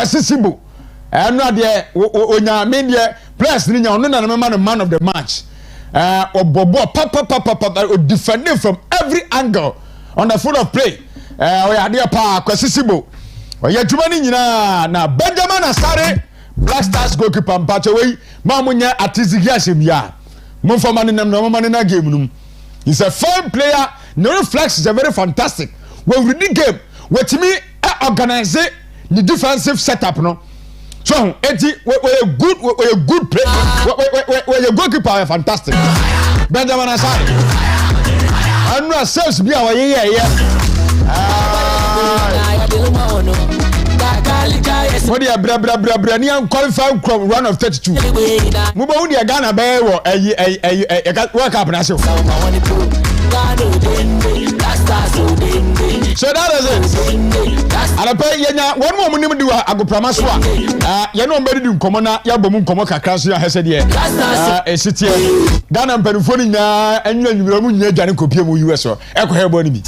Kwasisibo no de onya me de players ni nya ono na man of the match obobo papa defending from every angle on the field of play oya de pa Kwasisibo oya djuma ni nyina na Benjamin Asare Black Stars goalkeeper mpacho we ma munya atizigi asemia mumfama ni nam no na game num. He's a fine player. No flex is a very fantastic. When we the game, with me organize the defensive setup no. So we a good play. We a goalkeeper fantastic. Benjamin Asare. I know ourselves be our what you bra ni an qualify run of 32. Muba uni Ghana be wo World Cup na so. So that is it. Ala pe yenya one more munim di agoprama so ye no mbedi di nkomo na ya bomu nkomo kakra so ya hese de esitie Ghana mpanufo ni nya anwa nwura mu nya dwane kopie mu US so ekọ hebo ni bi.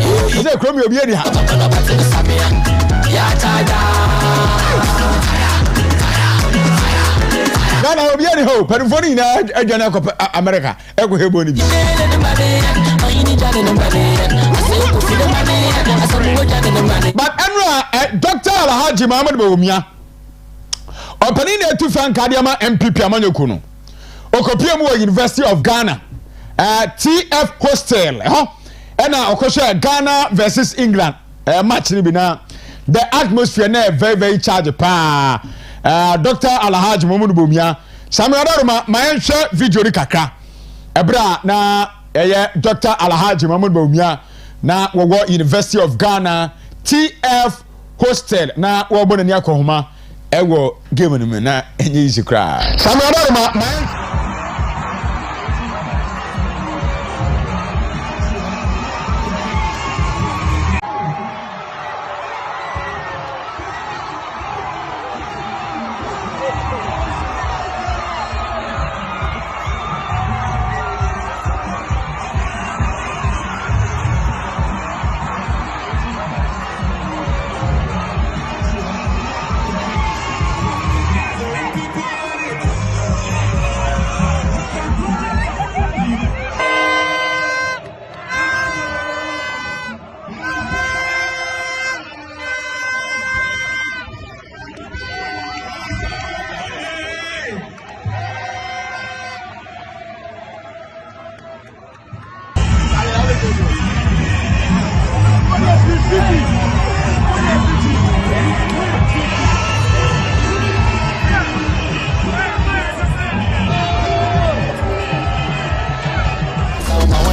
Is it Chromio Biedi? Ghana Obiedi ho, Perifoni na Ejana America. Eko hebo ni bi. But Enra Dr. Alhaji Muhammad Bawumia. Opani na tu fan kadiama MPP amanyoku no. Okopie mu University of Ghana. TF Hostel, and now Ghana versus England match ni bina. The atmosphere na very charged pa. Dr. Alhaji Muhammad Bawumia Samuel Adoroma my share video ni kakra. Ebra na Dr. Alhaji Muhammad Bawumia na wo University of Ghana TF Hostel na wo bona ni akohoma ewo game ni na enye isi kra. Samuel Adoroma my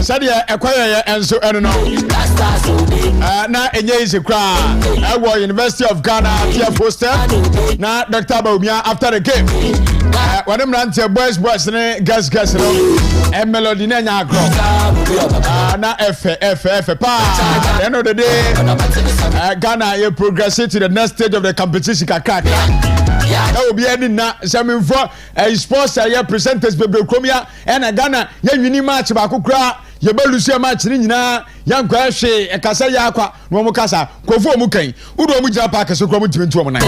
Sadia Equaya and so I don't know. Na enye is kra. University of Ghana TF Hostel. Na Dr. Bawumia after the game. When them run boys ne gas no. Melody na nya agro. Na F pa. End of the day Ghana you progress to the next stage of the competition kakra. That will be ending now. Some for sports presenters bebe kromia and Ghana ya wini match ba kokra ye ba lucia match ni nyina ya nkwa hwe e kasa ya akwa no mo kasa kofo mu kan udo mu jira park so kro mu timi ntu mo nan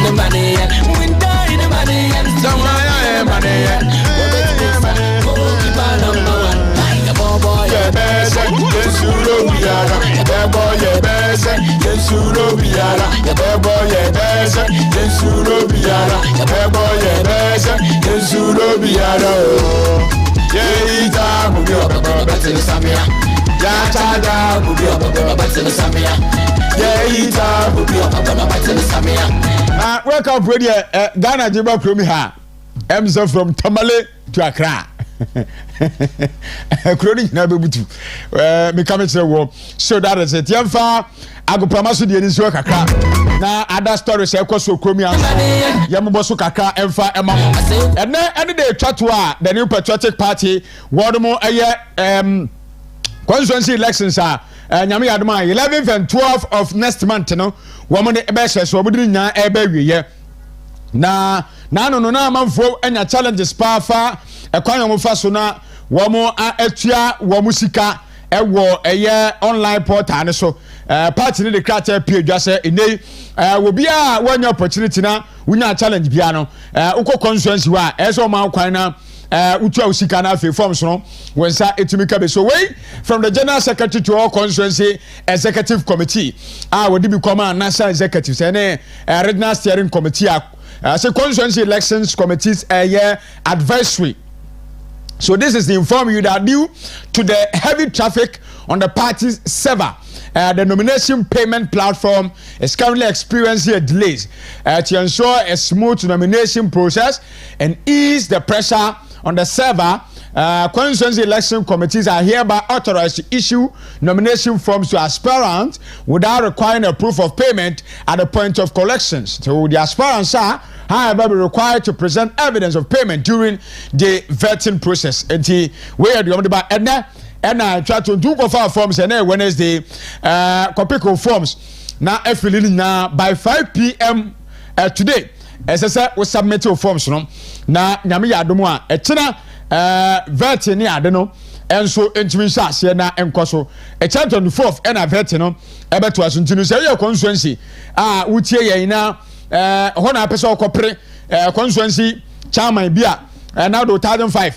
welcome for the Ghana Jiba Krumi ha. Emso from Tamale to Accra. Chronic na bebutu. Me come to war. So that is it. Yamfa agopramaso de eniso kakra. Na other stories e kwaso Krumi an. Yamboso kakra emfa ema. And then the chatwa the new patriotic party wodomo eye constituency elections are nyame adoma 11th and 12th of next month no woman e be so obudiri nya e be wiye na no manfo enya challenges pa fa ekwan yo fa so na womo atua womo sika ɛwɔ ɛyɛ online portal ne so party ne de krataa pie dwa sɛ ene obi a wɔnya opportunity na wonya challenge bia no ukɔ constituency wa ɛsɛ ɔma kwan na utua usika na afi forms no wensa etumi ka be so wey from the general secretary to all constituency executive committee wodi bi come national executive say ne regional steering committee say constituency elections committees advisory. So this is to inform you that due to the heavy traffic on the party's server, the nomination payment platform is currently experiencing delays to ensure a smooth nomination process and ease the pressure on the server. Constituency election committees are hereby authorized to issue nomination forms to aspirants without requiring a proof of payment at the point of collections. So the aspirants are, however, be required to present evidence of payment during the vetting process. And we are doing about and I try to do forms and Wednesday copy forms now filling now by 5 p.m. Today. As I said, we submit your forms no na nyame ya adomo a ekyena vet ni ade no enso entimi nhyase na enkoso ekyena 24th na vet no ebeto asuntinu say your constituency wutie yen na ho na pese okopre constituency chairman bia na do 1005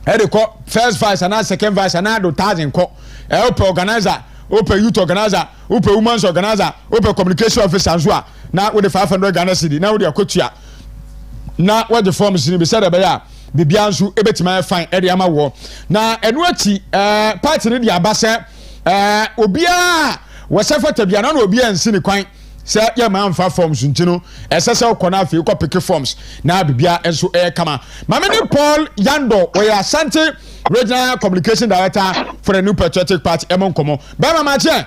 e ko first vice and second vice na do 1000 ko open organizer open youth organizer open women's organizer open communication officer so na with the 500 Ghana cedi na with the akotua na what the forms ni be said be ya bibia nso ebetima fine e de ama wo na enu achi party ni de abase obia wo sefata bia na obia nsi ni kwan se ya ma amfa forms ntino esese ukona afi ko pick forms na bibia enso kama mama ni Paul Yando we Asante regional communication director for the New Patriotic Party Emonkomo ba mama che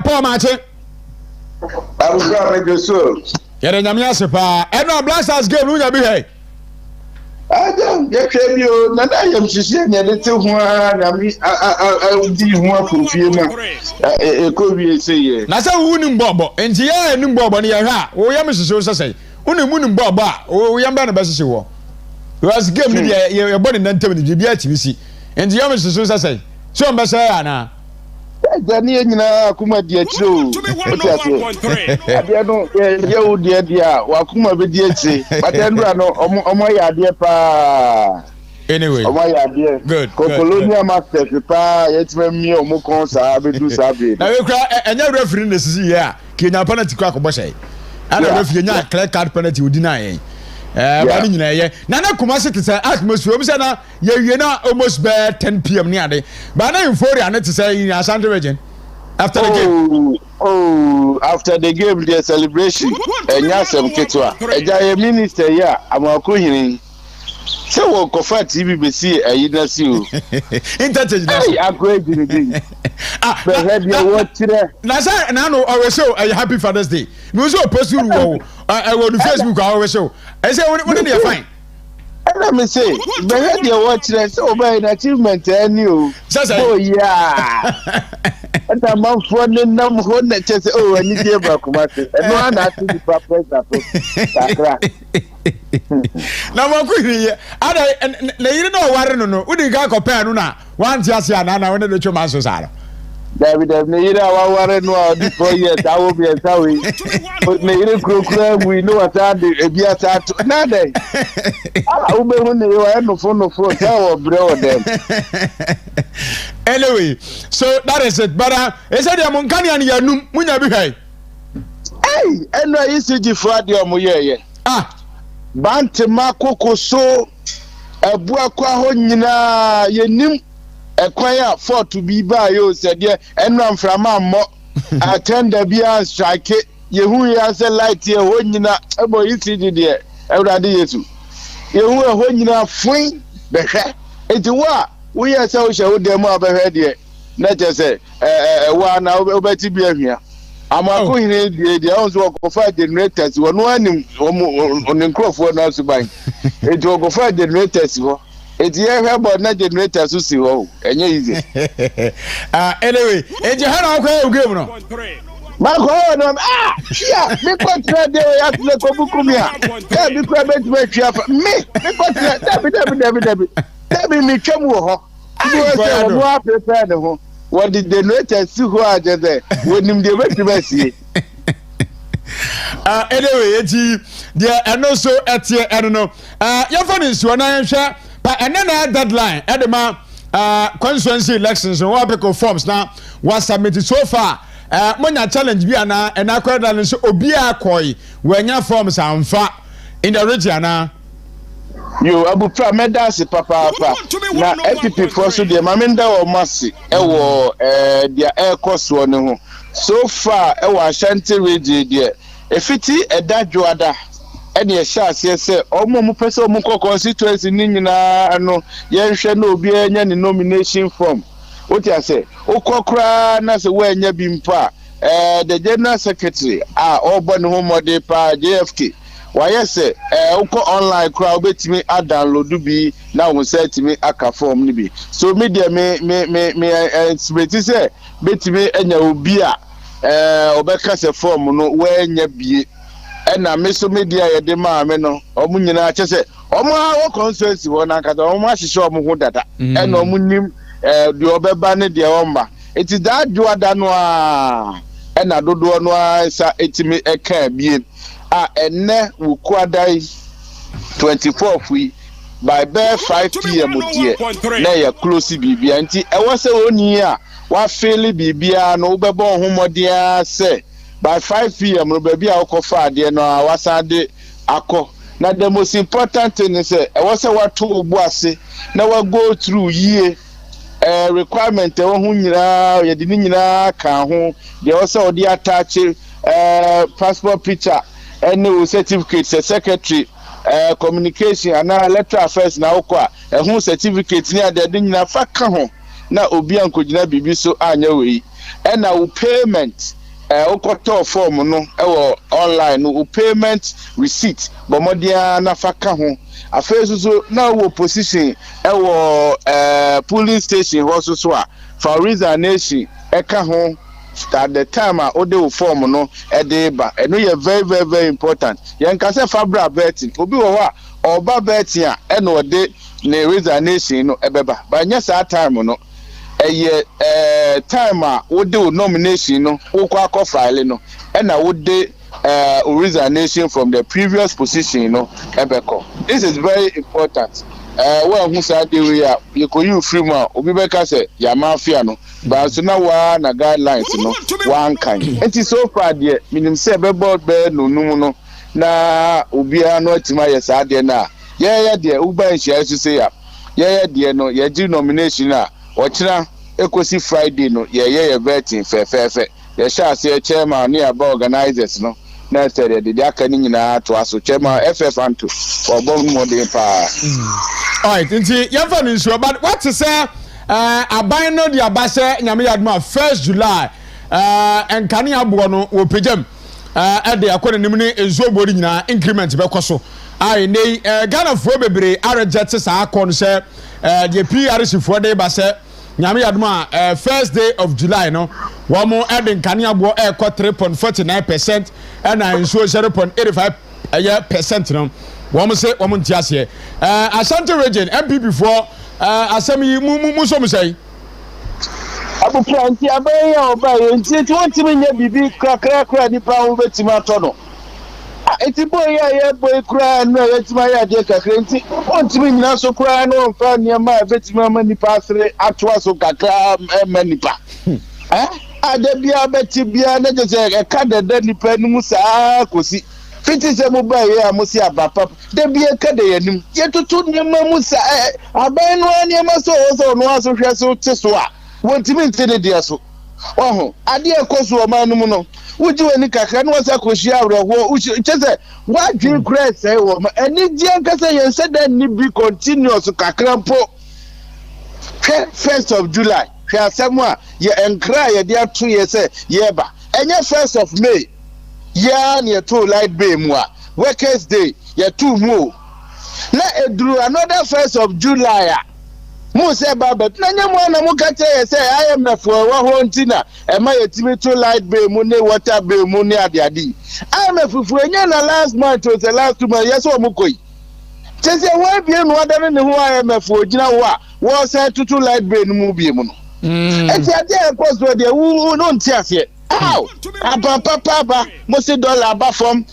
Paul Martin. I'm going to so. Yere nyamia sepa. Eno Blasters game no nyabi hey. Adam, ye twem yo na da yam hihie nya de te ho a nyami di ho afofie ma. Ko wie se ye. Na se wu ni mbobo. Enti ye ni mbobo ne ye ha. Wo yam hihie so sei. Unu mu ni mbobo a wo yam ba na ba hihie wo. Was game ni ye body na ntem ni bia tibisi. Enti yam hihie so sei. So mbese ya na Dani nyina akuma di akiro ade no ye wo die dia wakuma be di akire but endura no omo ya ade pa anyway omo ya ade good colonial master pa yetima mi omo kon sa be du sa be na we kra enya referee na sisi ye a Kenya penalty kwa akobɔ hyɛ ana referee nya clear card penalty odi na yɛn ba ni nyina ye na Kumasi te say atmosphere obi say na ye wie na almost be 10 p.m. ni ade ba na euphoria na te say in Asante region after the game after the game the celebration enya sem ketwa eja ye minister ya amako hirin se wo kofa TV be see ayi na si o interchange na ai akwa ejiri din be head your watch there na say na no always show a happy Father's Day no so post you wo on Facebook always show I say when they fine let me say be head your watch there so by an achievement any o oh yeah and a man for the nam ho na chese oh ani dey ba Kumasi no na ati di purpose Accra na mo ku hiri ada na yiri no ware no udi ga compare no na wan ti ase ana na wona de twoma so sara David na yiri awaware no a di 4 years awo bi ensawe na yiri krokra mu no wata de ebi ata na dey ube hu ne yo no phone tell bre o dem anyway so that is it but e said the monkania ne yanum munya bi hwai eno ECG for ade o mo ye Bantima kokoso ebu akwa ho nyina yenim ekwan a for to be by yo said ye eno amframa ammo attend bia strike yehu ya se light ye ho nyina ebo ECG de ewrade yesu yehu ho nyina fun behwe etiwa wo ye se wo hye wo dem abehwe de na je se wa na obeti bia hwia amako hine de onzo okofa generators wono anim oninkrofo na suban eti okofa generators ho eti ye hwebo na generators si ho enye easy anyway eji ha na akwa game no Marco, yeah, me contra de ya tule ko buku mi a. Ya bi ko be tuma twa fa. Me contra Debi mi twam wo ho. Wo se wo a prepare ne ho. What did the note see who are there? Wonim de betuma sie. Anyway, there and also at here, I don't know. Your phone is one I share, but another deadline at the constituency elections and what people forms now was submitted so far. When I challenge me and I call that so Obia Koi when your forms are far in the region. You Abu Prah medasi papa na FPP for so the Mamenda or Masi their air cost one so far Ashanti region there efiti edadwoada ene ye sha ase se omo mu pese omo constituency ni nyina ano ye hwe na obi anya ni nomination form oti ase okokra na se we anya bi mpa the general secretary obo ne homode pa JFK why say uko online crowd betimi download bi na won set mi aka form ni bi so media me expect say betimi anya obi a obeka se form no we anya bi na me so media ye de ma me no omu nyina che se omu ha constituency wo na kata omu ahihye omu ho dada na omu nim de obeba ne de omba eti da duada no a na dodo no a sa etimi eka bi ene wukwadai 24th we by 5 p.m. die na ya close bibia nti ewo se oni a wa feel bibia no bebo homodia se by 5 p.m. no bibia okofa ade no awasade akọ na the most important thing is ewo se wato obu ase na wa go through year requirement ewo hu nyira ye di nyira ka ho de ewo se odi attach passport picture any certificate secretary communication and electoral affairs na okwa ehun certificate ni ade nyina fa ka ho na obi ankogina bibi so anya we na wo payment okoto form no ewo online no payment receipt bomodia na fa ka ho afesu so na wo position ewo polling station ho so a for resignation eka ho at the time ode form no edeba eno ye very important yen ka se fabra betting obi wo a oba betting a eno ode na resignation no ebeba ba nya sa time no eye time ode nomination no ukwa akọ file no na ode resignation from the previous position no ebeko. This is very important. Well who say dey we a you go you free ma obi beka say ya mafia no but so na wa na guidelines no one kind enti so far there minim say be board be no num no na obi a no atima yes ade na ye there uba nhia so say ya there no ye gi nomination a ochira ekosi Friday no ye betting fe ye sha say chairman ni aba organizers no na say the aka ni nyina to aso chairman FF anto obom mo dey pa. All right, nti yefa ni nso but what to say aban no dia ba se nyame yadma 1st July enkane abo no wo pejam de akone nim ni enzo bori nyina increment be koso ai nei Ghana fo bebre areject sa akon se de PRC fo de ba se nyame yadma 1st day of July no wo mo ede nkane abo e ko 3.49% and enzo 0.85% no wo say wo ntiase Ashanti region MP before asemi mu so mu say Abu Planti abaye obaye nti wontimi nya bibi krakra ni pa wo betima to no eti boy ya boy kra no betima ya de kakra nti wontimi nyina so kra no mfa niam betima mani pa asre atwa so kakra mani pa ade bia beti bia na je se ka de nipa ni mu saa kosi fiti se mo ba ye amusi abapa de bia ka de yanim ye tutu niam musa aban no niam so no aso hwe so teso a wontimi ntene dia so oho ade ekoso o man mu no wuji wani kakra no wasa koshi awreho chese wadwin grace e wo ani die nkasa ye se da ni bi continuous kakra mpo 1st of July hwe asemu a ye enkra ye dia to ye se ye ba enye 1st of May ya ne to light bay mu a workers day ye to mu na eduru another 1st of July a Mo say baba na nyamo na mo ka tell say IMF wa ho ntina e ma yetimi to light bill mu ne water bill mu ne ade. IMF fu enya na last month or the last 2 months yes o mo koi. Say why be no other ne ho IMF ogina wo say to light bill mu bi mu no. Enti ade e cost we dey wo no nti ase. How? Papa, most dollar above from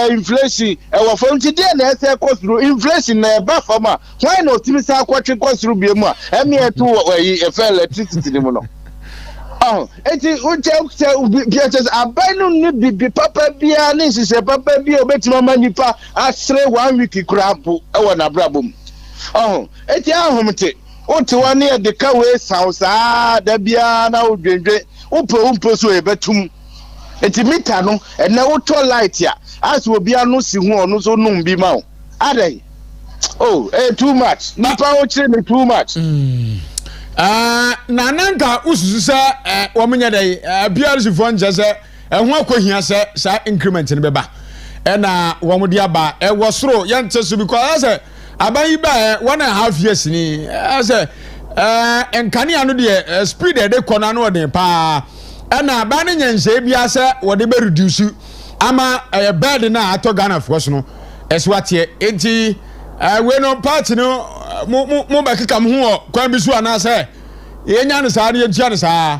inflation. Our phone today and say cost through inflation. Above from why not? Timmy Quatri cost through Bima. And me too, a fair electricity. Oh, it is just a bino be papa be an is a papa be a better manipa. I say 1 week crab. Oh, and a brabum. Oh, it's your home. What to 1 year the coway sounds the Biana drink. Umpo so ebetum etimita no ene woto light ya as obi anu si hu onu so num bi ma o adai oh too much nipa wo kire me too much na nanka ususu se wo menye dai BRC fo nje se ho akohia se sa increment ne beba na wo mo dia ba wo soro ye nte so because say aban yi ba 1.5 years ni say enkane anu de speed de kona no de pa na ba ne nyense bia se wo de be reduce ama bed na ato Ghana force no eswate enti we no part no mo ba kika ho kwan bi so ana se yenya no sa ne yia no sa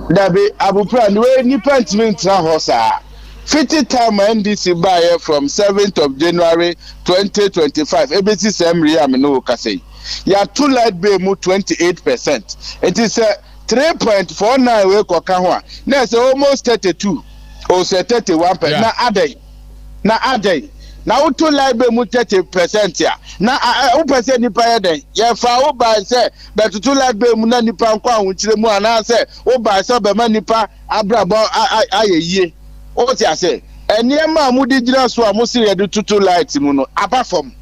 dabe abupra no we ni pantment na ho sa 50 time NDC buy from 7th of January 2025 ebesi semri am no kasei ya two light bill mu 28%. It is 3.49 we koka ho a na say almost 32 or say 31%. Na adai na wo two light bill mu 30% ya na wo percent nipa ya den ya fa wo ba say but two light bill mu na nipa nko ahun kire mu ana say wo ba say be ma nipa abrabo ayeye o ti ase eniema mu di gira so amu si ready to two light mu no apart from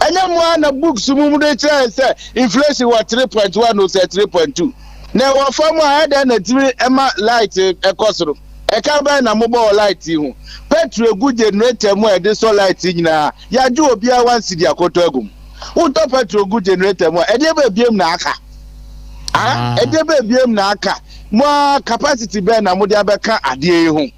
enya na books mu dey say inflation was 3.1 or say 3.2 na wo form a da na timi ema light ekosoro e ka ba na mobile light hu petrol gu generator mu e dey so light nyina ya ju obi a 1 cedi akoto agum wo to petrol gu generator mu e dey ba biem na aka e dey ba biem na aka mo capacity be na mo dey abeka ade hu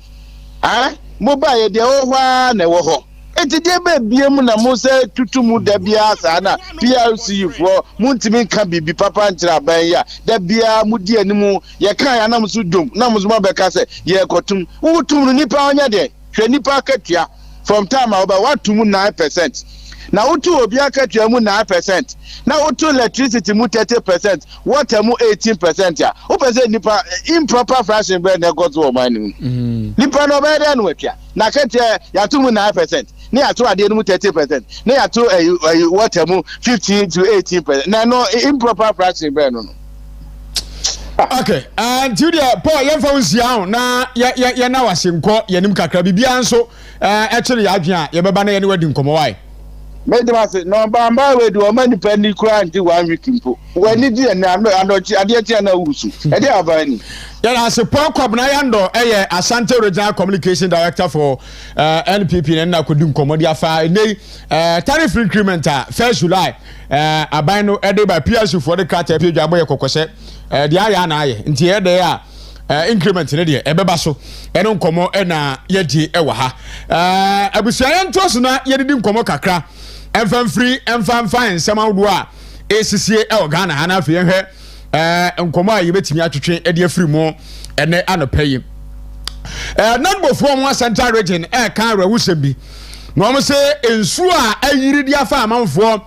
mobile de wo hwa na wo ho eti de be biem na mo se tutumu da bia sa na PLC for muntimi ka bibi papa ntira ban ya da bia mudi animu ye kan ya na mo so dom na mo so be ka se ye kotum wutum nipa onya de hwe nipa akatua from time about 1.9%. Na utu obi akatua mu 9%. Na utu electricity mu 30%, water mu 18% ya. O pese nipa improper fashion be na go to man. Nipa no be dey no atua. Na akatua ya tu mu 9%. Ne ya tu ade mu 30%. Ne ya tu water mu 15 to 18%. Na no improper fashion be no. Okay, and Julia Paul yemfa unsia na ya na wasenko yenim kakra bibia nso actually ya adwen ye beba na ye ne wadi nkomo wai made say no bamba we do many penny kura nti 1 week mpo wani di na anochi ade ati na wusu e dey avani ya na se Paul Kwabna yando eye Asante Regional Communication Director for NPP na kodi nkomo dia fa nei tariff increment first July aban no e dey by PSU for the crat page aboye kokose the area na aye nti e dey a increment ne de ebeba so eno nkomo na yedi ewa ha abusuaye ntoso na yedi nkomo kakra enfamfri enfamfa nsemawodo a esisie e Ghana ha na afie hwe nkomo a yebetimi atwetwe e de afiri mu ene anopayi nanbofo mo Central Region kan rawusem bi no mo se ensu a ayiri dia fa amanfo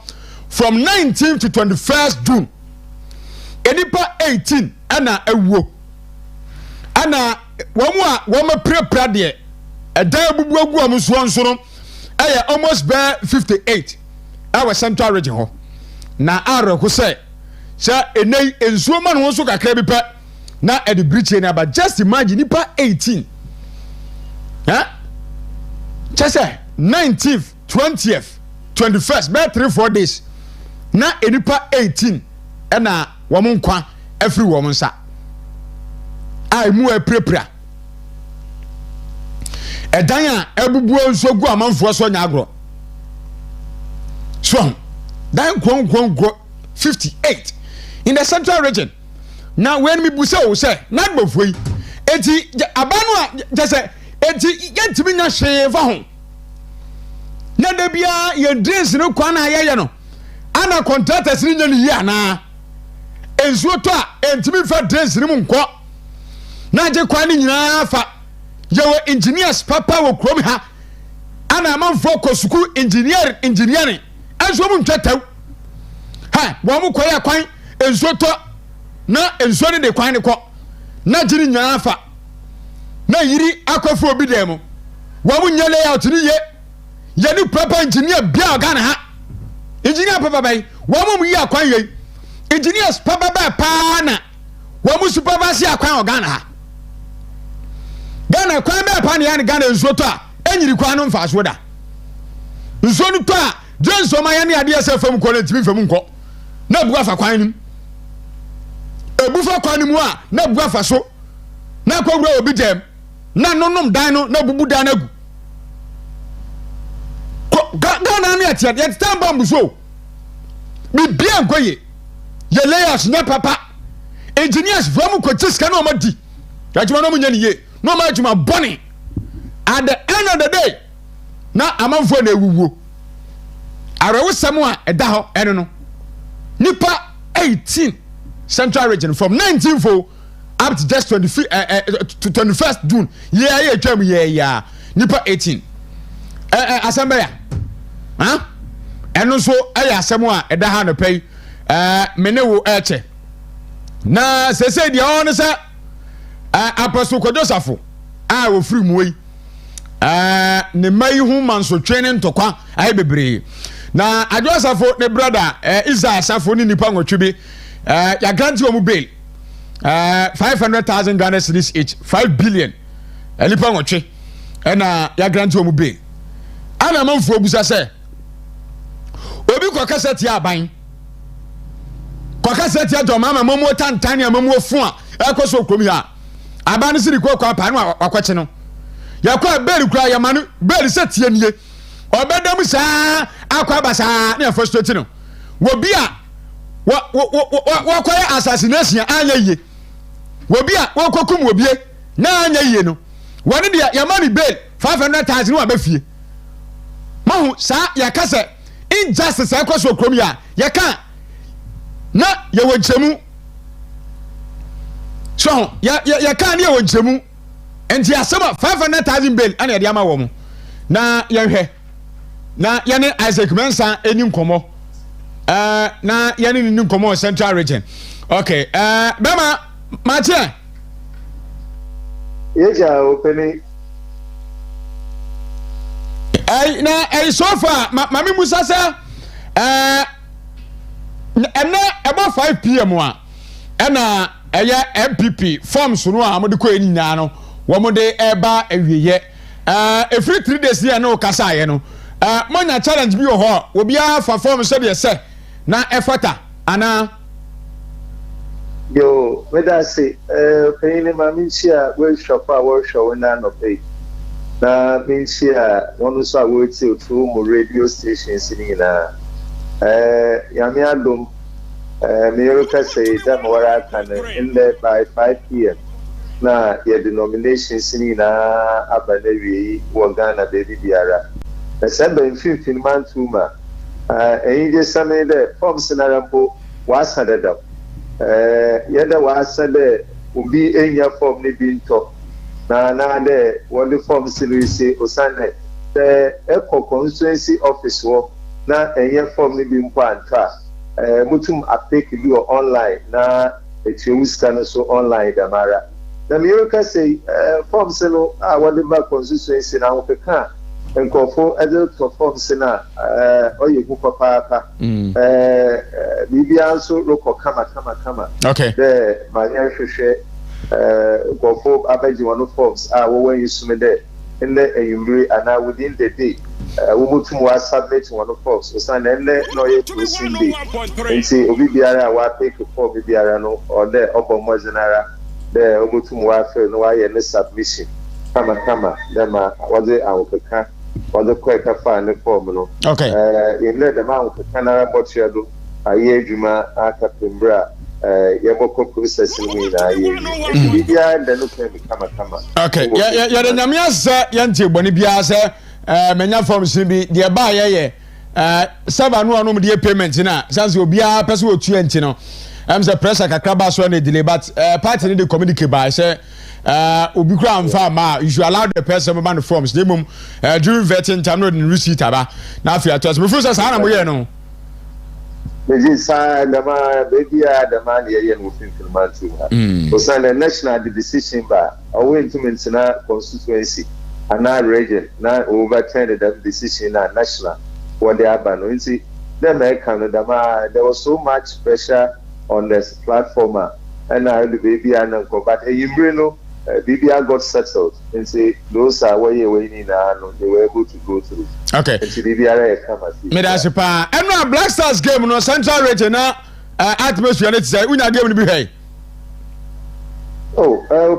from 19th to 21st June enipa 18 ana awuo ana womo prepare de edan bubuagu am so nso no almost be 58 our Central Region ho na aroko se enei ensuo ma no so kakra bi pa na e de breach ni aba just imagine nipa 18 just 19th 20th 21st be 3-4 days na enipa 18 na womo nkwa afri womo nsa ai mu prepare edan a ebubuo nso gu amanfo so nya agro so dan kwonkwonkwo 58 in the central region. Now when me busa say not bofoi enti abanu a say enti yentimi nya hwe fa ho na da bia ye drinks no kwa na ye no ana contractors ni nya ni yi ana ensuo to a entimi fa drinks ni mu nko na je kwa ni nyina fa ye we engineers papa wo krom ha ana amanfo ko school engineering ensuo mu ntwataw ha wo mu koya kwan ensuo to na ensuo ne de kwan ne ko na jiri nyina fa na yiri akofo obi dem wo mu nya layout ni ye ni proper engineer bia Ghana ha engineer papa bai wo mu yi akwan ye engineers papa ba pa na wo mu supervise akwan Ghana ha Ghana kwan ba pa ne ya ne Ghana ensuo to a enyiri kwan no mfa so da ensuo no to a Johnson ma ya ne ade ase fam ko na timi fam nko na bu afa kwan nim ebufa kwan nim a na bu afa so na kwawura obi dem na nonom dan no na bubu dan agu Ghana me atia ye stand bomb so bi bia nkoye ye layers nya papa engineers from ko chiska na omadi yajuma no munya niye no ma ajuma boni at the end of the day na amanfo na ewuwo arewo samu a eda ho eno no nipa 18 central region from 19 up to just to 21st June yeah twam yeah nipa 18 assembly eno so asemu a eda ha no pay menewo eche na sese dia on se apostle kodosafo wo free mu yi ne mai hu manso training tokwa ai bebre na adwasafo ne brother Isa Safo ni nipa nwotwe bi ya grant wo mu bail 500,000 Ghana cedis each 5 billion nipa nwotwe na ya grant wo mu bail ana manfo busa se obi kwa kaseti aban kwa kaseti ajo mama momo tantan ya momo fu a ekoso krom ya aban siri kwa pa no akwache no ya kwa bail kura ya manu bail setie nie obedam sa akwa basa na frustrate no wo bi a wo kwaya assassination anya ye wo bi a wo kokum wo bie na anya ye no woni de ya mani bail 500,000 no abafie mahu sa ya kase injustice akwaso krom ya ka na ya wonchemu so ya ka na ya wonchemu enti asema 500,000 bail ana ya de ama wo mu na ya hwe na yani Isaac Mensa eni nkomo na yani ni nkomo central region okay bema mache yeja openi na so far mami Musa say ena about 5 pm a na MPP forms no a mo de ko nyina no wo mo de eba awieye every 3 days here no kasa ye no monya challenge bi ho obi a fa form so de se na efata ana yo whether say paying mami share workshop a workshop na no pay na me share one so a work to mo radio stations ni na yami adom me yoka say that wara kan in there by 5 pm na your denominations ni na abanawi wo Ghana baby biara December 15 month tuma je same de form scenario was had up yeda was de ubi enya form ni binto na de one form scenario osane the eco constituency office wo na enya form ni bimpo anta mutum apeke bi online na etuuska so online damara na me yoka say forms no wale ba constituency na wopeka enkofo edel forms na oye ku papa bibia so loko kama okay de manya hwehwe enkofo abaji one forms wo wan yusume de in the ayumri and within the day umutum wa submit one forms so na no ye closing day nti obi biara wa take form biara no or the obomo general the umutum wa fe no wa ye ne submission kama dem waze awopeka waze kweka fa ne form no okay in le dem awopeka na botchedo aye adwuma akapembra yeboko process ni na aye bibia da no kan kama okay ya de nyame asa yantie boni bia se menya forms bi de ba ye saba no anu de payment na sanse obia pese otu enti no say pressure kakra ba so na delay but party need to communicate by say obi kura amfa ma you should allow the person man the forms dey mum during vetting time no receipt aba na afia to me feel say na mo ye no meji sa da ma baby da ma ye no fin filmatu o say the national decision ba away intimate na constituency and region na overturn the decision na national what they happen no see them Canada ma there was so much pressure on this platform and the baby and but you know baby got settled and say those are where you waiting now they were able to go through okay and baby are come me da sepa and Black Stars game no Central Region na atmosphere let say unya game no be hey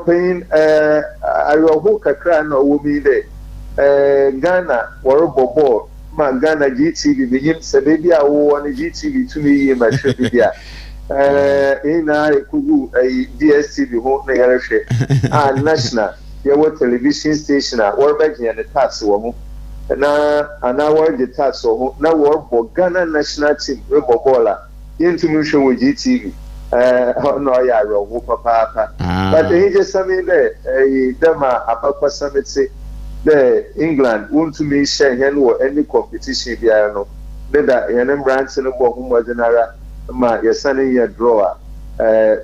pain I will hook a crown or woman there Ghana or ball ma Ghana GTV be him say baby I want GTV to me my media ina kugu DSTV ho na yarehwe national your television station or back in the tax wo mu na ana war the tax wo na war Ghana national team we bola yentumi hwe wo GTV no ya ro wo papa but he just something there dema apapa summit say the England want to me share hen any competition bia no that hen brands no bo hu modinara ma your son in your drawer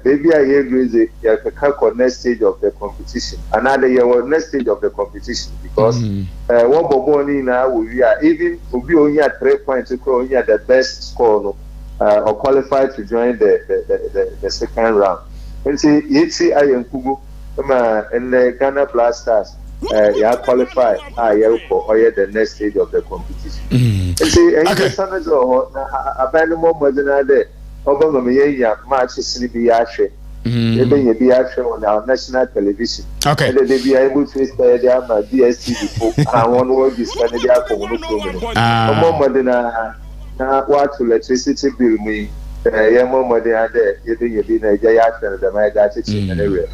baby I hear crazy you can next stage of the competition another year next stage of the competition because one boboni na we are even obi only at 3 points only at the best score no or qualified to join the second round and see yetsi ayenkugu ma in the Ghana Black Stars you qualify or the next stage of the competition. See, okay. Abandon more there. Over me, matches in the Ashe. Even be Ashe on our national television. Okay. And they be able to spare their DSTV. I want to work this Canada for more than what electricity bill me. More than that, you be Nigeria and the Mega and area.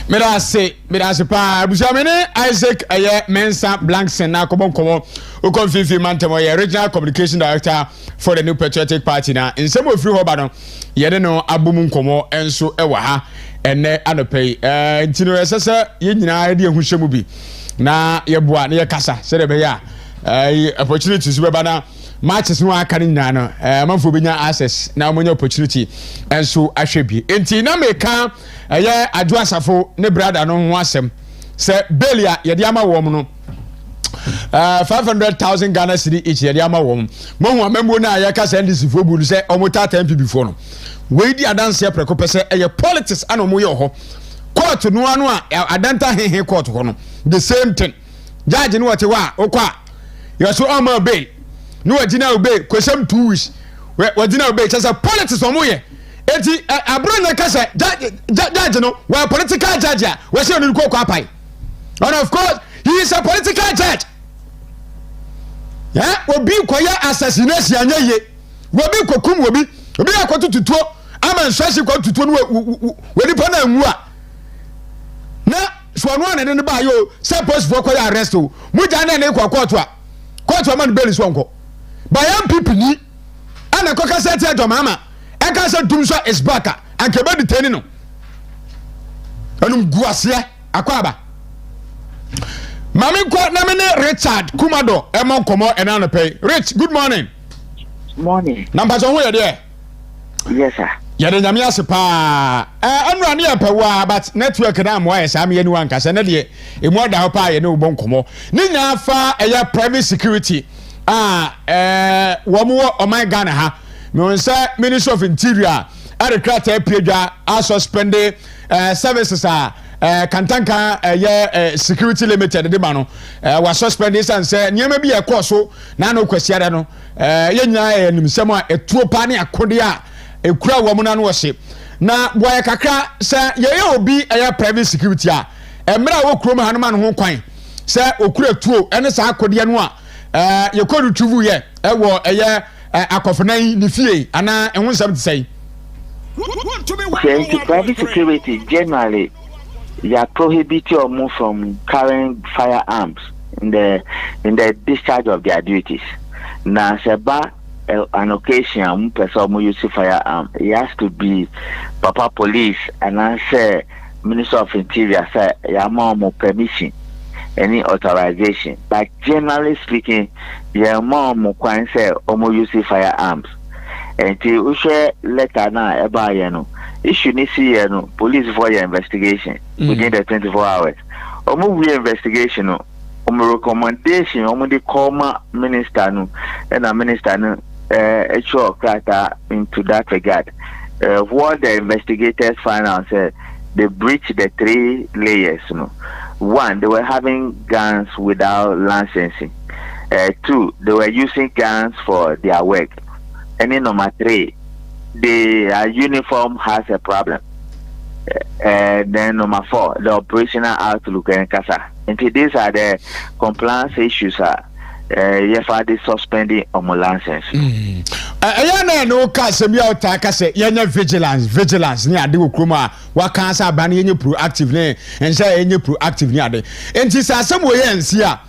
Mirase pa busamene Isaac Mensa Blankson na komo o konfifi mantemo ye regional communication director for the New Patriotic Party na nsem ofiri ho ba no ye de no abum nkomo enso ewa ha enne anopei ntino esese ye nyina de ehuhwemu bi na ye boa na ye kasa se de be ya opportunities be ba na matches no aka nyina no manfo benya access na omonya opportunity enso ahwebi enti na meka adwo asafo ne brother no ho asem se belia ye de ama wo no 500,000 Ghana cedi each ye de ama wo mo ho amembo na ye ka se ndisi fo bu se omota 10 before no we di adanse preko pese politics ana mo ye ho court no anu a adanta hehe court ho no the same thing judge no wote wa okwa you so ama bail no wagina obey kwesem 2 weeks wagina obey chasa politics omo ye eti abro na kasa judge no we political judge we say no ko apai and of course he is a political judge obi koya assassination anyeye obi kokum obi akotututuo ama nswasi kotutuo no we nipa na nwu a na so no na ne ba yo suppose for koya arrest o muja na ne kwa court man bail so nko by young people ni ana ko kasa te do mama e kasa dum so is back and ke be detain no anum guase akwaba mami ko na me ne Richard Kumado e mon komo e na no pay Rich good morning number so who there yes sir ya de nyame ase pa anura ne apawa but network na mo ya sam ye ni wan kasa na de e mo da ho pa ye ne ubon komo ni nya fa e private security wo mo o my Ghana ha me won say Ministry of Interior adekrata apiedwa a suspend services kantanka security limited de ba no wa suspend this and say nyema bi e koso na no kwasiare no ye nyina nimsem a etuo pa ne akode a ekura wo mo na no hye na boy kakra say ye obi private security a emra wo krom ha no ma no ho kwan say okura tuo ene sa akode no a ye ko retrieve ye wo akofona ni fie ana ehun sam to say private security generally they are prohibited or move from carrying firearms in the discharge of their duties. Now, seba an occasion person use firearm, it has to be Papa Police and I say Minister of Interior say more permission, any authorization. But generally speaking, more can say use firearms. And till share letter now about issue ni see police for your investigation within the 24 hours. We investigation recommendation the coma minister and a minister HR crata into that regard. What the investigators found out said they breached the 3 layers. One, they were having guns without licensing. 2, they were using guns for their work. And then number 3, the uniform has a problem. And then number 4, the operational outlook and CASA. And these are the compliance issues. You find the suspending on my license. No case me out say yenye vigilance ni ade okroma wa kan sa ba yenye proactive ne ense yenye proactive ni ade. Enti sa asem wo ye nsi a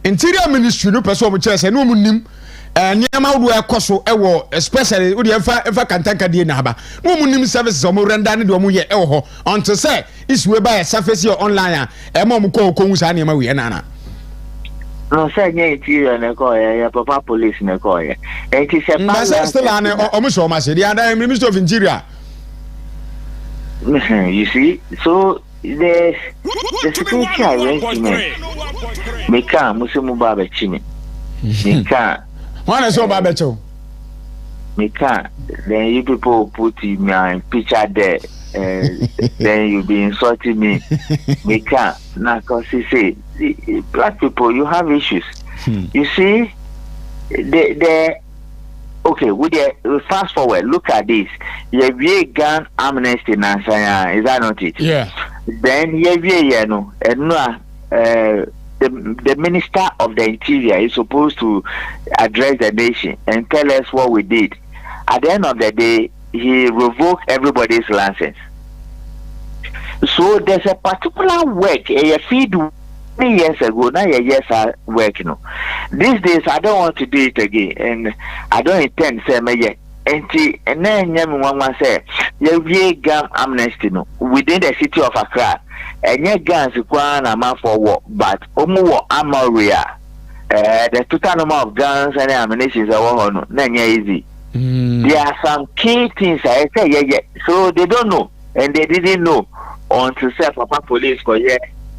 interior ministry no person mo kire say no mo nim niam wo ekoso ewo especially wo de efa kantanka die na haba no mo nim services o mo render ne de o mo ye ewo ho until say issue by surface online e mo ko hu sa niam we na na. No, say interior na call ya Papa Police na call ya. It is a still an almost the other Minister of Interior. You see, so the security arrangement me can musimu baba chini. Me can. One is so babecho. Me can. Then you people put my picture there. Then you be insulting me. Me can't. Now, cause you see, black people, you have issues. You see, okay. Fast forward. Look at this. You have gun amnesty now. Is that not it? Yeah. Then you know, the Minister of the Interior is supposed to address the nation and tell us what we did. At the end of the day, he revoked everybody's license. So there's a particular work a feed 3 years ago. Now your years are working. These days I don't want to do it again, and I don't intend to say me. And then one say you gun amnesty within the city of Accra. And your guns require a man for war, but Amoria. The total number of guns and ammunition is easy. There are some key things I say, so they don't know, and they didn't know until Papa Police for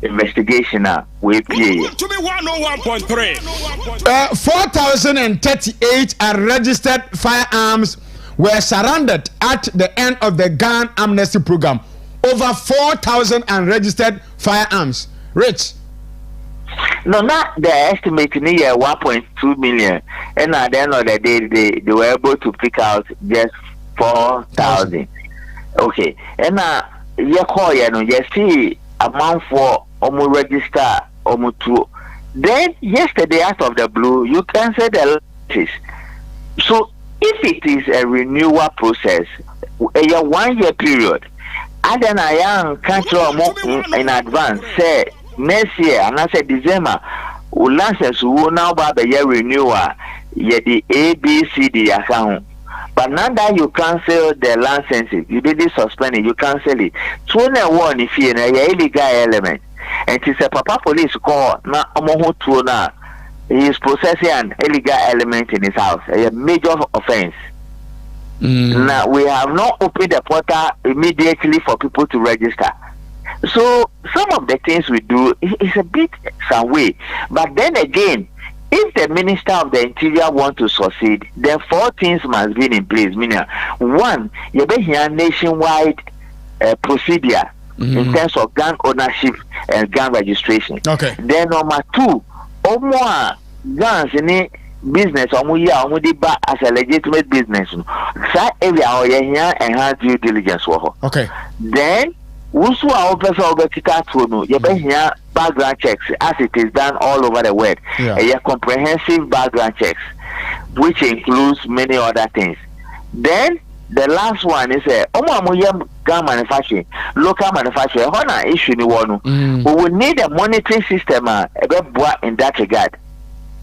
investigation we play. 4,038 unregistered firearms were surrendered at the end of the gun amnesty program. Over 4,000 unregistered firearms. Rich. No, not the estimate near 1.2 million, and at the end of the day, they were able to pick out just 4,000. Okay, and you call you see amount for register two. Then yesterday, out of the blue, you cancel the license. So if it is a renewal process, a 1 year period, and then I am control in advance, say next year, and I said December, license will now be the year renewal, the ABCD account. But now that you cancel the license, you didn't suspend it, you cancel it. 21 if you know your illegal element. And it's a Papa Police call now he is processing an illegal element in his house, a major offense. Now we have not opened the portal immediately for people to register. So some of the things we do is a bit some way. But then again, if the Minister of the Interior want to succeed, then 4 things must be in place. Meaning, 1, you be here nationwide procedure in terms of gun ownership and gun registration. Okay. Then number 2, more guns in business as a legitimate business. That area or here and have due diligence. Okay. Then also our person you be here background checks as it is done all over the world. A comprehensive background checks. which includes many other things. Then the last one is gun manufacturing, local manufacturing. Issue we will need a monitoring system in that regard.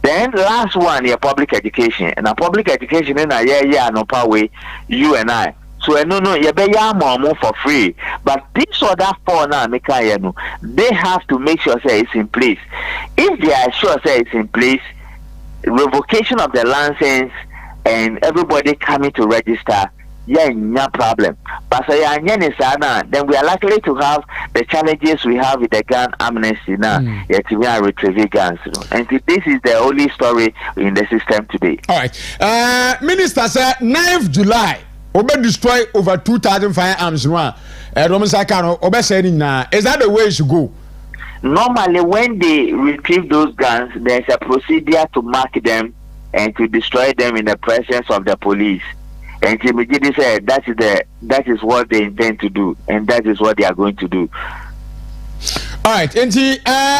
Then last one, your public education. And a public education in a no power you and I. So no, you be more for free. But this other four now, they have to make sure say it's in place. If they are sure say it's in place, revocation of the license and everybody coming to register, no problem. But then we are likely to have the challenges we have with the gun amnesty now. Yet we are retrieving guns. And this is the only story in the system today. All right. Minister said 9th July, Obe destroy over 2,000 firearms. Is that the way it should go? Normally, when they retrieve those guns, there's a procedure to mark them and to destroy them in the presence of the police. And Timothy said that is what they intend to do, and that is what they are going to do. All right, and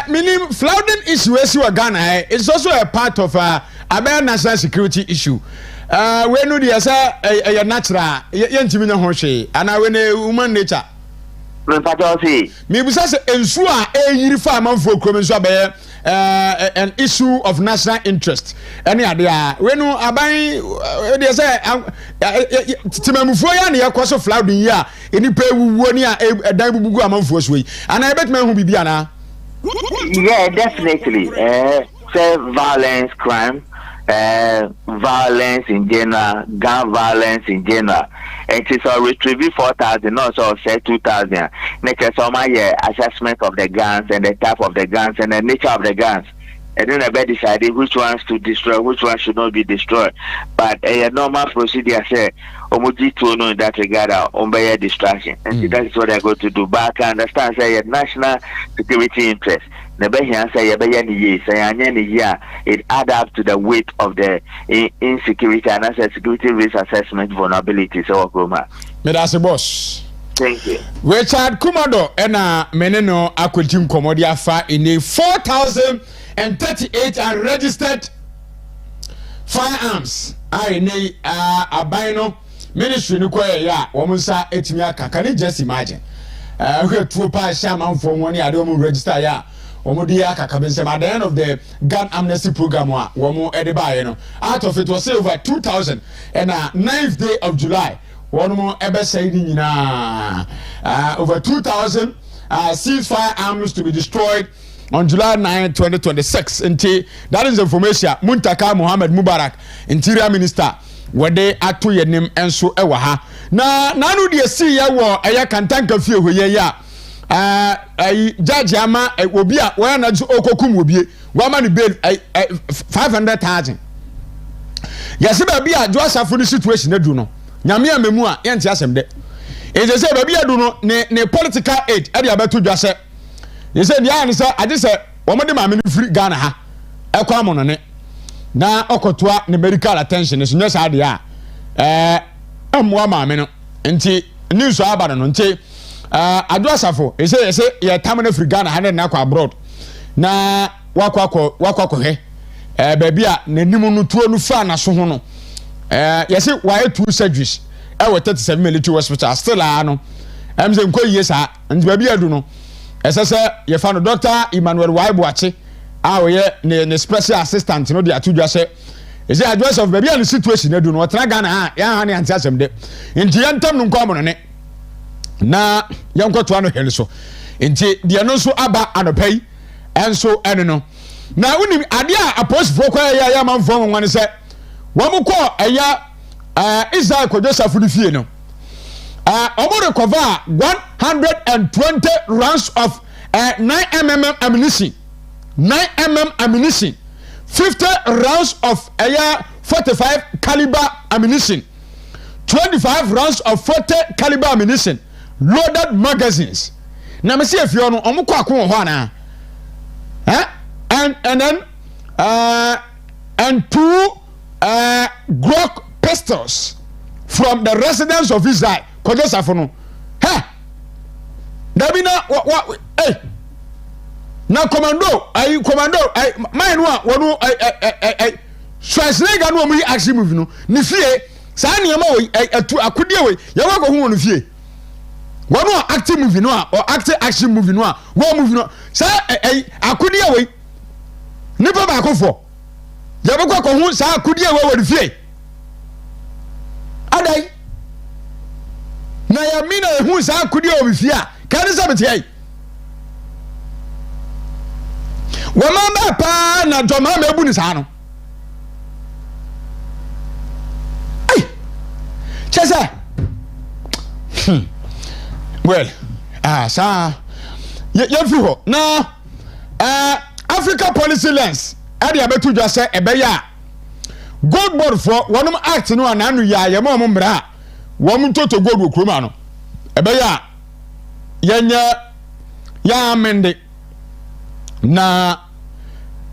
meaning flooding issue Ghana, it's also a part of a national security issue. When you say a natural, you and I when a human nature. Maybe such a uniform for an issue of national interest. Any idea? When you are buying, they say, Timamufoya, you are also flooding here. Any pay 1 year a diabugu among force. And I bet man who be Diana. Yeah, definitely. Say violence, crime. Violence in general, gun violence in general. And it's a retrieving 4,000, also say 2,000. Next is some assessment of the guns and the type of the guns and the nature of the guns. And then they decided which ones to destroy, which ones should not be destroyed. But a normal procedure say, Omuji to know in that regard, obey distraction. And that is what they're going to do. But I can understand, say, national security interest. It adds up to the weight of the insecurity and as a security risk assessment vulnerability. So, Medase boss. Thank you. Richard Kumado and Meneno Aquatim Comodia Fa in a 4,038 unregistered firearms. I ne abino ministry no ya womunsa etimia kakani just imagine. We two pa shaman for one year don't register ya. Omodia kakabensem at the end of the gun amnesty program womo ediba you know. Out of it was over 2,000 and 9th day of July. One more ever saying over 2,000 seized firearms to be destroyed on July 9, 2026. That is information. Muntaka Mohammed Mubarak, Interior Minister, where they are to your name and so ewaha. Na nanu de see ya wo eya kantanka fie hoye ya. Judge ama obi a wa na ju okokum obi. Wa ma ni bail 500,000. Yesi ba bi a Joseph ni situation edu no. Nyame amemu a yenti asem de. Eje se ba bi edu no ne political aid e de abeto dwase. You said, yeah, I just said, one of them free Ghana ha. Equamono ne. Na okotwa ne medical attention is just had ya. Mwa mameno. Nti news abada no nti adwasafo. You say ya tamane free Ghana ha na kwa abroad. Na wakwa he. Baby a ne nimu no tuo no fa na so ho no. You say why two surgeries. E we 37 military hospital still no. Em say nko yie sa. Nti baby adu no. Esese ye fa no Dr. Emmanuel Waibuachi awoye ne special assistant no de atudwa se ese address of baby an situation edu no otra Ghana ha ya ha ne anti asem de nti yentam no nko amono ne na yenkoto ano heli so nti de no so aba anopai enso ene no na unim ade a apostle kwa ya manfo nwan se wamukọ eya Israel ko Joseph ni fie no omo recover 120 rounds of 9mm ammunition, 9mm ammunition, 50 rounds of 45 caliber ammunition, 25 rounds of 40 caliber ammunition, loaded magazines. Now me see if you know omo kwa ko ho na. And then and 2 Glock pistols from the residence of Israel. Kojosafono. Hey. Dabina what hey. Now commando, I mine one Schwarzenegger no omu action movie no ni fie saa nneɛma wɔ atu akodie wɔ yɛwɔ kɔ hu wɔn fie wɔn acting movie no or acting action movie no wɔn movie no saa akodie wɔ nipa baako fo yɛbɛkɔ kɔ hu saa akodie wɔ ni fie adai na yɛmi na ehu saa akodie wɔ fie a kani sɛ bɛte yɛ wɔn mma paa na dɔm ama ebu ni saa no. Chesa. Well, sa you feel ho. Now, Africa policy lens. Ade abetu dwa se ebeya. Gold board for one act no ananu ya ye mo mbra. Wom toto gold wo kroma no. Ebeya yenya ya amende. Na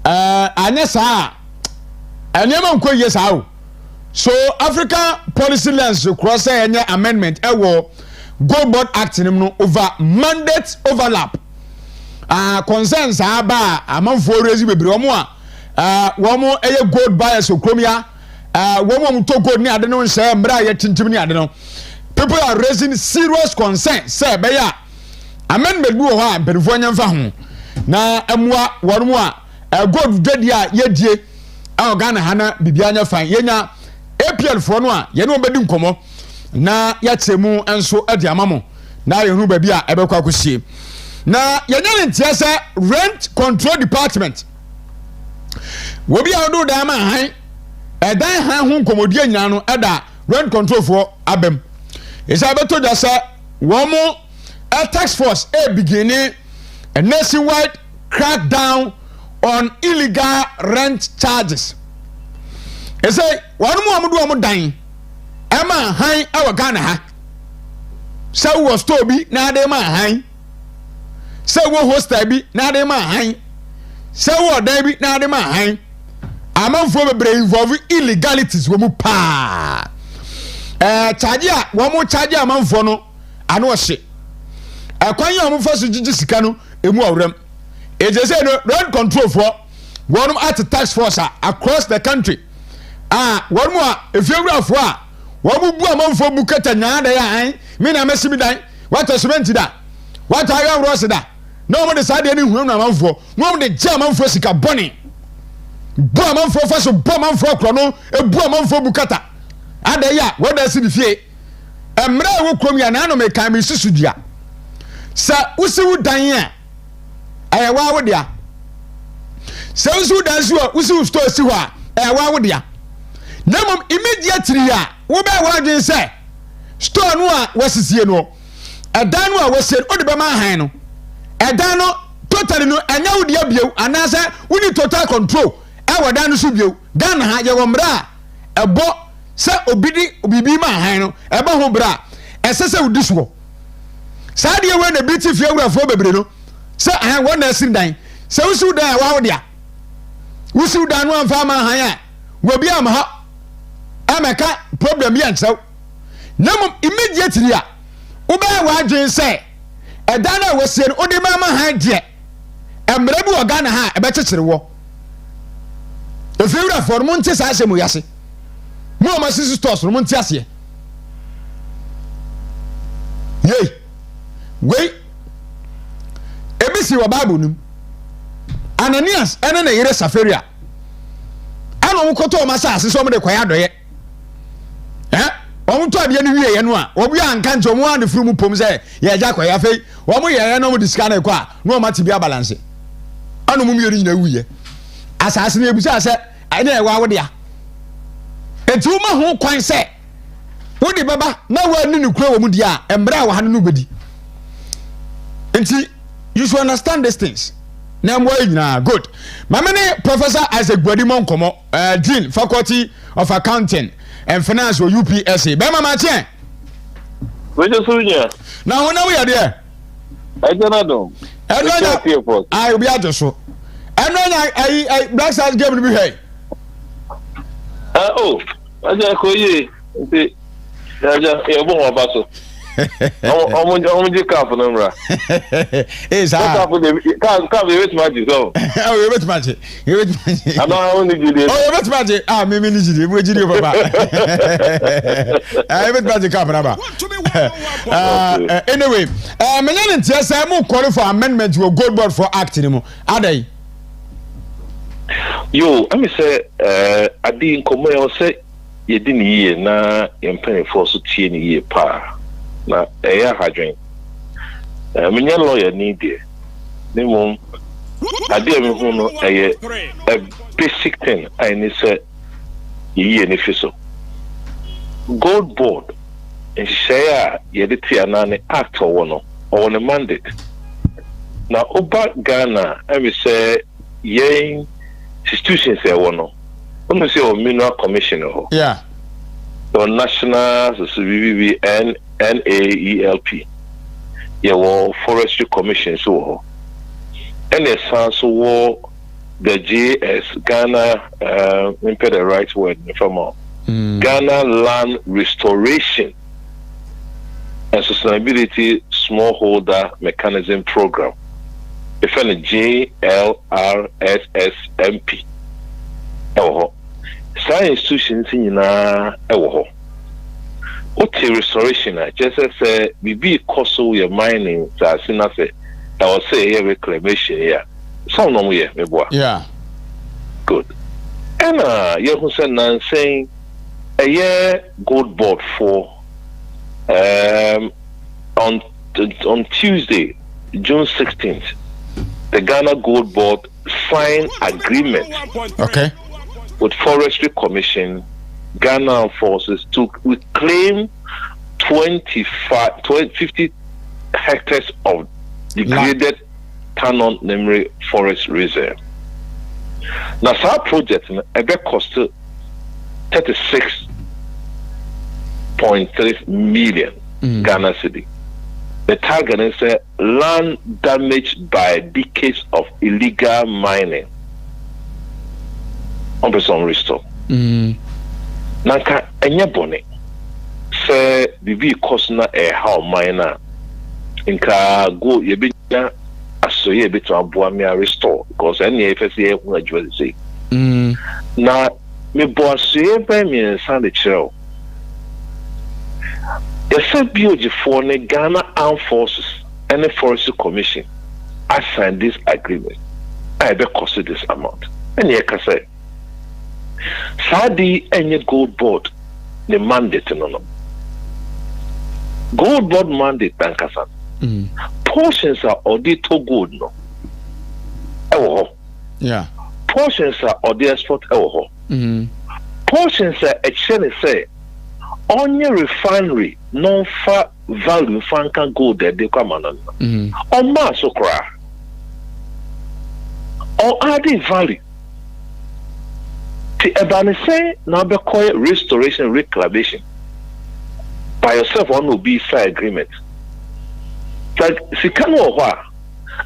anya sa anyema nko ye sa o. So Africa policy lens cross any amendment Gold Board Act no over mandate overlap. Concerns aba amanfo raise bebre omo womo eye gold buyers okromia womo to gold ni ade no nse mbra ye tintim ni ade no. People are raising serious concerns say be ya amendment bi wo ha berifo nyamfa ho na amua wono gold dwadi a yedie Ghana hana bibia nya fan yenya APL for no a ye no bedi nkomo na yatemu enso ade amamo na ye hu ba bi a ebekwa kosie na ye nya ntia se rent control department wo bi a do da ma han edan han hu nkomodi anyina no eda rent control for abem isa beto da se wo mo a task force beginning a nationwide crackdown on illegal rent charges. They say, one more do a dying. Emma high our Ghana ha. So was Toby, now they ma high. So was Tabby, now they ma high. So what David, now they ma high. I'm on for the brain involving illegalities. Womu pa. Chargia, one more charger among fono. I know shit. A quite first Jisicano, a more rem. It is a rent control for one at the task force across the country. One more if you're rough what would be among for Bukata Nada mean I mess me die what a cement that what I am Rosada no one decided any woman among for no the German for Sika Bonnie Bomb for Faso Bomb for Chrono a bomb for Bukata and ya what does it fear a mra will come your anime can be Susudia Sir Usu Danya I wa dia so Usu dance you Usu store siwa wa dia Namum immediately wo be wadwen say store no a wasisie no edan no a wasie o de be ma han no edan no totally no anya wo dia biew anase wo ni total control e wadan no so biew dan ha ye wo mra ebo se obibi ma han no e ba ho bra esese wo disuo sa de we na biti fie wurafo bebre no se han wo na sin dan se wo su dan wa wo dia wo su dan no amfa ma han a wo bi am ha ameka problem yan so namum immediately a wo ba wa dwen say edan na wasie no odi ma han de emre bi Ghana ha e be kekere wo efewura for mo nte sa asemu yase mo ma sisi stores mo nte ase yey wey ebisi wa bible num Ananias ene na yere Safaria ana wo koto ma sa ase so mo de kwaya doye Omu to ade ni wiye no a obi anka nto mo ande furu mu pom se ye ja kwaya fei wo mo ye no mo diska na kwa no ma ti bia balance anu mu mieri nyina wiye asase na ebusa se ene e wa wo dia enti wo ma ho kwan se wo di baba na wa ni ni kura wo mu dia embra wa hanu no bedi enti you should understand these things na mo nyina good mamene Professor Isaac Gwadimon komo Dean Faculty of Accounting and Finance or UPSA. Bema Matien. Where's your senior? Now, we are there. I don't know. I will be at the show. And then I Black Stars game to be here. Oh, I just call you. I just a Omo cap no mra. Is Cap wait match so. Oh, wait match. Wait match. I don't need you. Oh, wait match. Ah, me need we jide baba. Wait match cap na ba. Anyway, me yan ntia say mo call for amendment to gold board for act ni mo. Adai. Yo, I me say adi nkomo yo say ye di ni ye na yempene for so tie ni ye pa. Na eya hadwen. Me yan lawyer ni de. Ni mo adi me hu no a basic thing I need say ye ni fiso. Gold board and share ye de tia na ne act or no or a mandate. Na oba Ghana I me say ye institutions say one. When say mineral commission ho. Yeah. Or national BBB and NAELP. Yeah, well, forestry commission so. And there's also the JS Ghana impede the right word from Ghana Land Restoration and Sustainability Smallholder Mechanism Program. If any JLRSSMP. Science institutions in okay, restoration. Just say we coastal your mining. I say I will say reclamation here. Some no here, me boy. Yeah. Good. And you who said saying a year gold board for on Tuesday, June 16th, the Ghana Gold Board signed agreement. Okay. With Forestry Commission, Ghana forces to reclaim 50 hectares of degraded Tanon Memory Forest Reserve. Now, our project cost 36.3 million Ghana cedi. The target is land damaged by decades of illegal mining. On person restore. Nanka enye bone say bibi cost na how miner nka go ye be nya asoye be to aboa me restore because any efese e hu adwo say na me bo asoye be me nsan de chiro the BOG for the Ghana Armed Forces and the Forestry Commission I signed this agreement. I be cost this amount. And you can say Sadi any gold board the mandate no. Gold board mandate tankasan. Portions are audito gold no. Yeah. Portions are audit export portions are exchange say on your refinery non fa value fanka gold that they come on. On maso cry. Or added value. The Ebani say now be called restoration reclamation. By yourself one will be side agreement. Like Sikano wa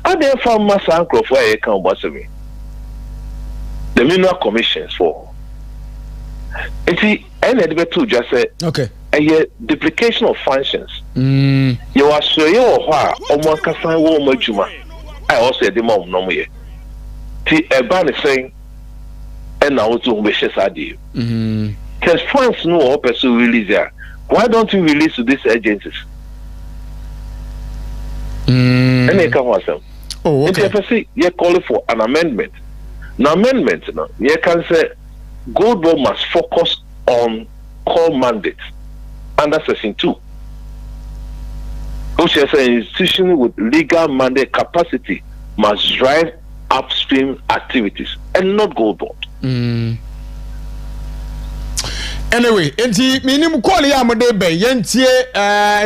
I then found Master Uncle for a can me. The mineral commissions for any two just say okay. A duplication of functions. You are so you or one can sign one juma. I also the mom no more. The Ebani saying and now to wishes are due. Because funds no pursue release there. Why don't you release to these agencies? And they come myself. Oh, okay. If you call for an amendment. Now amendment, you can say Gold Board must focus on core mandates under section 2. Which is an institution with legal mandate capacity must drive upstream activities and not Gold Board. Anyway, enti minim call ya mo de be yentie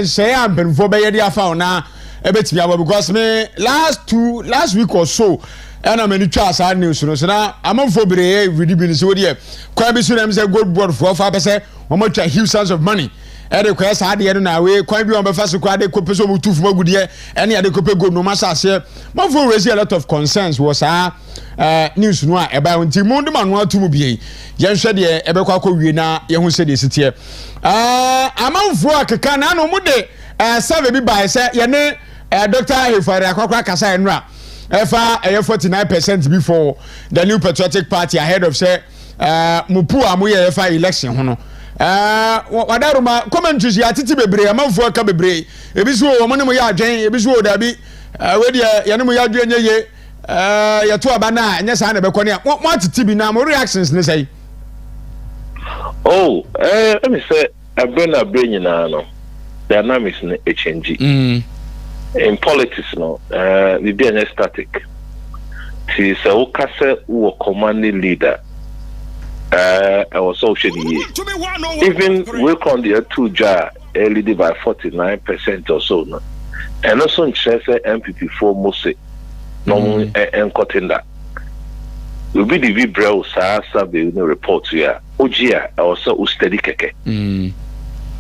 shey ampen fo be ye dia fa na ebetimi abo because me last week or so and I'm in the class I news so na amamfo bere really be so there kwa be so dem say Gold Board for fa be say o mo twa huge sums of money e de kwa sa de na we kwa bi on be fa so kwa de kope so mutufu magude e na de kope go no ma sase mafo raise a lot of concerns was news no a e ba wonti mu de manu atumu bie ye hwe de e be kwa wie na ye hu se de sitie amanfo akeka na no mu de survey bi by say ye ne Dr. Hefari Akokra kasa enra efa 49% before the New Patriotic Party ahead of say mupu amoye efa election ho no wadaruma commentaries ya titi bebre amanfo aka bebre ebiso wo mo ne mo ya adwen ebiso wo dabi we de ye ne mo ya adwen ye ya to aba na nya sa na be kone mo atiti bi na mo reactions ne say let me say brain nyina no dynamics ne change in politics no we be an static ti se o kase wo commanding leader also even we on the two jar leading by 49% or so no and also in MPP for Mose no and cutting that will be the vibro sa be no report here ogia also steady keke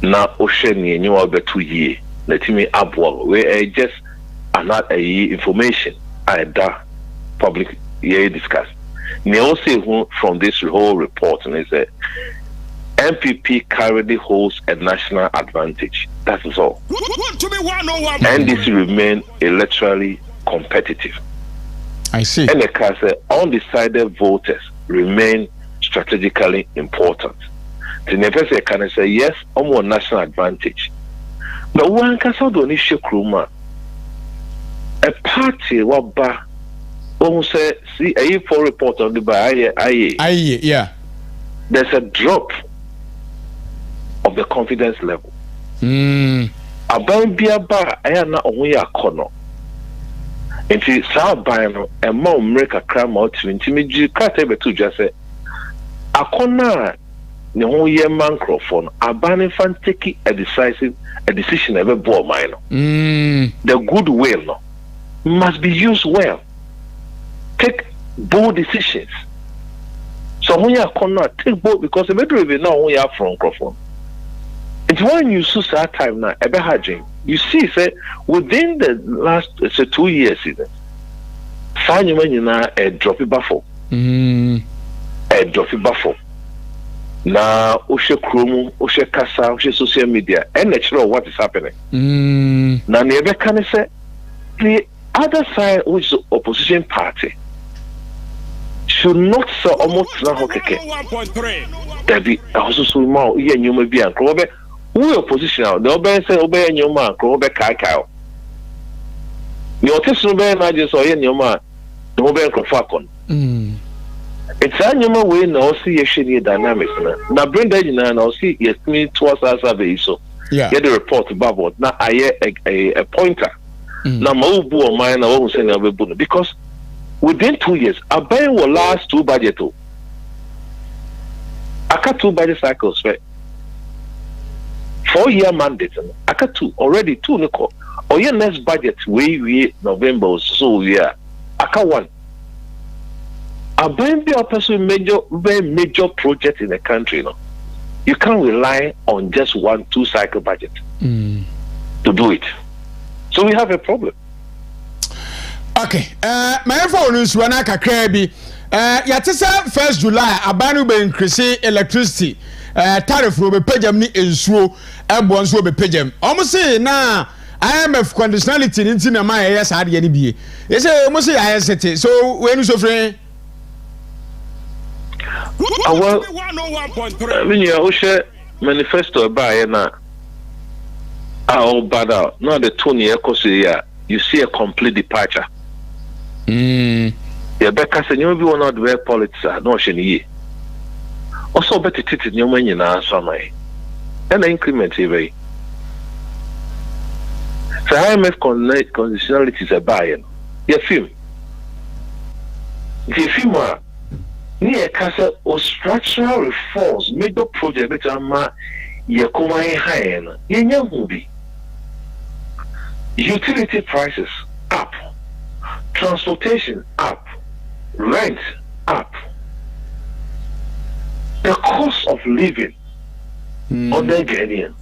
na osheni enyo obetu ye let me abwal we just another information da public here discuss they also from this whole report and is that MPP currently holds a national advantage. That is all. And this remain electorally competitive. I see. And the case undecided voters remain strategically important. The never can say yes, more national advantage. But one can say don't issue kruma. A party what ba say see a full report on the by yeah. There's a drop of the confidence level. Aban bia ba aya na ohun ya kono. Enti sa ban no e ma America crime out enti meji kata be to just say akona ne ho ye microphone aban fan take a decision ebe bo man no. The goodwill no must be used well. Take bold decisions. So when you are take bold because the better even now when you are from microphone. It's when you see that time now, you see, say within the last 2 years, sign you now a drop it buffalo. A drop it buffalo. Now, Oshe Chrome, Oshe Kasa, Oshe social media, and natural what is happening. Now, never can say the other side, which is the opposition party, should not so almost now okay. There be also so more. You may be uncle. Who opposition now? The obey say obey your man, obey Kai. Your testimony by just or in your man, the obey Crofacon. It's a new way now see a shady dynamics. Now bring that in and I'll see yes me twice as a so. Yeah. Get the report about now I hear a pointer. Now my boy mine I won't say never because within 2 years, I buy will last 2 budget. I got 2 budget cycles, right? 4-year mandate. I got 2 already 2 Nico. Or your next budget we November so yeah. I got 1. I buy a person very major project in the country. No, you can't rely on just 1-2 cycle budget to do it. So we have a problem. Okay, my phone is one kakra bi. Yatisa 1st July abanu be increase electricity. Tariff will be pejam ni ensuo ebo nso be pejam. Omo say na IMF conditionality nti na ma yes ade ni bie. You say omo say IST. So we no so free. When you share manifesto by na all bad out. Now the 2 year course you see a complete departure. Yeah, because you be one of the politics no sheni. Also better titi nyoma nyina so mai. And the increment even. So IMF conditionalities are buying. You film. The film near casa or structural reforms major project better ma ye kuma high ye movie. Utility prices up. Transportation up, rent up, the cost of living on the Ghanaian.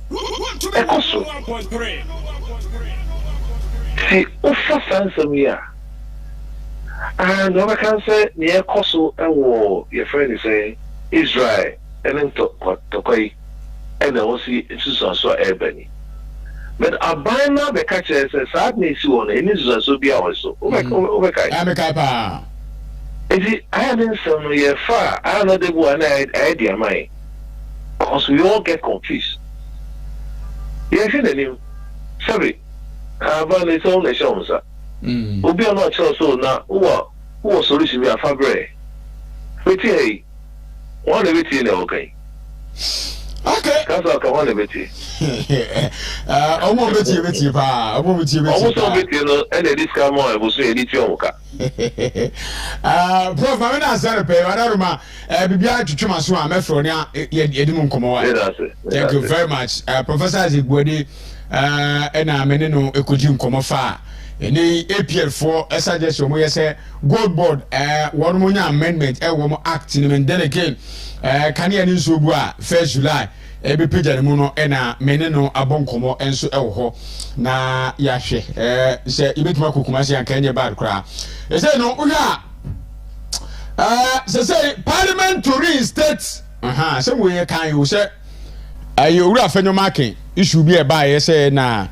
See, offer sense and I can say near Koso and war. Your friend is saying Israel and then Tokoi and also it's also Ebony. but abana be catch say sad na isi won eni so bia also o be kai pa ezi I didn't say no ye fa I know the one I dey am because we all get confused yes the name sorry abana so na show sir obi o no cho so na wo solution bi afabre wetin one of it okay. Okay. That's what I want to be. Almost pa. Almost no, and this come on, was really Tionka. Prof, I mean, I said, Panorama, Bibia to Chumasu, I'm Efronia, Edmund Como. Thank you very much. Professor Zigwedi, and I'm Menino, Ekujim Comofa. In the APL4, as I just say, Gold Board, one more amendment, one more act in and then again, Kanye Nisubua, 1st July, every page at the mono, and Meneno, Aboncomo, and so ho na Yashe, say, Ibit Mako Kumasi and Kenya Badcra. They say, no, say, Parliament to reinstate, somewhere can you say, you rough and your marking, it should be a buy, say, na.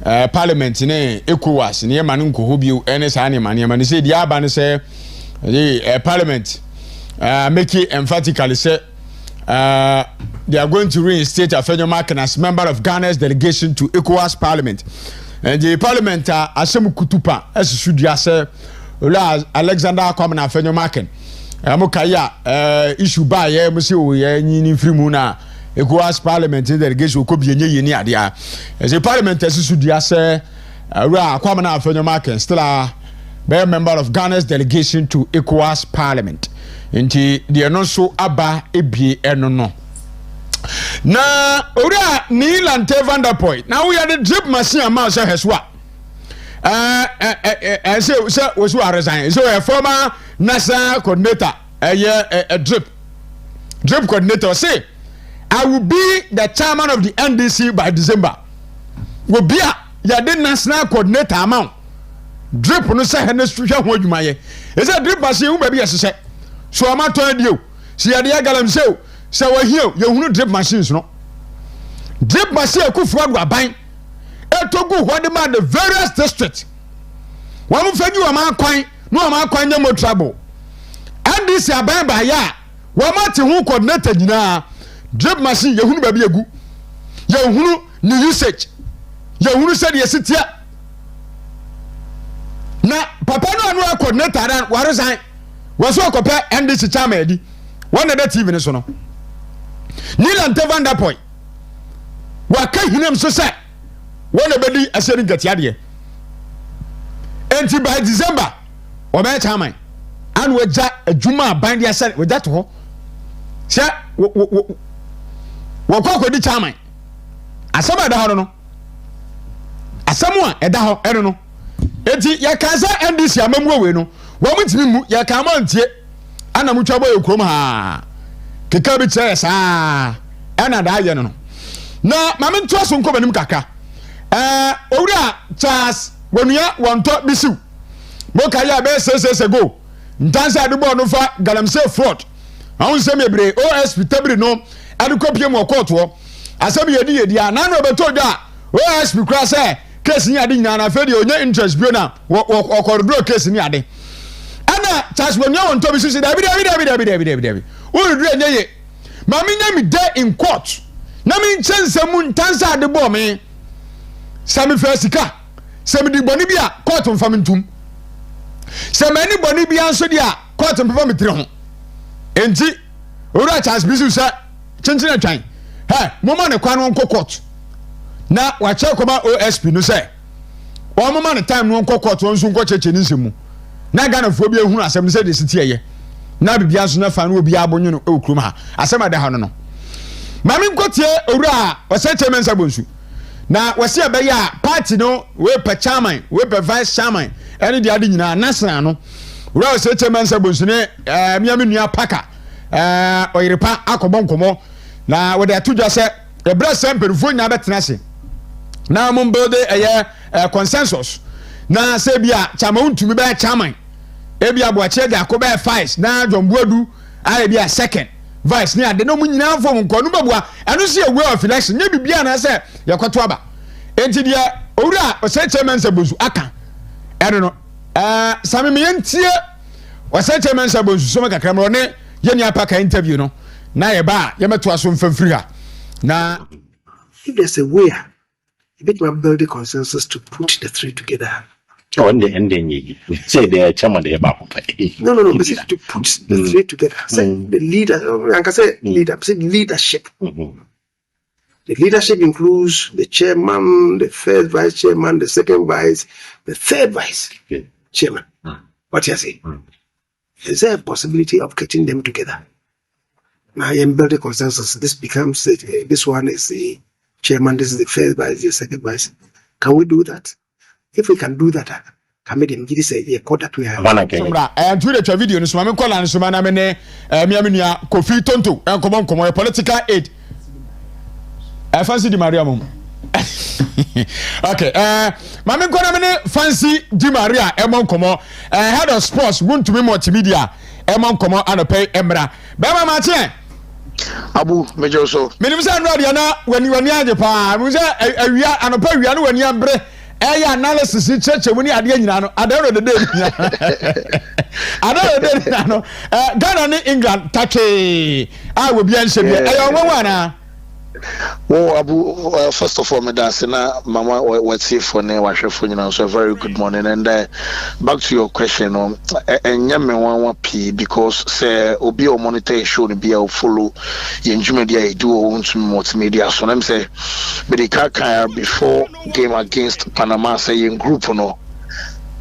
Parliament ne ECOWAS ne ma nko hobio ene sa ne ma ne ma ne say dia ba ne say Parliament make it emphatically say they are going to reinstate Afenyo Markin as member of Ghana's delegation to ECOWAS Parliament, and the Parliament asem kutupa as should ya say Alexander Kwame Afenyo Markin amukaya issue ba ye mo say o ye nyini free mu na ECOWAS Parliament delegation ko bienye yeni ade a as a parliament asisu dia say ra Kwame Afenyo Markin still a member of Ghana's delegation to ECOWAS Parliament nti de no so aba ebie eno no na ora ni Lante Vanderpoint na we are the drip machine amount say heswa say was resign so a former national coordinator a drip coordinator say I will be the chairman of the NDC by December. Will be ya the national coordinator amount. Drip no say hen structure ho adwuma ye. Is a drip machine who baby as say. So am told you. See ya dey galam say we here you hunu drip machines no. Drip machine akufu aban. E togu ho de man the various districts. Wa mu fanyu am kwan, no am kwan nya mo trouble. NDC aban ba ya. Wa ma te hu coordinator nyina. Drip machine yehunu baby egu yehunu ni usage yehunu said yesitia na papa no anu coordinator dan waresign waso akopa NDC chairman edi one that TV ne so no Lante Vanderpoint waka hinem so say one bedi aseri gatia de enti by December oba chairman anu eja adwuma aban de aseri we that ho say wọ́n di chairman asẹ́mu ẹ̀dá hɔ no asẹ́mu a ẹ̀dá hɔ ẹ̀no no eti yẹ kan sẹ́ NDC amamu owe no wọ́n mu tìmí mu yẹ kan mọ̀ ntie ẹ̀na mu twẹ́ bọ́ yẹ kurom ha keka bi kyerɛ saa ɛna daa yɛ no na maame ntoa so nkɔmɔ nim kakra owura Charles wɔnua wɔntɔ bisiw mo ka yɛ abɛɛ sɛsɛsɛ go ntansa ade bɔɔl no fa galamsey fraud ahun sɛm ebree OSP tabiri no ade kopie mo court wo asɛm yedi a na no beto dwa OSP kura sɛ case ni ade nyina na fe de onye interest bio na wɔkɔdoro case ni ade ana Charles wɔnua wɔntɔ bisiw sɛ dabi wọ́n enye ye maame nya mi day in court na mi nkyɛnsɛm mu ntansa ade bɔɔ me sami fɛ sika sami di bɔne bi a court mfa me ntum sami ani bɔne bi anso di a court mfa me tire ho enti owura Charles bisu sɛ kyenkyene atwan moma ne kwan no nkɔ court na wakyɛ kɔma OSP no sɛ wɔn moma ne time no nkɔ court wɔn nso nkɔ kyekye ne nsɛm mu na Ghanafoɔ bi ehunu asɛm sɛ de sitie yɛ na bibia nso na fa no obi abonyo no ekurum ha asɛm ade ha no maame nkotie owura ɔsɛ chairman sabonsu na wɔse abɛyɛ a party no we per chairman we per vice chairman ɛne de ade nyina national no owura ɔsɛ chairman sabonsu ne miame nua paka ɔyerepa akɔbɔ nkɔmɔ na wɔde atodwa sɛ ɛbrɛ sɛ mpanyinfoɔ nyinaa bɛtena ase na mo build ɛyɛ consensus na sɛ bia chairman ntumi bɛyɛ chairman ebi aboache de akoba vice na John Buadu aye bia second vice ni ade no mu nyina fo nko no babua eno se away of election nye bibia na se yakoto aba enti dia owura o say chairman Sabosu aka eno no sami me yentie o say chairman Sabosu so makakra me ne ye ni apaka interview no na ye ba ye meto aso mfamfiri ha na if there's a way a bit more build a consensus to put the three together. Oh, and then you say the chairman they about no, but to put the three together. Say the leader, I can say leader, say leadership. The leadership includes the chairman, the first vice chairman, the second vice, the third vice chairman. What you say? Is there a possibility of getting them together? Now I am building consensus. This becomes this one is the chairman, this is the first vice, the second vice. Can we do that? If we can do that, can make them give say a quarter to a and to the video no so me call and so na me ne me amenia Kofi Tonto en komo political aid fancy di Maria mom okay mama ko na me ne fancy di Maria e mon komo head of sports want to be multimedia e mon komo anope emra be mama tie Abu mejo so menim say no dia na wani age pa mu say awia anope awia no wani ambre analysis church when you are no I don't know the day I don't know the day no Ghana and England take I will be answer Oh, Abu, first of all, Medasina, Mama, what's it for ne? So very good morning. And back to your question, and Yamme 1 because say Obi or monitor show to be a follow media do want to multimedia. So I'm say, but the car before game against Panama say in group no.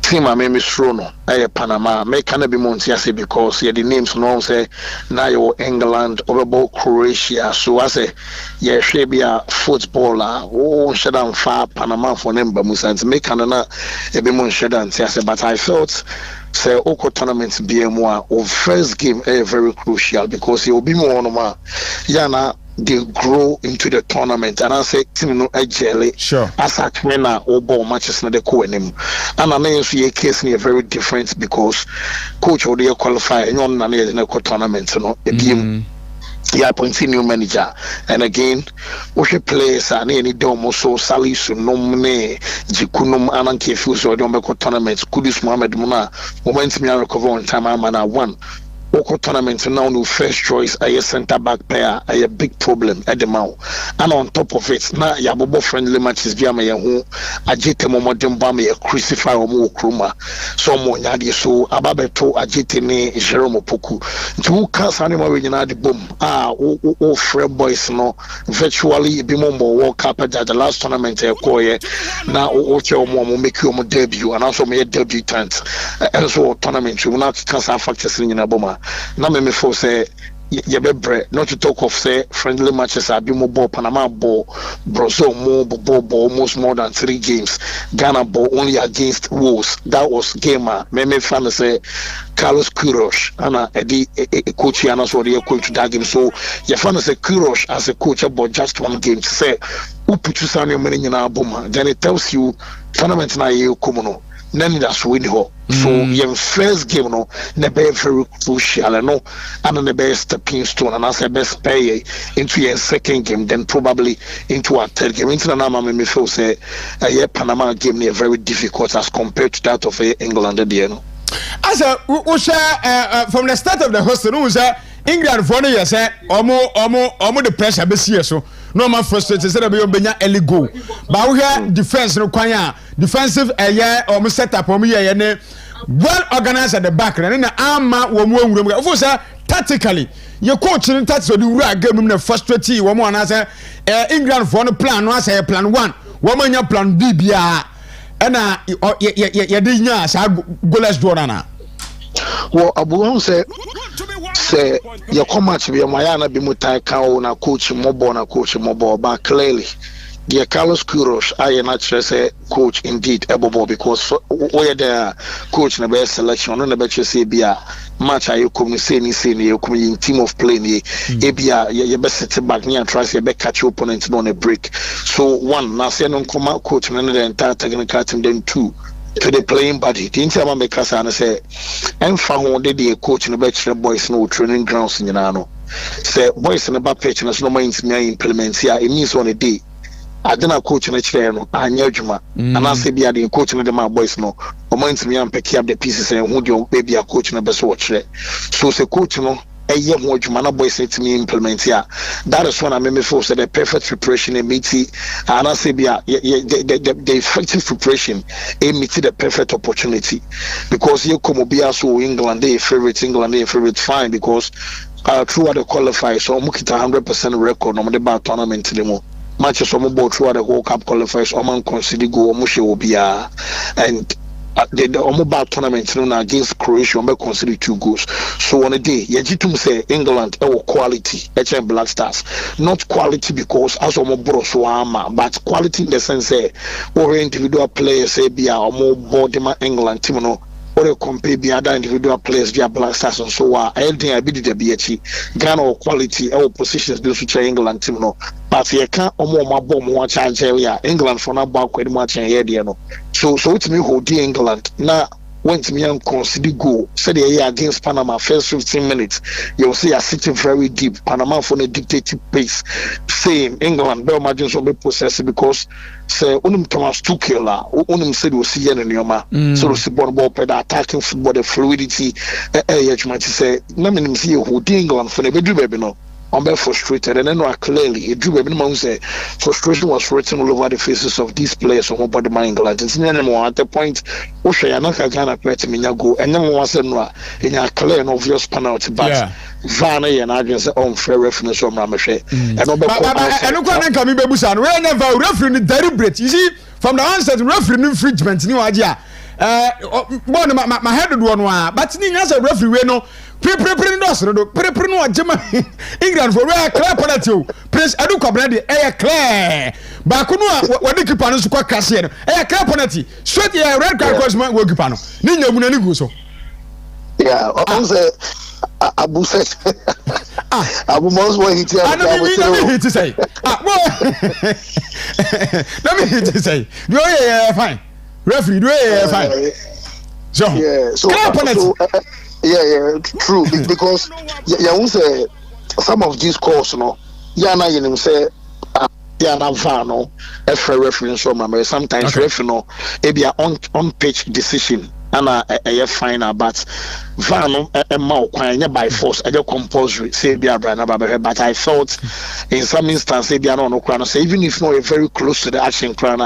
Team I made no Panama may can be Montiasi because the names no say now you England over Croatia so I say yeah she be a footballer oh shouldn't far Panama for them but Musans make canana a be mon shouldn't say but I felt say Oko tournament be more of first game very crucial because it will be more normal yana they grow into the tournament and I say team no agile sure as a winner or ball matches na the ko enim and I know so case near very different because coach or they qualify and on na the tournament no game yeah appointing new manager and again we should players and any domo so salisu no ne jikunum ananke few so the tournament Kudus Mohammed Muna moment me recover on time amana one Oko tournament now no first choice a center back player a big problem at the mount and on top of it na yabobo friendly matches via me hu agite momodem ba me crucify omo kroma so mo nyade so ababeto agite ne Jerome Poku ntu ka sane ma we nyina de bom o free boys no virtually be mo World Cup at the last tournament e koye na o che omo make omo debut and also me debutant and so tournament we not cancer factors nyina boma na me for say yebebre not to talk of say friendly matches are be more ball Panama ball Brazil more ball almost more than 3 games Ghana ball only against Wolves that was gamer me fan say Carlos Queiroz ana edi coach yana so the coach that game so you fan say Queiroz as a coach about just 1 game say uputu sanu many nyina boma then it tells you tournament na ye komono none that's win ho so your first game no na be very crucial no and the best stepping stone and as the best pay into your second game then probably into a third game into na me feel say a Panama game near very difficult as compared to that of England there no as we share from the start of the host no say England for no year say omo the pressure be see so no man frustrated say be benya early goal but we hear defense no kwan defensive omo setup omo ye ne well organized at the back and na ama wo mu awuram for say tactically your coach in tactics the wura game no frustrate wo mo na say England for no plan no say plan 1 wo manya plan B bia na ye dey nya sa goalless draw na well Abu say your coach be my na be mutai kan na coach mobo but clearly the Carlos Queiroz I not say coach indeed ebobo because we the coach na best selection no na be say bia match ayo come say ni you come in team of play ni ebia you best sit back ni and try say be catch opponent on a break so one na say no come coach na the entire technical team then 2 to the playing body. The Inter make us say, and found the coach in the bachelor boys no training grounds in Yanano. Say boys in the back pitch and no mind me implement here. It means on a day. I didn't coach in a chair, no, I knew Juma, and I say, be the coach in the my boys, no, or mind me and pick up the pieces and who your baby are coaching a best watch. So, say, coach, no, a year more Jumana boy said to me, implement here. That is when I made me force the perfect preparation and meeting, and I say, be the effective preparation, a meeting the perfect opportunity because you come be also England, they favorite fine because throughout the qualifiers, so I'm 100% record on the bar tournament anymore. Matches on board throughout the World Cup qualifiers, Oman consider go Mushe will be and the Omoba tournament against Croatia will consider 2 goals. So on a day, Yajitum say England quality, HM Black Stars, not quality because as Omobro Swama, but quality in the sense or individual players say be a more Bodima England team no. Or compare the other individual players via Black Stars and so on. I think I be the BH Ghana or quality or positions do to England team no. But you can't more bomb watch area England for now back with much and here no. So it's me who the England now went to me and consider go said the against Panama first 15 minutes you'll see a sitting very deep Panama for a dictative pace same England Bell margins will be possessed because say unum Thomas Tuchel unum said we'll see in Yoma so the ball the attacking football the fluidity you might say nothing see who the England for the baby no I'm very frustrated, and then clearly it drew everyone say frustration was written all over the faces of these players on about the England. It's anymore at the point Osha not Ghana play to me go and then was in a clear and obvious penalty, but Vana and I say unfair reference from Ramashe. And I'm coming baby son, whenever referee deliberate, you see from the onset referee infringement, new idea. My head would one, but as a referee, no. England for where clear penalty. Prince Edu Kobradi, clear. Bakunu, what the Kipano Squad Cassian, clear penalty. Straight red card crossman will Kipano. Nino Munani Guso. Yeah, Abu said, Abu Mons what he tell me to say. Let me to say. Do fine. Referee, do fine. So, yeah, so clear penalty. Yeah, true. Because you say some of these calls, no, na you say, na vano, reference from sometimes referee no, it be on pitch decision. And a final, but Vano and by force, I just compulsory, say be a brand, but I felt in some instances, be no crown, say even if not very close to the action crown,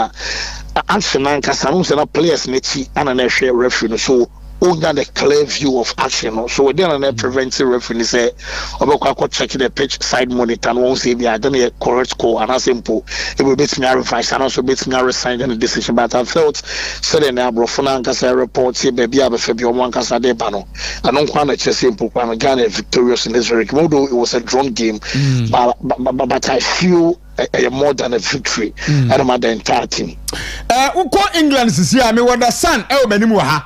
action and Casanus and players nechi and an share referee. So under the clear view of action, so then a preventive referee say, about checking the pitch side monitor and won't say, I don't need a correct score and a simple. It will be me revise and also be me resign the decision. But I felt suddenly I brought Funanka report, say, baby, I have a Fabio Wankasa de Bano. I don't want to just simple, and Ghana victorious in this very although it was a drawn game, but I feel more than a victory out of the entire team. England is here, I mean, what the son, Menimuha.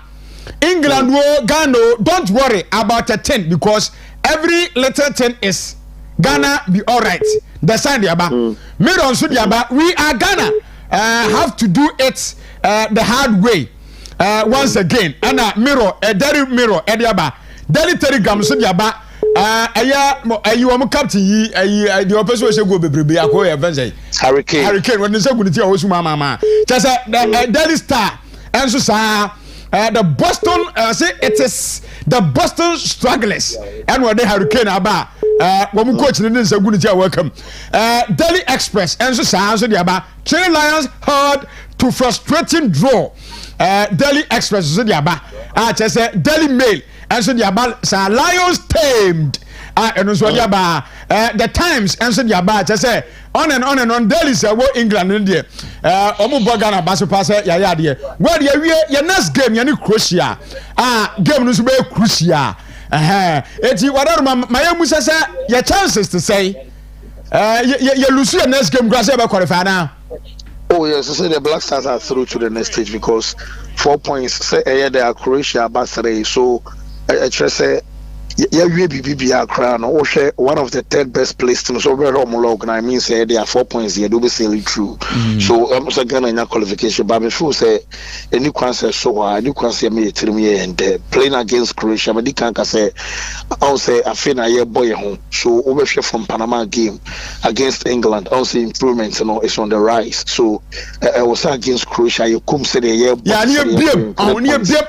England will Ghana, don't worry about a 10 because every letter 10 is Ghana be alright. The sign yaba. Miron should yaba. We are Ghana. Have to do it the hard way. Once again. Anna mirror, a daily mirror, Ediaba. Daily telegram should yaba. You are captain. The opposite will go be Hurricane. When the second was mama. Just a Daily Star. And so the Boston, say it is the Boston strugglers, and what they Hurricane about. When we coach in the good welcome. Daily Express, and so sounds the about. Chile Lions hard to frustrating draw. Daily Express, so the about. Just Daily Mail, and so the about. Lions tamed. And so the about. The Times, and so the about. Just say on and on. Daily say what England in there. Omo Bogana baso pass ya de. Well your next game you Croatia. Game no so be Croatia. Eti whatever my musa say your chances to say you lose your next game grass be qualify now. Oh yes, so the Black Stars are through to the next stage because 4 points say they are Croatia but 3 so I just say yeah, we be Accra no share one of the third best placed teams over homolog, and I mean say they are 4 points here, do be sailing through. So I'm also gonna in qualification, but before say any concert so I do concert me tell me and playing against Croatia, but they can't say I'll say I feel a boy home. So over from Panama game against England, I'll say improvements and all is on the rise. So I was against Croatia, you come say the year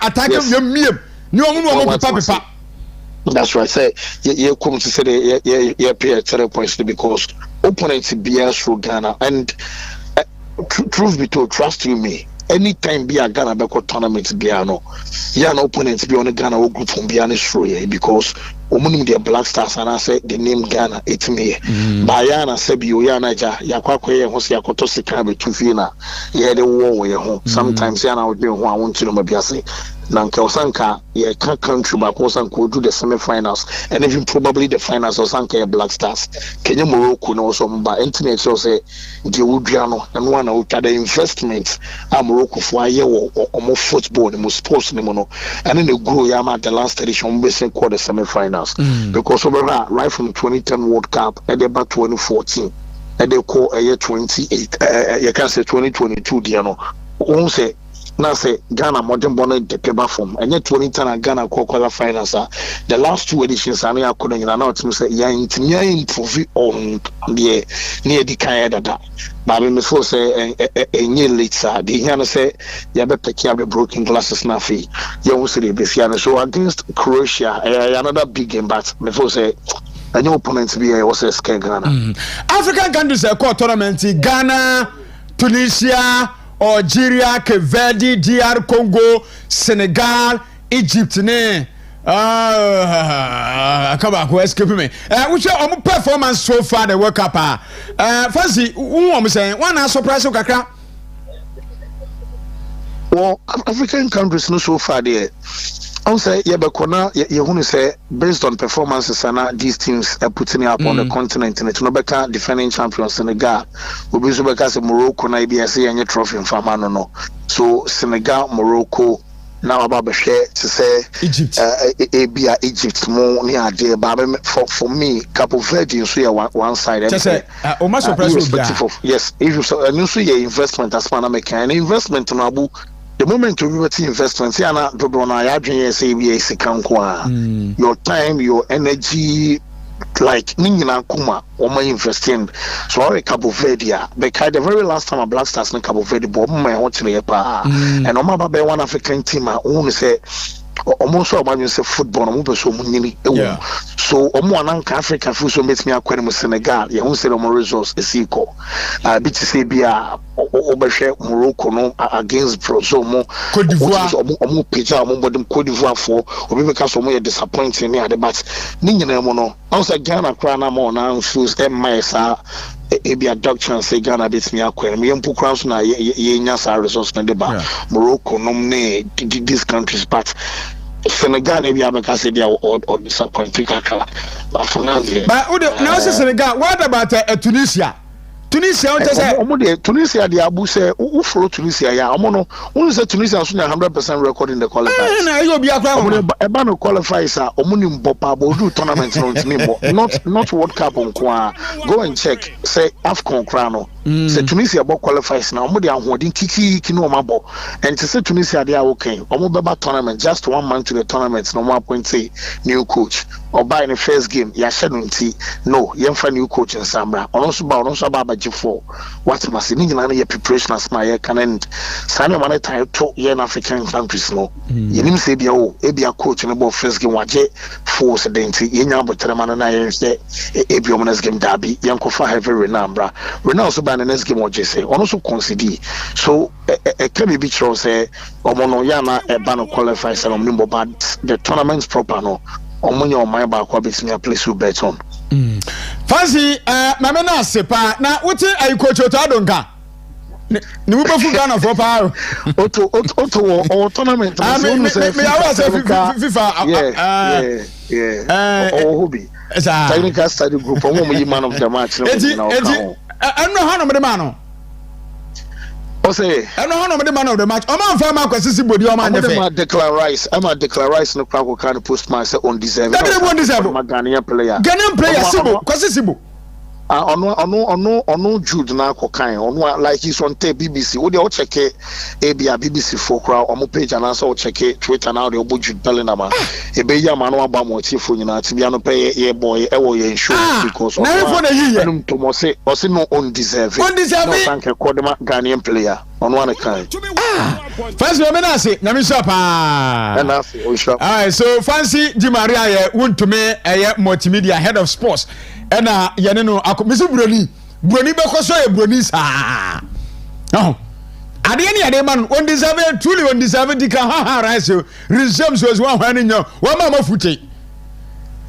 attacking your that's right. Say you come to say you pay 3 points because opponents be through Ghana and truth be told, trust you me. Anytime be a Ghana back tournament be no opponents be on the Ghana group from be through because the Black Stars and I say the name Ghana it's me. Bayana said you yana yakwa hosi yakoto sikabe tufina yeah the war where home. Sometimes yana would be one I want to know maybe I say Nanka Osanka, yeah, can't country back Osanka do the semi-finals and even probably the finals of Sanka Black Stars. Kenya Morocco no some by internet so say the Udriano and one out the investments Morocco for a year or more football and more sports and then they grow Yama at the last edition basically quarter semi-finals because over right from 2010 World Cup and about 2014 and they call a year 28 you can say 2022 Diano won't say now say Ghana modern bonnet the paper form and yet 2010 Ghana quarter finals the last 2 editions are near couldn't know to say yeah improve on the near the Canada but before say a year later the Hana say you better carry broken glasses na fee you will see the so against Croatia another big game but before say a new opponent be was a scare Ghana African countries tournament Ghana Tunisia Algeria, Cape Verde, DR Congo, Senegal, Egypt ne come back escape me. Which are performance so far the World Cup fancy who am saying one surprise kakra. Well, African countries no so far there. I say yeah, but you want to say based on performances and these teams are putting up on the continent and it's no better defending champions Senegal. We be so better Morocco na IBC and trophy in Famano no. So Senegal, Morocco now about share to say Egypt. Egypt more near there, but for me, Cape Verde so one side. Just say almost surprise. Yes, if you see investment as man make an investment on Abu. The moment we see investments, your time, your energy, like Nina Kuma, or my investing. So I Cabo Verde, because the very last time a Black Stars in Cabo Verde, but my hotely and Oma by one African team, I only say. Almost about you say football, I'm so many. So, Omo African food so makes me acquainted with Senegal. You won't say the more results is equal. BTC be overshare Morocco no against Prozomo. Cote d'Ivoire, Omo Pija, Omo Cote d'Ivoire for, or because of more disappointing near the but Nina Mono. Also, Ghana Crana more now, shoes and Mysa. Be a doctor and say Ghana beats me acquainted. Me and Pukrans na ye nyasa resource na deba Morocco nomne these countries but Senegal maybe I say they are or disappointing kakala. But for now now say Senegal. What about Tunisia? Tunisia Tunisia the Abu say who follow Tunisia ya omo no say Tunisia so 100% record in the qualifiers na you be akwa eba no qualifiers omo ni mbopa bo do tournament no ntimi not World Cup nko go and check say AFCON krano say Tunisia bo qualifiers na omo de ahoden kiki no mabo and to say Tunisia they are okay omo beba tournament just 1 month to the tournament no more point say new coach or by in the first game ya shedunti no yemfa new coach in Sambra also ba for what must in your preparation as my can end sign of time to yen African countries no you didn't say be a coach in about first game watch force identity yenya but man na yen say ebiomonas game derby yankofa heavy renambra also by the next game what say also consider so can be sure say omono yana e ban qualify say omnimbo but the tournaments proper no omonyo my ba kwa betimi a place to bet on Fancy, Mamma Sepa, now what's it? I coach Otadonka. New Ghana for power. Otto, tournament. I hobby. Technical study group, man of the match. I'm not the man. O say I know one of the man of the match. O man fa ma kwasisi bodi o man dey declare rice. I'm a declare rice no kwa kind of post man say undeserved. That one deserve. Ghanaian player. Ghanaian player sibo kwasisi bo. Ono Jude na kokan ono like he's on tape BBC wo dey o check ABA BBC for crowd omo page and also check Twitter now dey o Jude Bellingham e be ya ma no aba mo tifo nyina ti bia no pay ye boy e wo ye show because of no to mo say o say no undeserved no thank you Kodema Ghanaian player on one kind first we na say na me shop na say o shop alright so Fancy Di Maria ye wontume multimedia head of sports ena yene no akomisi broni be koso e broni sa no ade ne ade man on deserve truly on deserve di kan ha rice resume so one hwan nyo wa ma mafute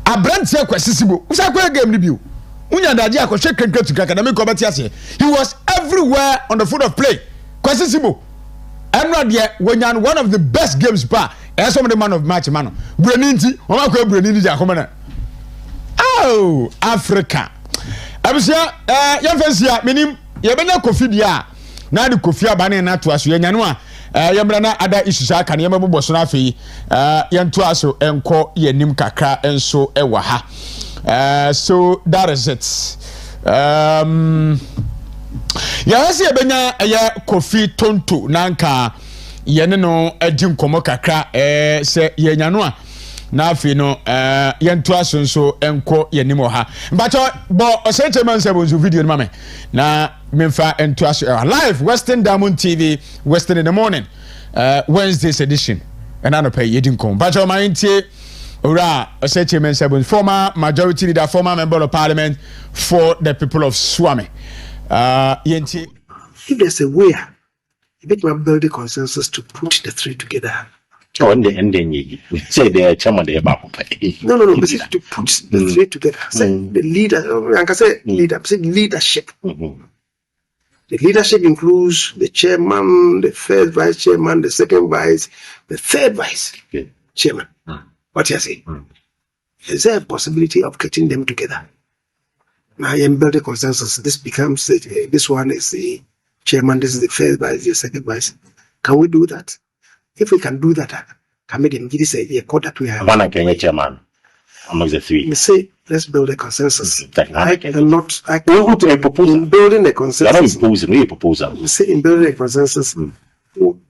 abrante kwasisibo usa kwa game ni bio unya daje akohwe kankan kaka me ko beti ase he was everywhere on the field of play kwasisibo eno de wonyan one of the best games pa some of the man of match man broni nti o ma kwa broni ni ja komana oh Africa abusia yemfensia menim yebenya kofi dia na de kofi abane na to aso yanyano a yemra na ada isusa aka ne yemabobɔ so na afei yento aso enko yanim kakra enso ewa ha so that is it yasi yebenya kofi tonto nanka yene no adi nkomo kakra se yanyano a na afi no yento asonso enko yanimo ha but bo osencheman sebonzo video no mame na memfa ento aso live Western Diamond TV Western in the morning Wednesday's edition and I pay yedin kom but my intie ora osencheman sebonzo former majority leader former member of parliament for the people of Swami yenti if there's a way you make my build a consensus to put the three together. Oh, and then you say the chairman they about no, but to put the three together. Say the leader, I can say leader, say leadership. The leadership includes the chairman, the first vice chairman, the second vice, the third vice chairman. What you say? Is there a possibility of getting them together? Now you build a consensus. This becomes this one is the chairman, this is the first vice, the second vice. Can we do that? If we can do that, can make them give this a quarter to have one again, chairman among the three. You say, let's build a consensus. I to propose in building a consensus. Proposal. You say in building a consensus, you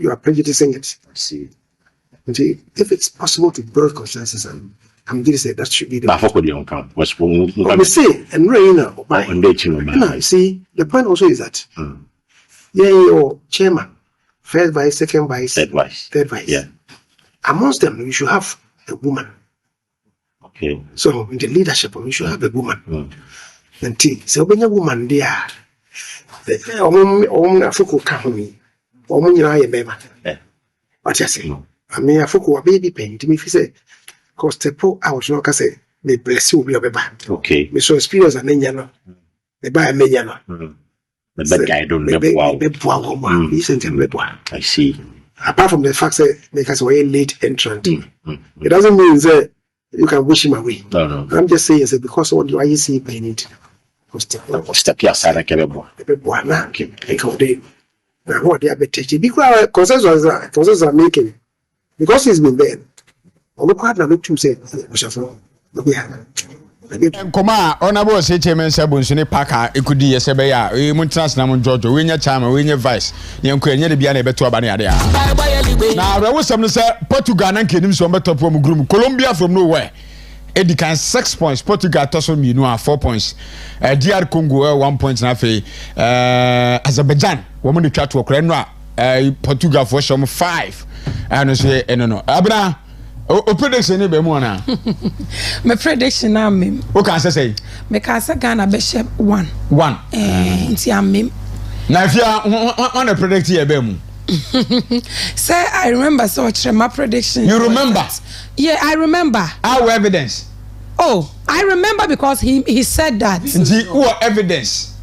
are prejudicing it. See, if it's possible to build consensus, and I'm going to say that should be the. We say and now, you see, the point also is that your chairman. First vice, second vice, third vice. Yeah. Amongst them, you should have a woman. Okay. So in the leadership, you should have a woman. And so when a woman there, Africa come me, what you say? I mean, Africa a baby pain to me if you say, because the poor I was not say, may bless you, be a baby. Okay. Me so experience and then they buy a million. That guy don't I see. Apart from the fact that make us a late entrant, it doesn't mean that you can wish him away. No. I'm just saying that because what you see paying it. Step aside like a boy. What they are because consensus are making because he's been there. Look what look to say. Nkoma honorable say chairman Sabunsu ne paka ekudi yesebe ya muntrans na George we nya chairman we nya vice yenko enye de bia na beto aba na ade na rewo sam no say Portugal na nkenim so beto from group Colombia from nowhere edikan 6 points Portugal toso minu 4 points DR Congo 1 point na fe Azerbaijan wo mo de twa to okra no a Portugal for some 5 and say no abna o prediction be mu na my prediction na mem o kan say me ka say Ghana be shep 1 nti am mem na if you on a predict here be mu say I remember so my prediction you remember yeah I remember our evidence I remember because he said that nti who evidence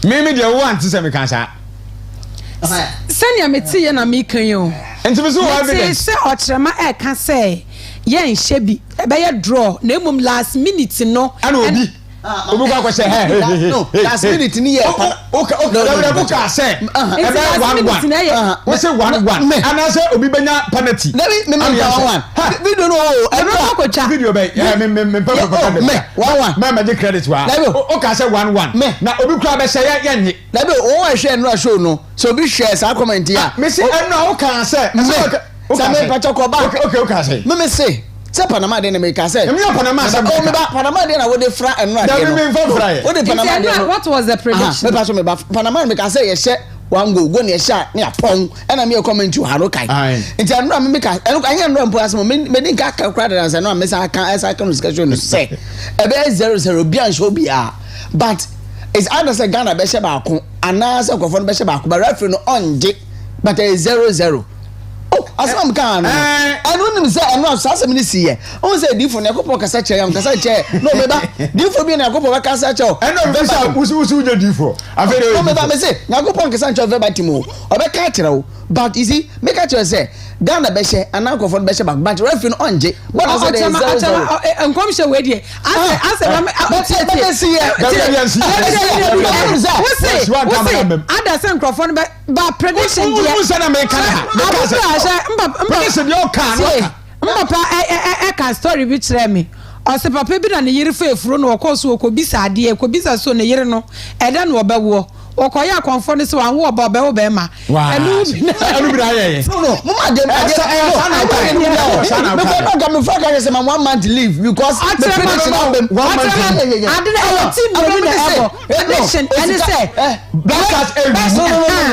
me dey want to say me kan say sanya meti na me kan yo enti me so evidence say otrema e kan say ye nhye bi e be ye draw na emum last minute no ana obi obi kwa say hey no last minute ni here okay we ka say e be 1-1 we say 1-1 and I say obi benya penalty me 1-1 video no video be me papa 1-1 me magic credit wa o ka say 1-1 na obi kura be say yenye na be o wa hwe no show no so obi share sa comment ya me say no o ka say Same patoko ba. Okay, say. Me say Panama dey na me ka say. Me Panama say. Oh me ba Panama dey na we dey fra enu ade. Dem me fry. What dey Panama dey? What was the prediction? Me pass me ba Panama me ka say ye hye one go na ye hye na pon. E na me comment you haro kai. Nti anu me ka anu anya anu mpo asem me din ka kra dey na say no me say aka no discussion no say. E be 0-0 bi an show bia. But it's either say Ghana be hye ba ko ana say kofo no be hye ba ko but referee no onje but it is 0-0. Asam kan anu nim say anu asase me see here on say difo na yakopɔ kasa kyɛ yam kasa kyɛ no me ba difo bi na yakopɔ kasa kyɛ o ɛna be say usu je difo afere no me ba me say yakopɔ kasa kyɛ verbatim o ɔbɛka kyerɛ o but you see make kyerɛ say Ghana be hye anankɔfo no be hye back but referee no onje what was the 0-0 nkom hye we die ase but see here ada say nkrɔfo no ba prediction die usa na me kana prediction yo kan papa ka story bi kyerɛ me ɔse papa bi na ne yere fa efuro no ɔkɔ so ɔkɔbisa ade ɔkɔbisa so ne yere no ɛda no ɔbɛwo okoye akonfo ne se wan wo oba oba be ma enu bi na ye no mama dem me fuck I say my 1 month leave because the prediction of 1 month adena team no na prediction and say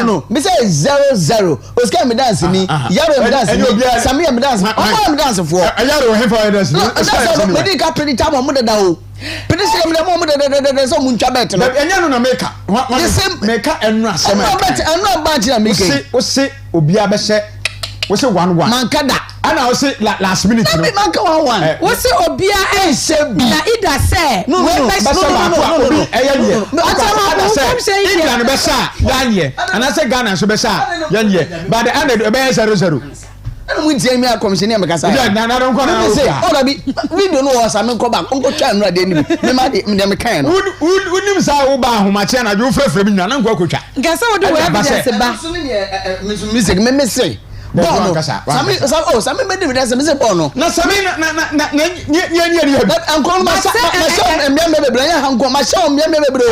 no me say 0-0 oska me dance ni yaro me dance ni sami me dance o me dance for yaro he for dance no me dey ka predict am mo da o prediction me mo de so mu ntwa bet no enya no na make meka enu asem enu ba na make o se obi abehye o se 1-1 mankada ana o se last minute no manka 1-1 o se obi a enhye bi na ida say no eya ye ana say England be sha yanye ana say Ghana so be sha yanye but the end be 0-0 we dey me commissioner me kasa ya na don ko na say o bi video no was am ko back onko twa nra de ni me ma de me kan no unim sa wo ba ahomache na jo frefre bi nya na nko akotwa ngasa wo de we evidence ba music me say bono sami me de say me say bono na sami na nya but anko ma show me bebre nya hanko ma show me bebre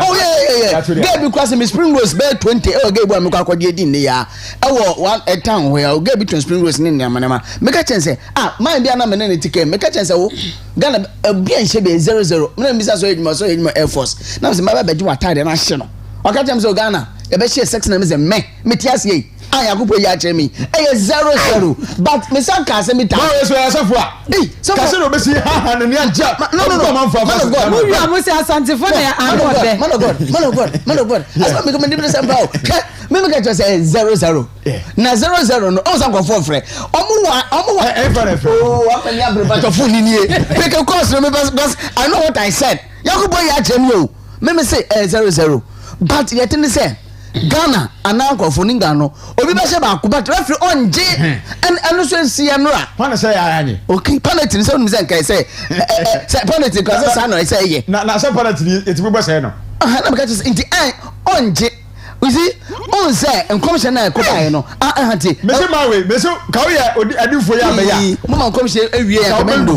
oh yeah get because me spring rose be 20 e get bo me kwa kwade din ne ya e wo one a town where get between spring rose ne nyamanama me ka chense man bia na me ne ticket me ka chense wo Ghana bia nhye be 0-0 me na mi sa so edwuma Air Force na me say ma ba ju atade na hye no o ka chense Ghana e be share 6 na me say me tiase yi ayakupo ya kire mi 0-0 but me san ka se mi ta no so asafo a ka se no be si ha na ni anja no man for we are mo say asantifo na anode man of God as me come dey say bro me ka say 0-0 na 0-0 no o san go for frɛ omo wa oh apani abreba to phone ni e pick a course no me because I know what I said yakupo ya kire mi o me say 0-0 but yet ni say Ghana ananko foninga no obi be hye ba ko but referee onje and so sia no a pana say anye okay penalty so no say kai say penalty cause say no say ye na say penalty it be say no na me catch inti onje you see on say commission na ko ba no ahati me say my way me say ka we adifo ya be ya mo man commission ewie ya komendo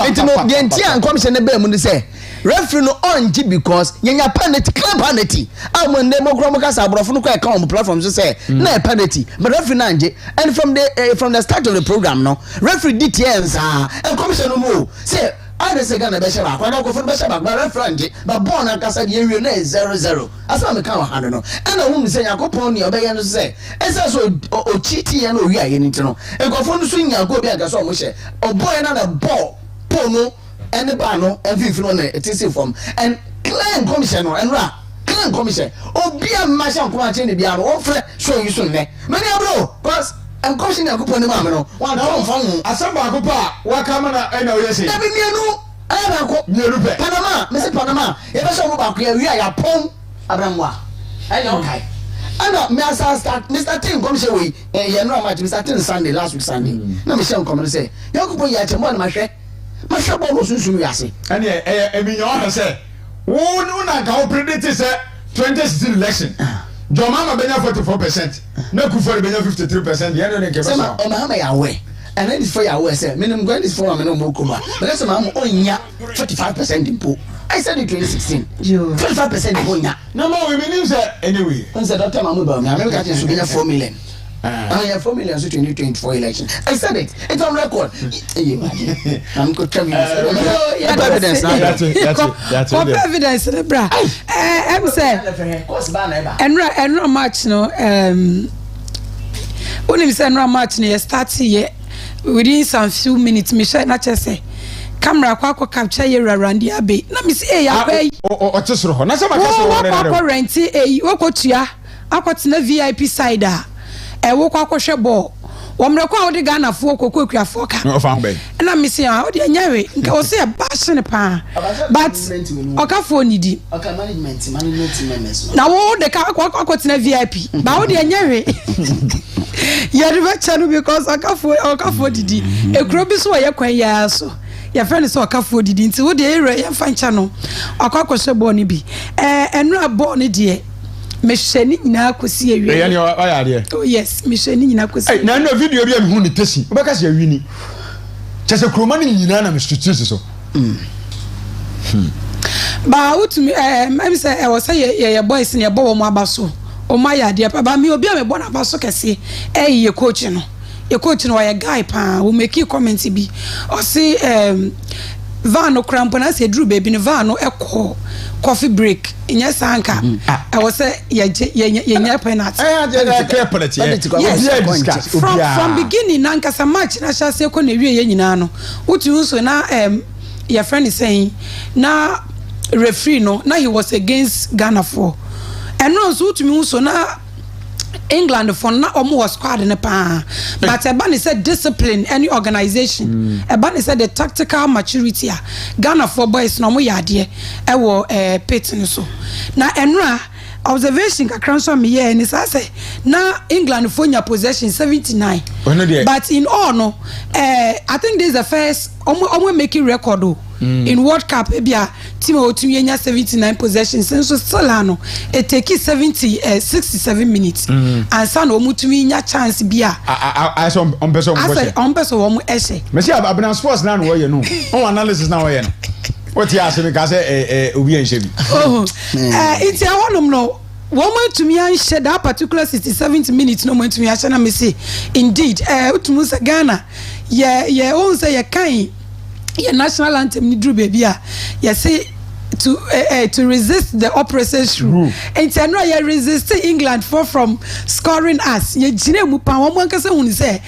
inti no de ntia commission na be mu ni say referee no onji because yenya penalty clear penalty amon dem okro kasa abrofo no kwa ka on platform so say na penalty but referee na nje and from the start of the program no referee details and commission no mo say I dey say Ghana be sheba kwa na ko fun be sheba but referee nje but born na kasa de ewie na 0-0 asa me kan wa hano no and hu me say yakopon ni obeye no say esa so o cheating ya no wi aye ni no ekofo no so nya go bi aga so mo hye o boy na the ball pono and ba no everything no it is from and clean commission no and ra clean commission obia masha ko ache ne bia no o fre show you so ne many bro cause and commission na kupon ne ma me no wa na on fun asamba ko pa wa kama na na o yesi na bi mienu ara ko mienu pe Panama me say Panama e be so mo ba ko ya wi ya pon abramwa I don't kai and me asa start Mr. Tin commission we you know match Mr. Tin Sunday last week Sunday na me share comment say ya kupon ya che mo na ma hwe mahwɛ bɔ no sunsun wiase ɛne ɛbi nyɛ ɔhɛ sɛ wo na ka wo predict sɛ 2016 election John Mama benya 44%, na Kufori benya 53%. Yɛn ne nkɛbɛ sɛ ɔmahama yɛ awɛ ɛna this for yɛ awɛ sɛ menim going this for me no mo koma but sɛ mahama ɔnya 45% mpo I said in 2016 45% ɔnya na ma we menim sɛ anyway sɛ Dr. Mahmoud Bawumia America just benya 4 million. I have 4 million so 2024 election. I said it. It's on record. I'm going to tell you. Evidence. That's it. Evidence, bra. I'm saying. Enra match no. When you say enra match no, you start here within some few minutes. Me share not just say. Camera kwa capture ye rarandi abe. Na me say ya be. O tesoro ho. Na se makase wo re. Kwa rent wo ko tua. Akotena VIP side a. Ewo kwa hwe ball womre kwa odi Ghana fo kokokua fo ka no fa be na me se a odi anyawe nka wo se e ba hye ne pa but oka fo nidi oka management members na wo de ka akotena VIP ba odi anyawe ye de chanu because oka fo didi ekro bi so ye kwan ya so ya friend so oka fo didi nti wo de ere ye fa ncha no akwa ball ni bi enra ball ni de mesheni nyina kosi ewie yani oyade oh yes mesheni nyina kosi na no video bi am hu ni tesi obeka se awini chese kroma ni nyina na mestutisi so ba utumi me say e was say ye boys ne bo wo mo abaso o ma yade pa ba me obi am bo na abaso kese ye coach no wa guy pa wo make comment bi o say van no cramp na say drew baby no van no ekọ coffee break inya sanka I was say ye penalty from beginning na nkasa match na sha say ko na wie ye nyina no utu so na your friend is saying na referee no na he was against Ghana for and no so utu so na England for na omo was squad ne pa but Ebani said discipline any organization Ebani said the tactical maturity Ghana for boys no mo yade e wo pit no so na enra observation kakran so me here ni say na England for nya possession 79 but in all no I think this is the first omo making record in World Cup ebia team otumi nya 79 possessions so still ano it take 67 minutes and san omutumi nya chance bia I some on person wo mo ehye me see abena sports na no wo ye no on analysis na wo ye no what you ask me ka say obi en shebi it's a one no woman to me and share that particular 67 minutes no moment to me na me say indeed utumu sa Ghana ye on say ye kan your national anthem ni drew baby you say to resist the oppressors rule and no you resist England from scoring us you gine mu pa won kan say hun say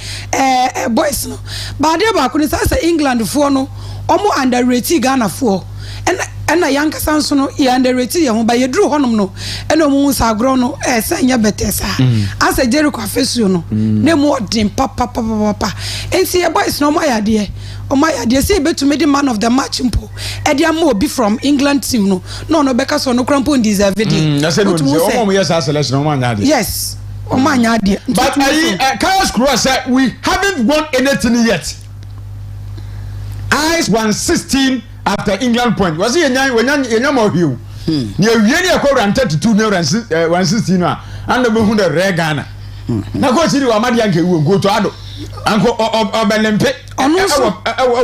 boys no but dey ba ko ni say England for no omo underrate Ghana for and yanka sanso no ya underrate ye ho ba ye drew honom no and omo sagro no sanya betesa as a Jericho afesu no na mu odin papa and see boys no my idea they say betu the man of the match mpo e dia mo obi from England team no beka so no crampo deserve it yes o ma nya de but Chaos Crew said we haven't won anything yet. Eyes 116 after England point was he enya mo hiu ni awie ni akọ ran 32 na 116 no and be hu the red Ghana na ko chiri wa madi anke wo go to ado anko obelempe e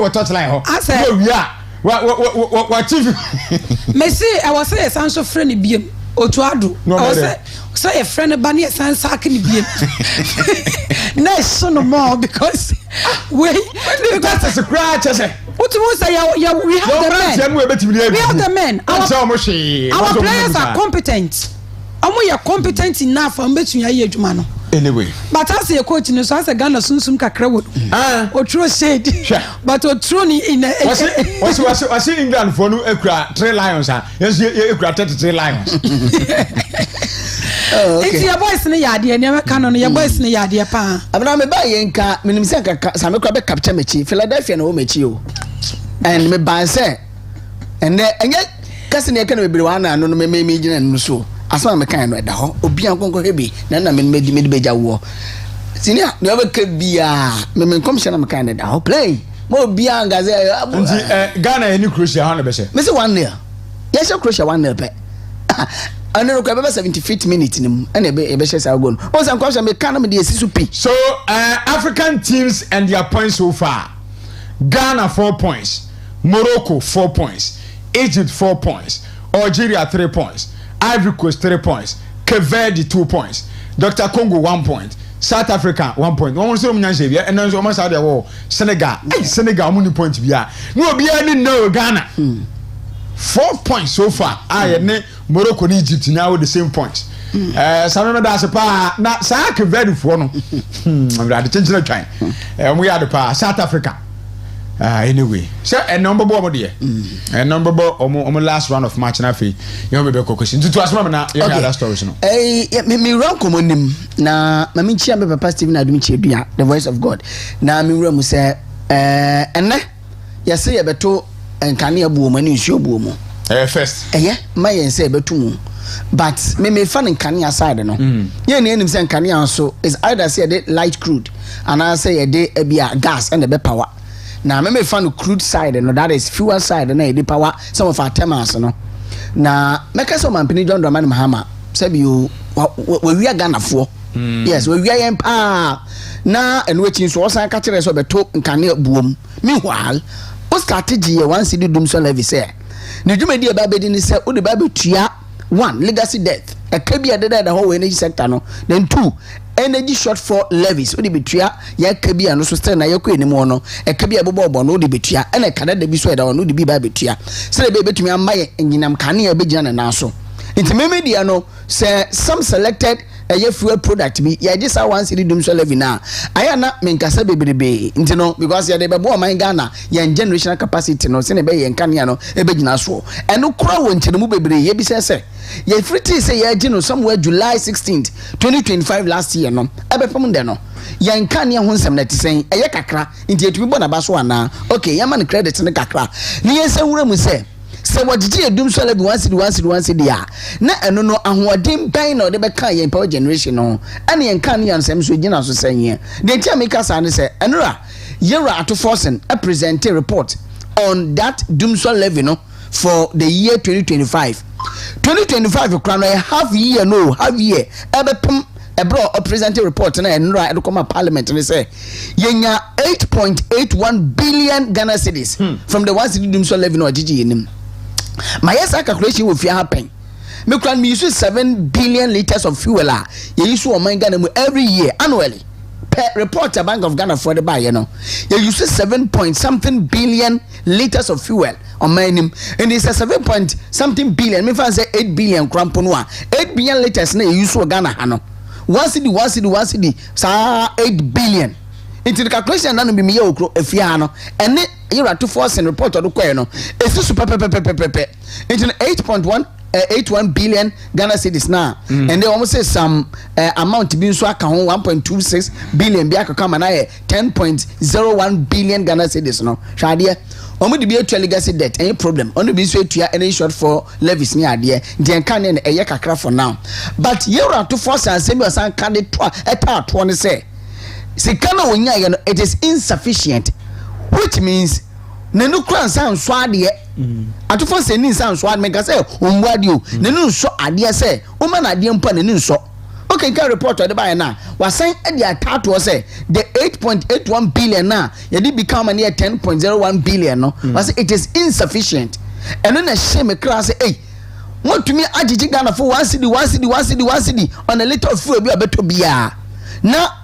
touchline ho no wi wa chief Messi I was say sanso friend biem otu ado I was say a friend ba na sansa aka ni biem na so no more because we that's a scratch say what you say we have the men our players are competent we are competent enough for betu ya adwuma no anyway but as a coach no so as a Ghana sunsum kakra wo o true shade but o true ni in was England for no ekura 3 lions yes ekura 33 lions it's your boys ne yade ne me kan no your boys ne yade pa abna me ba yenka minim se kaka sa me kwa be capture mechi Philadelphia no mechi o and me ban say and enye kase ne kan bebre wana no me gina no so asama me kan no da ho obi an konko hebi na me beja wo sinia ne be ka bia me kom shana me kan da ho play mo bia ngaze nti Ghana any Croatia how na be say me say 1-0 yes Croatia 1-0 pe and no kwa 75th minute nim and e be share sa goal o san kwa me kan me dey sisu pi. So African teams and their points so far: Ghana 4 points, Morocco 4 points, Egypt 4 points, Algeria 3 points, Ivory Coast 3 points, Cape Verde 2 points, Dr. Congo 1 point, South Africa 1 point. One say me nyanse bia and then so man say there wo Senegal. Senegal mo ni point bia. No bia ni no Ghana. 4 points so far. Ne Morocco and Egypt now with the same points. Some that's a pa na sa Cape Verde for no. I'm ready to change the time. We are the pa South Africa. Anyway, so a number board there. A number board on last round of match na fe. You me be question. To ask mama na you hear that story no. Me run komonim na mami chia me papa Steven Adumi Chedua, the voice of God. Na me wura mu say enne ya say ye beto enkane abuo mani nsuo buo mu. First. Ma yen say beto mu. But me fan enkane aside no. Ye ne enim say enkane so is either say the light crude and I say ye dey bia gas and the be power. Na me fan crude side no, that is fuel side na the power some of our terminals no. Na make so mampini John Dramani Mahama say you we are Ghana for. Yes, we are pa na and waiting so san ka kire so beto nkane buom. Meanwhile, o strategy e one city dum so levy say. Na dwumadi e ba bedi ni say o de ba betua 1 legacy debt. E ka bia de the whole energy sector no. Then 2 energy shortfall levies o de betua ya ka bia no so still na yakọ enimu no. E ka bia bobo no o de betua e na kada da bi so e da no de bi ba betua. Say be betumi amaye enyinam kane e begina na so. Inti media no say some selected a fuel product be ya just one city dum so levy na aya na menkasa bebrebe nti no because ya de bebo man Ghana ya generational capacity no se ne be ye nkane no e begina so eno kura won nti no mu bebre ye bi se ye free say ya gi no somewhere July 16th 2025 last year no ebepom de no ya nkane ho nsem na tisen eye kakra nti etumi bo na ba so ana okay ya man credit ne kakra ni ye se wura mu se wajiji edum so lebi one city ya na eno no ahoɔden ban na ɔde bɛka yɛn power generation no ɛne yɛn kan yɛn nsɛm so gyina so sɛnyɛ de tia me kasa ne sɛ enora yɛra ato forcing a present a report on that dumsol levy no for the year 2025 kra no half year ɛbɛpem ebro a present a report na enora ɛde kɔma parliament ne sɛ yɛnya 8.81 billion Ghana cedis from the one city dumsol levy no ɔgyegye yɛnim. My yes calculation will fear happen. Me can use 7 billion liters of fuel. You use to my Ghana every year annually. Per report a Bank of Ghana for the buy, you know. You use 7-point-something billion liters of fuel on my name, and it's a 7-point-something billion. Me fan say 8 billion cramponwa. 8 billion liters na use to Ghana hano. One city. Sa 8 billion. Into the calculation none be me okro efiano and you are to force and report or the no it's super into 8.81 billion Ghana cedis now and they almost say some amount being so account 1.26 billion biaka come and 10.01 billion Ghana cedis no shadia omo de be actually legacy debt any problem only be so to any short for levies near there den kan na eye kakra for now but you are to force and same as an candidate to one say sikana wonya it is insufficient which means nenu kran san so ade atofo se ni san so ade me ka say ombu ade o nenu so ade say o ma na ade mpa nenu so okay can report the buy na wasan ade atato say the 8.81 billion na ye dey become near 10.01 billion no was it is insufficient and then shame class say hey want to me agigi Ghana for one city on a little fuel bi abeto bia na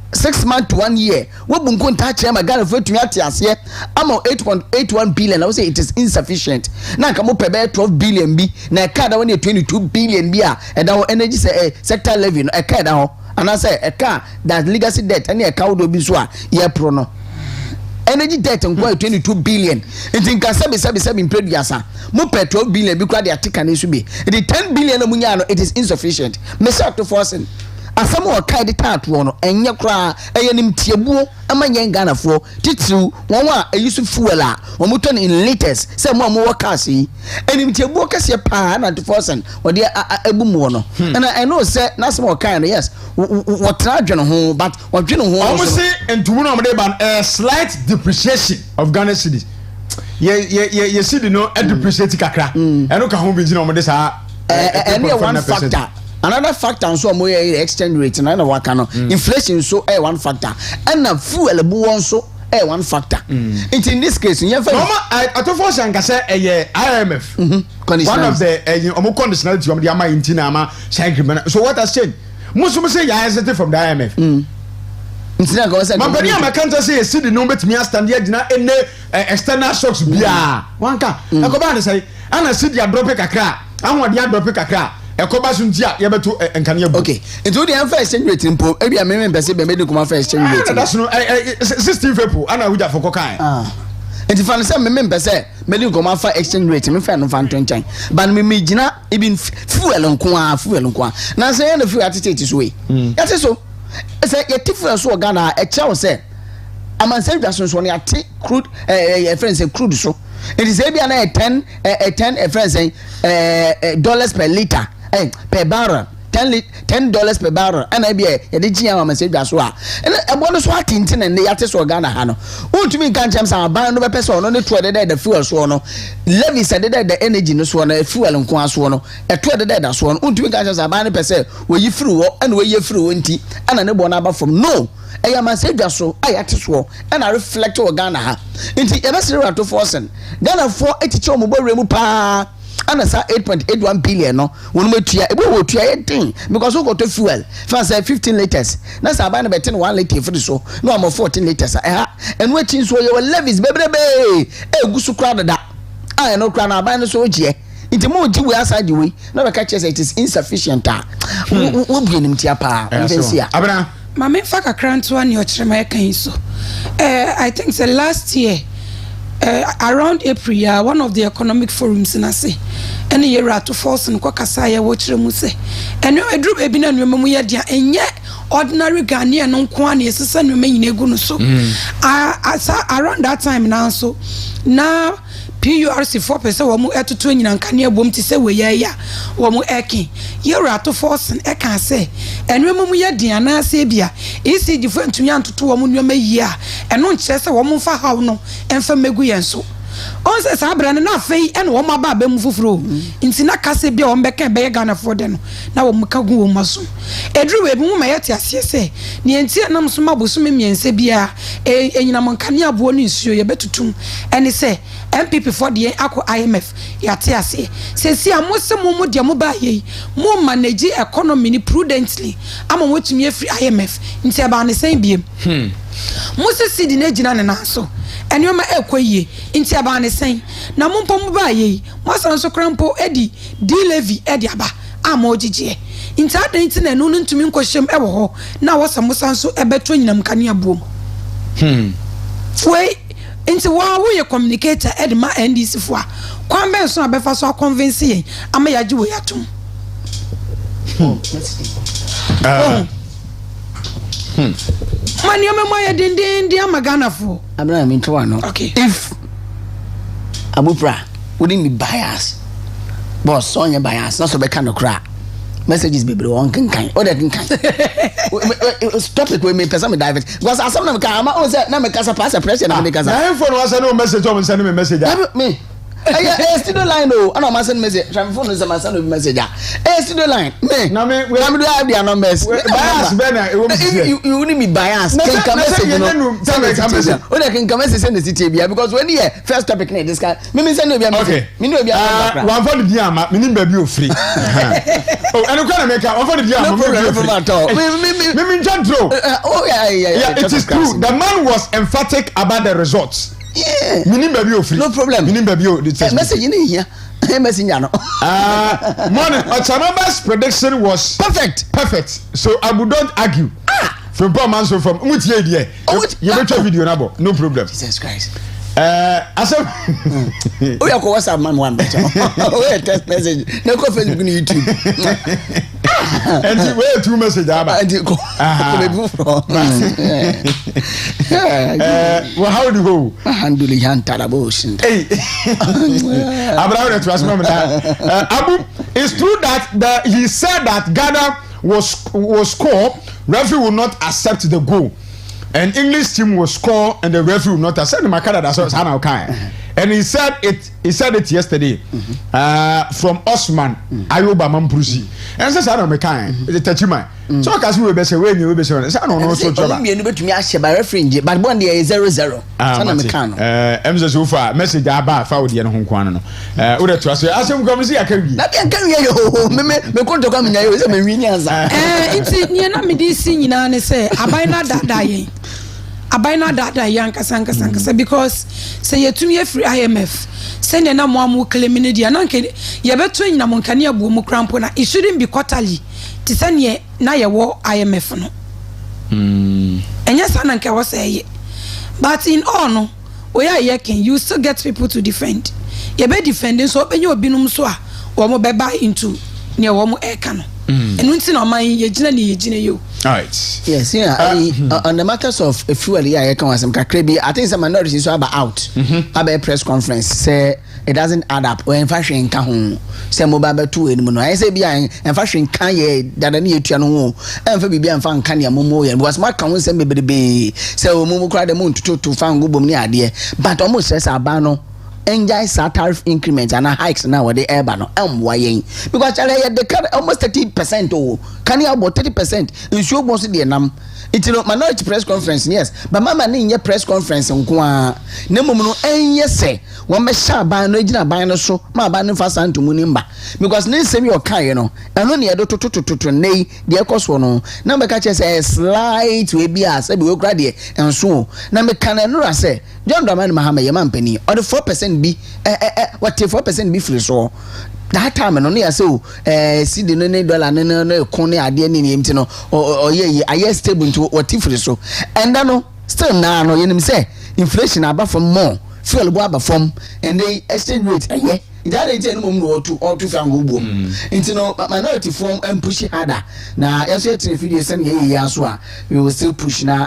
6 months to 1 year we bunko nta chema Ghana for tumi atiase am 8.81 billion I would say it is insufficient na nka mo pebe 12 billion bi na ka da won 22 billion bi a e da energy sector levy no e ka da ho ana say e ka that legacy debt any e ka wodo bi so a ye pro no energy debt nko 22 billion nti nka sabi imprediasa mo pe 12 billion bi kwa de atika na su bi the 10 billion na munya no it is insufficient me say to forcing asɛm a ɔkae de taatoɔ no ɛnyɛ koraa ɛyɛ nim tiabuo ama nyɛ Ghanafoɔ titiriw wɔn a ɛyi so fuel a wɔn tɔ no in liters sɛ mo a mo wɔ cars yi ɛnim tiabuo kɛseɛ paa 94% wɔde abu mu no ɛna ɛno sɛ n'asɛm a ɔkae no yes wɔtena adwene ho but wɔdwene ho ɔmo se ntumu na ɔmo de ban a slight depreciation of Ghana cedis ye cedi no depreciate kakra ɛno ka ho bi gyina ɔmo de saa ɛne one factor. Another factor nso mo exchange rate na waka no inflation so one factor and na fuel bu won so one factor in this case you fa mama atofo shanka say IMF one of the omo conditionality omo dey ama intina ama shank so what has changed musumu say ya hesitate from the IMF intina go say mabani am kan say see the no betimi stand here gina ene external shocks bia wanka akoba ne say ana see the drop kakra anwo dey drop kakra ekoba suntia ye beto enkane bu okay into the exchange rate impo ebia me pese be me kuma first exchange rate that's no 16 people ana huja for kokan enti fa say me pese me kuma fa exchange rate me fa no fa ntonchan but me gina even fuel nko na say na fuel atete so we yate so say ye fuel so Ghana e che wo say amanse dwaso so ne ate crude friends crude so it is ebia na 10 friends dollars per liter per barrel $10 per barrel and I be a DGM message as well. And a bonus what in and the artist or Ghana Hano. Won't you mean can't jump some band of a person on the 12 the fuel swan? Levy said that the energy no swan, a fuel and quan swan, a 12 that swan. Won't you catch us a band per se where you through and where you through and a bonaba from no. I am a said so I at so and I reflect over Ghana. Into ever zero to forcing Ghana 480 mobile remupa. And that's 8.81 billion no when we try thing because we got to fuel fast 15 liters that's about 1 liter for the so no I'm 14 liters and waiting so your levies baby gusu crowd that I no crown about so je into more we outside the way no catch us it is insufficient we bring him tiapa abra mama fa kakra nto an yo kyerema yakan so I think the last year around April one of the economic forums in Ase and year to force and kwakasaya watch remuse and no group ebi na nwema mu ye dia enye ordinary Ghanaian no kwane esesa nwema nyina egu no so around that time now so now PURC 4% womu etoto nyina nkane abom ti se weya womu eki year to force and eka se enwema mu ye dia na ase bia ECG fo ntumi antoto womu nwema yi a eno nkyere se womu fa haw no emfa megu yen so on se sabra na afei ene wo maba ba mu fufuro nti na kase bia wo mbeka be Ghana for de no na wo mka gu wo maso edru we bi mu mayete ase se ne enti na mso maboso miense bia enyina monkane abo no nsuo ye betutum ene se MPP for the akọ IMF yate ase se si amose mu de mo ba ye mo manage economy ni prudently ama wotumi afri IMF nti aba ne sen biem Mose sidi na gina ne naso enwema ekoyie nti aba ne sen na mompo mu ba ye mo asanso krampo edi d levy edi aba ama ogigye nti adan nti na no ntumi nkohyem ewo ho na wasamo sanso ebeto nyinam kane abuom foi nti wa wo ye communicator edma NDC fo a kwambe so abefa so convince yen ama yaji wo yatum Mani omemoye dindindi ama Ghana fo Abraham into no okay if Prah wouldn't be biased boss so your bias not so be kind of crack messages be one can or that can stop it with me person me divert because as some can I say na me kasa pass a pressure na me kasa na phone was no message on send me message me studio line oh and I'm send message from phone is my send message studio line me na me do have their numbers bias bena you wouldn't be biased can message no oh they can message send the city because when you first topic na this guy me send no be okay me no be one for the dia ma me nim ba bi o free oh and you can make one for the dia ma me jantro oh yeah it is true the man was emphatic about the results. Yeah. Minim baby o free. No problem. Minim baby o message in here. Messenger no. Morning. Ochanamba's prediction was perfect. So I would not argue. From poor man so from mutie there. You make your video nabo. No problem. Jesus Christ. Asem. Oh, you call WhatsApp man one better. Oh, text message. No go Facebook and YouTube. And where two message aba. And go. Well, how do you go? Handle hand tarabos. Hey. Abraham to ask me Abu, it's true that he said that Ghana was score, referee will not accept the goal. And English team will score and the referee will not accept the Makada. That's what Hannah Kai. And he said it yesterday from Osman Ayoba Mamprusi. And says I don't make kind. The Tachima. So I can we be say when you be say I don't know so trouble. Me no betumi ahye by referee but one dey 0-0. So na me kan no. Emze so far message aba fa wo de no ho kwan no. Wo de to aso asem kom si akawi. Na bi akawi yo me konto kwa menya yo se me wi nyanza. Nti nie na me di si nyina ne se aban na dada yen. Abaina dada yanka sanka because say yetumi free IMF send na mo amu claim ne dia na nke ye beto nyina mo nkane abu mu crampo na it shouldn't be quarterly ti sane na ye wo IMF no enya sana nke wo say but in all no we can you still get people to defend ye be defending so obenye obinum so a wo mo be buy into ne wo mo eka no enu nti na man ye gina yo. All right. Yes, on the matters of fuel, I can was some kakrebi. I think some minorities so about out. About a press conference say it doesn't add up. When fashion can say mobile 2 in mono. I say behind and fashion can ye that I need to know. And for be and fan can ya momo and was my can say be say momo cry the moon to find good bomb idea. But almost says abano. Enjoy tariff increments and hikes now the air ban why because the almost 30% oh can you about 30% in show most the nam it's no minority press conference yes but mama in your press conference nko na mumu enye say one me sha ban no gina ban no so ma ban no fast and to munimba because ne sem your kai no eno ne edo to nei de ekoso no na me ka che say slight we bia say we kra de enso na me kan no say John Dramani Mahama Yaman Penny or the 4% be what 4% be free so that time no near so see the $9 no corner idea ni no or yeah stable to what free so and no still now no you say inflation about from more fuel about from and the exchange rate yeah that ain't any more to or to fan go into no minority form and push it harder now as you if you send here so we will still push now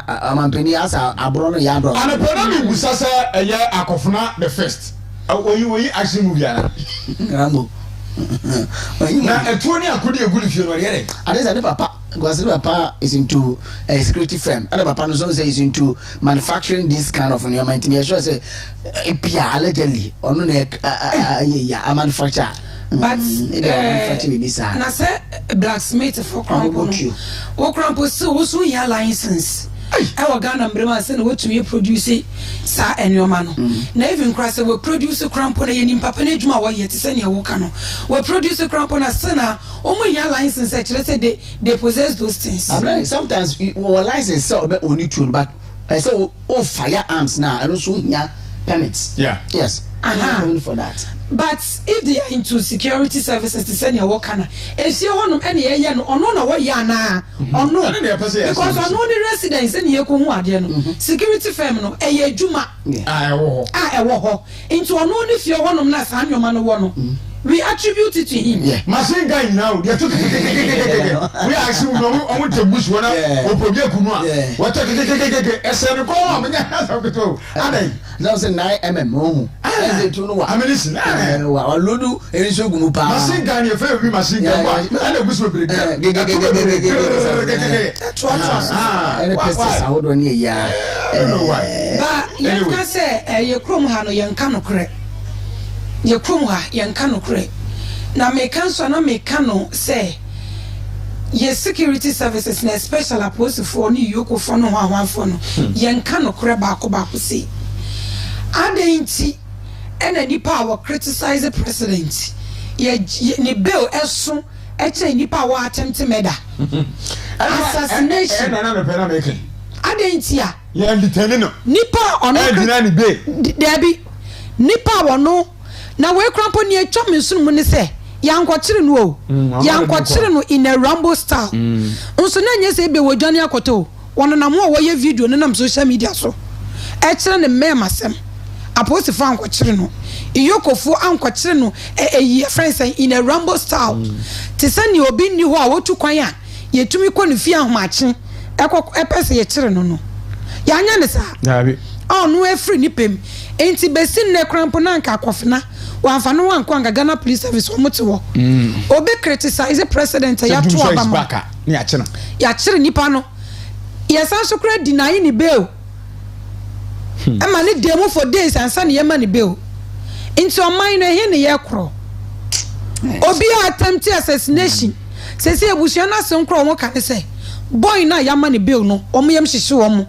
Penny as a brono yabro and a program busasa a year akofuna the first we actually move yana rambo na etoni akudi egulu fie no yere adesa ne papa because papa is into a security firm and papa no say is into manufacturing this kind of environment me sure say epia allegedly ono na a manufacturer but na say blacksmith for crampo wo crampo so ya license I was Ghana Brema send what to produce sa enyoma no na even cross we produce crampo na yenim papa na adwuma wa yeti send ya wo ka no we produce crampo na sana omo ya license actually say they possess those things. Sometimes we license so be only tool but so firearms now and also permits. Yeah. Yes. For that. But if they are into security services to send your work, if you want any area, no, no, what yana, or no, because I know the residents in here, security firm, no, a juma, I walk into an only if you're one of us, and your man one. We attribute it to him. Yeah. Machine guy now, they took we actually want to bush one or project Kumua. What a SN now say 9 mm. I mean, listen, Ludu, and it's so good. Machine guy, your favorite machine guy, and a bush will be that's what I would run here. I don't know why. But you can say, your chrome hano, young cano correct. Your krumwa yankano kre na mekanso na mekano say ye security services na special apostle for ni yoko for no hwanfo no yankano kre baako say adenti ena nipa wa criticize the president ye ni bill eso eche nipa wa attempt murder assassination na me pena make adenti a ye detain no nipa ono edina ni be debi nipa wa no na we crampo ni etwa me sunu mu ne se yankwokyere no o yankwokyere no in a rambo style nso na nye se be wodwane akoto wono na mo wo ye video no na social media so e kire ne mema sem apostle ankwachire no iyokofo ankwachire no friends in a rumble style te say ni obi ni ho a wotu kwan a yetumi kɔ ne fie ahomache epese ye chire no yanya ne sa dabi no efri ni pem enti besin ne krampo na nka akofena wanfa no wanko anga Ghana Police Service omote wo obi criticize the president ya to abama ni ya chire ya chire nipa no yesan so kra deny ni bail ema ni demo for days ansa ne yema ni bail enti o man no he ne ye kro obi attempt assassination sesi ebusia na se nkro mo ka se boy na yama ni bail no omo yem hyehye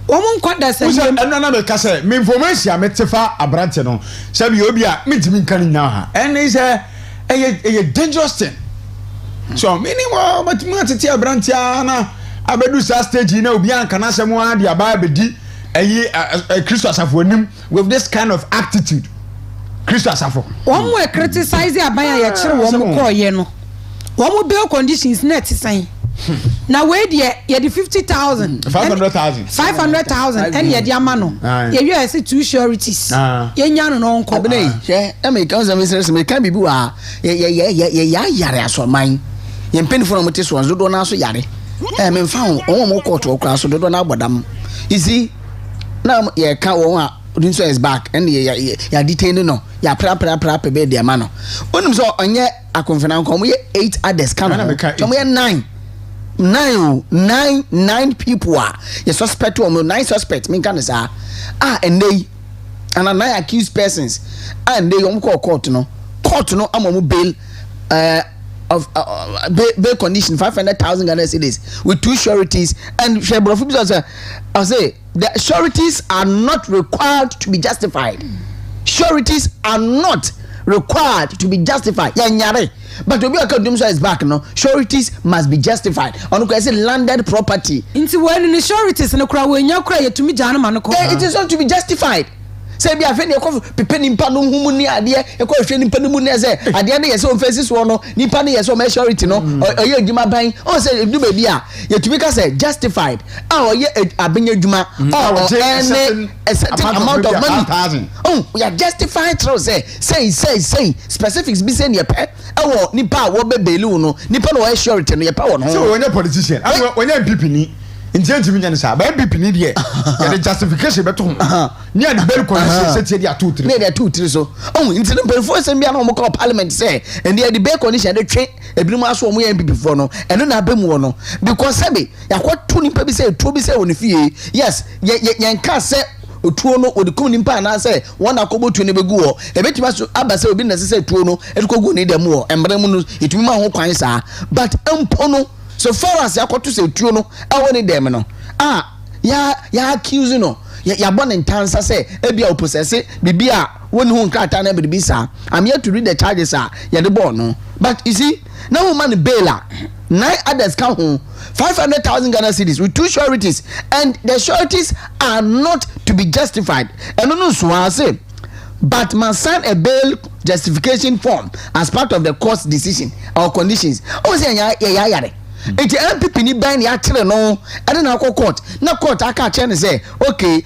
omo nkwada se eno na me ka se me information a metefa abrante no se bi obi a metimi nkan nya ha and is a dangerous thing so minimum matimi atete abrante na abedu sa stage na obi anka na asem a dia ba bedi Christo asafo nim with this kind of attitude Christo asafo omo criticize abaya ya kire omo ko ye no omo bail conditions net sign na we ye the 50,000 500,000 and ye the amano ye you say two sureties ye nya no nko abene she e me kan say me kan bibi wa ye yare asoman ye mpenifo no mete so do na so yare me mfa mo court okra so do na agbadam you see now ye ka won a Odinso is back and ya detained no ya pra be the amano onim so onye akonfena nko mo ye 8 others come so mo ye 9 people are you suspect or 9 suspects mean can say and they and 9 accused persons and they call court no am bail of bail condition 500,000 Ghana cedis with 2 sureties and I say the sureties are not required to be justified. Sureties are not required to be justified. But to be a condemnation is back, no. Sureties must be justified. On the say landed property. Into when the sureties no cry when you cry to me jana manoko. It is not to be justified. Say be afeni e ko pepe nimpa no humu ni ade e ko hwe nimpa no mu na say ade na yeso faces wo no nimpa na yeso me surety no oye adwuma ban o say edu ba bia yetumi ka say justified oye abenya adwuma a certain amount of money we are justified through say specifics be say ne pe wo nimpa wo be believe no nimpa no surety no ye pa wo no so when a politician when a MP ni intent mi nyane sa ba BP ni de ya justification beto ni a very condition set here 2 3 ne 2 3 so intent perform say bia na mo call parliament say and the debate condition de twe ebinim aso mo MP before no eno na abemu no because sabe ya kwato nimpa bi say to bi say woni fie yes ye nka say otuo no odikum nimpa na say wona akobotu ne begu ho ebetima so abase obi na say tuo no edikogu ne dem ho embre mu no etumi ma ho kwan sa but empo no so far as yakoto say tuo no awoni dem no ya accuse no ya born in tansa say ebia opposesse bibia woni hu nkrata na bibi sa I'm here to read the charges ya the born no but you see now man baila 9 others come home 500,000 Ghana cedis with 2 sureties and the sureties are not to be justified and no so I say but must sign a bail justification form as part of the court's decision or conditions say ya it MPP ni ban ya kire no and na court na court aka kire say okay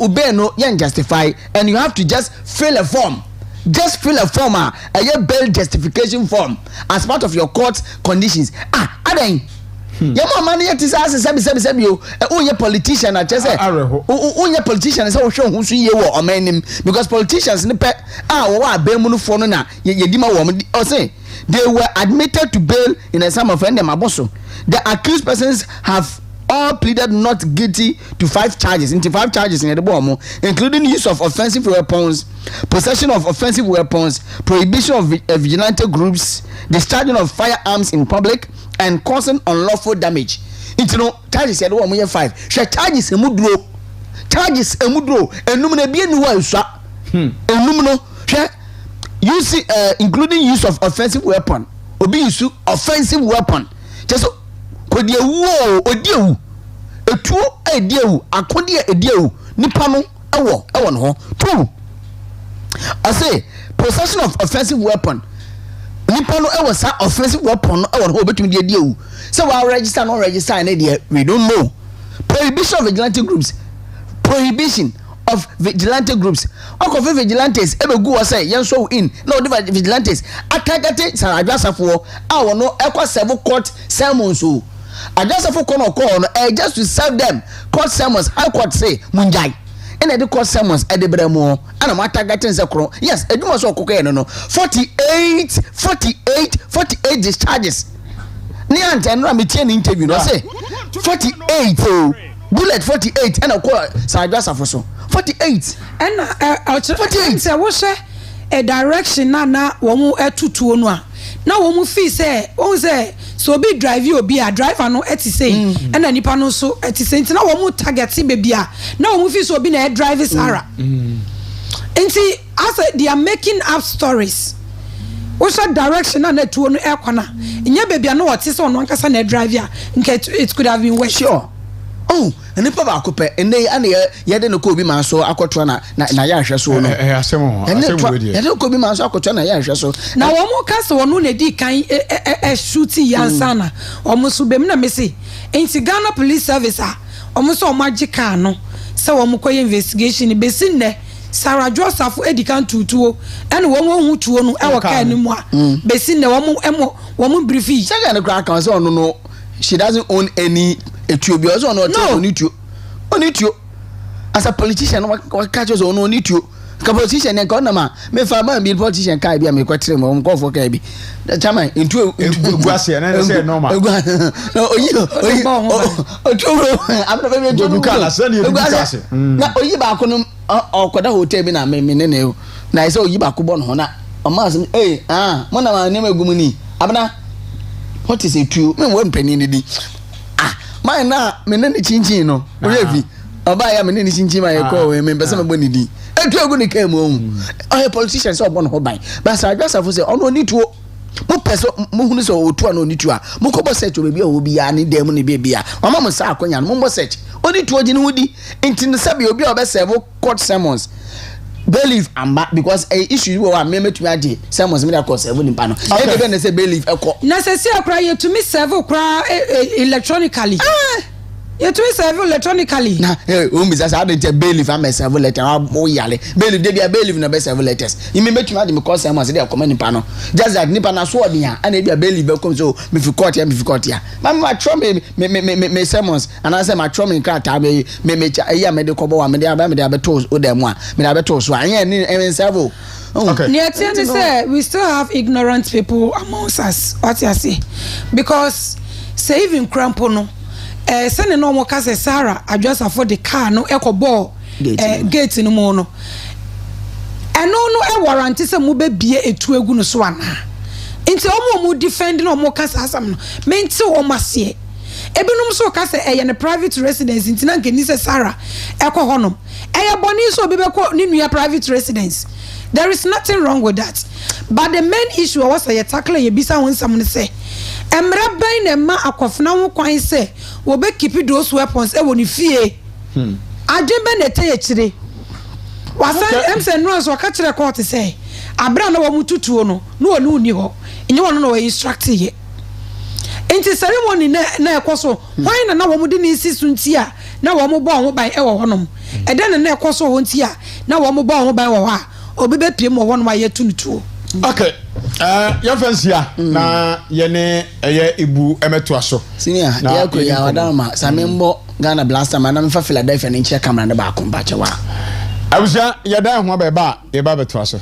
obey no you justify and you have to just fill a form a bail justification form as part of your court conditions aden ya mama na yeti say sabi o ye politician na say o ye politician say o hwe ho so ye wo omanim because politicians ni pe wo abemu no fo no na ye di ma wo o say they were admitted to bail in a sum of them aboso. The accused persons have all pleaded not guilty to 5 charges in the bomb, including use of offensive weapons, possession of offensive weapons, prohibition of vigilante groups, discharging of firearms in public, and causing unlawful damage. Into no charges said 1,500,000. Charges emudro, enumene bi enu wa uswa. Enumno use including use of offensive weapon. Obi use offensive weapon. Just kodi ewu odiewu etuo ediewu akodi ediewu nipa no ewo no ho. 2 I say possession of offensive weapon. Nipa no ewo sa offensive weapon no ewo no ho betumi de ediewu. So we register no register na dey we don't know. Prohibition of vigilante groups. Prohibition of vigilante groups. Uncle vigilantes, ever go or say, young so in, no vigilantes. I can't get it, I just have for our no equal several court sermons. I just have for corner, just to serve them. Court sermons, I could say, Munjai. And I do court sermons at the Bremo, and I'm targeting the yes, I do also cocaine, no 48 discharges. Niant and Ramitan interview, no say 48, bullet 48, and I call Saragasa for so 48. And 48. I was a direction na womu etutu onwa. Na womu fi say, won say so be drive you be a driver no eti say, and nipa no so eti say na womu target baby a. Na womu fi so be na drive Sarah. Enti as they are making up stories. What's that direction na to no ekwana nya baby na what say on nkasa na drive ya it could have been worse. Sure. Oh, and if I could pay and they and ye no ko bi man so akotwa na ya hwe so no asem ye no ko bi man so akotwa na ya hwe so na wo mo kasa wono na di kan shooting yansa na o mo so bem na me say enti Ghana Police Service a o mo so o magical no se wo mo koy investigation be sin ne Sarah Joseph edikan tutuo ene wo hu tuo no e wo ka ni mu a be sin ne wo mo briefi second the crack kan so no she doesn't own any etuo bi also no oni tuo as a politician what catch us on oni tuo ka politician en ka na ma me fa ma bi politician ka bi me kwatre mo ko fo ka bi the chairman into guase na say normal no oyi I'm not very good na oyi ba ko no okoda hotel bi na me ne ne na say oyi ba ko bo no na o ma say mo na ma ne magum ni abna what is it to me won pani ni di my na me ne chinchin no oyevi oba ya me ne chinchin ma ye ko we me pese me boni di etu egu ni ka mu ohun o politician so obo no ho ban but Sarah Joseph say ono ni tuo mo pese mo hunu so otu ana oni tuo a mo ko bo search obi a obi ya ni dem ni bia mama mo sa akonya no mo search oni tuo di ni hudi intini sabe obi a obe serve court sermons believe amba because issue we wa me to ade sermons me da court serve ni pa no e dey say believe e ko na se akra ye to me serve akra electronically you to serve electronically na o mi say I don't believe am serve letter o yale believe dey believe na be serve letters you me to ade me court sermons dey come ni pa no just that ni pa na so odi a na e believe come so me fi court ya ma try me sermons and I say ma try me card me ya me dey ko bo wa me dey abeto o dem a me dey abeto so anya ni serve. Okay. Say we still have ignorant people amongst us. What you say? Because say even crampo no, send no more case Sarah. I just afford the car no echo ball gate no more no. And no warranty say mo be bie etu egu no so ana. Nti omo mo defend no mo case asam no. Menti o masie. Ebenum so case ne private residence nti na nkeni say Sarah ekọ honom. Boni so be ko ni nua private residence. There is nothing wrong with that. But the main issue was a tackle ye bisa when someone say, Emra bain e ma akofna ho kwan say, wo be keep those weapons e woni fie. Adwembe na te yechire. Wasan emse no so ka kire court say, abra na wo mututuo no, no onu ni ho. Enye wono no we instruct ye. Enti ceremony na ekoso, why na wo mu de ni sisu ntia, na wo mu bo ho ban e wo honom. Eden na ekoso ho ntia, na wo mu bo ho ban wo ha. Obi be pie mo won ma ye tunutuo. Okay. Your friends here na ye ne eye ibu emeto aso. Senior, ya ko ya wadama samembo Ghana Blaster man na mfa Philadelphia ne nche camera ne ba ko mbache wa. Abuja ya dan ho ba ba e ba beto aso.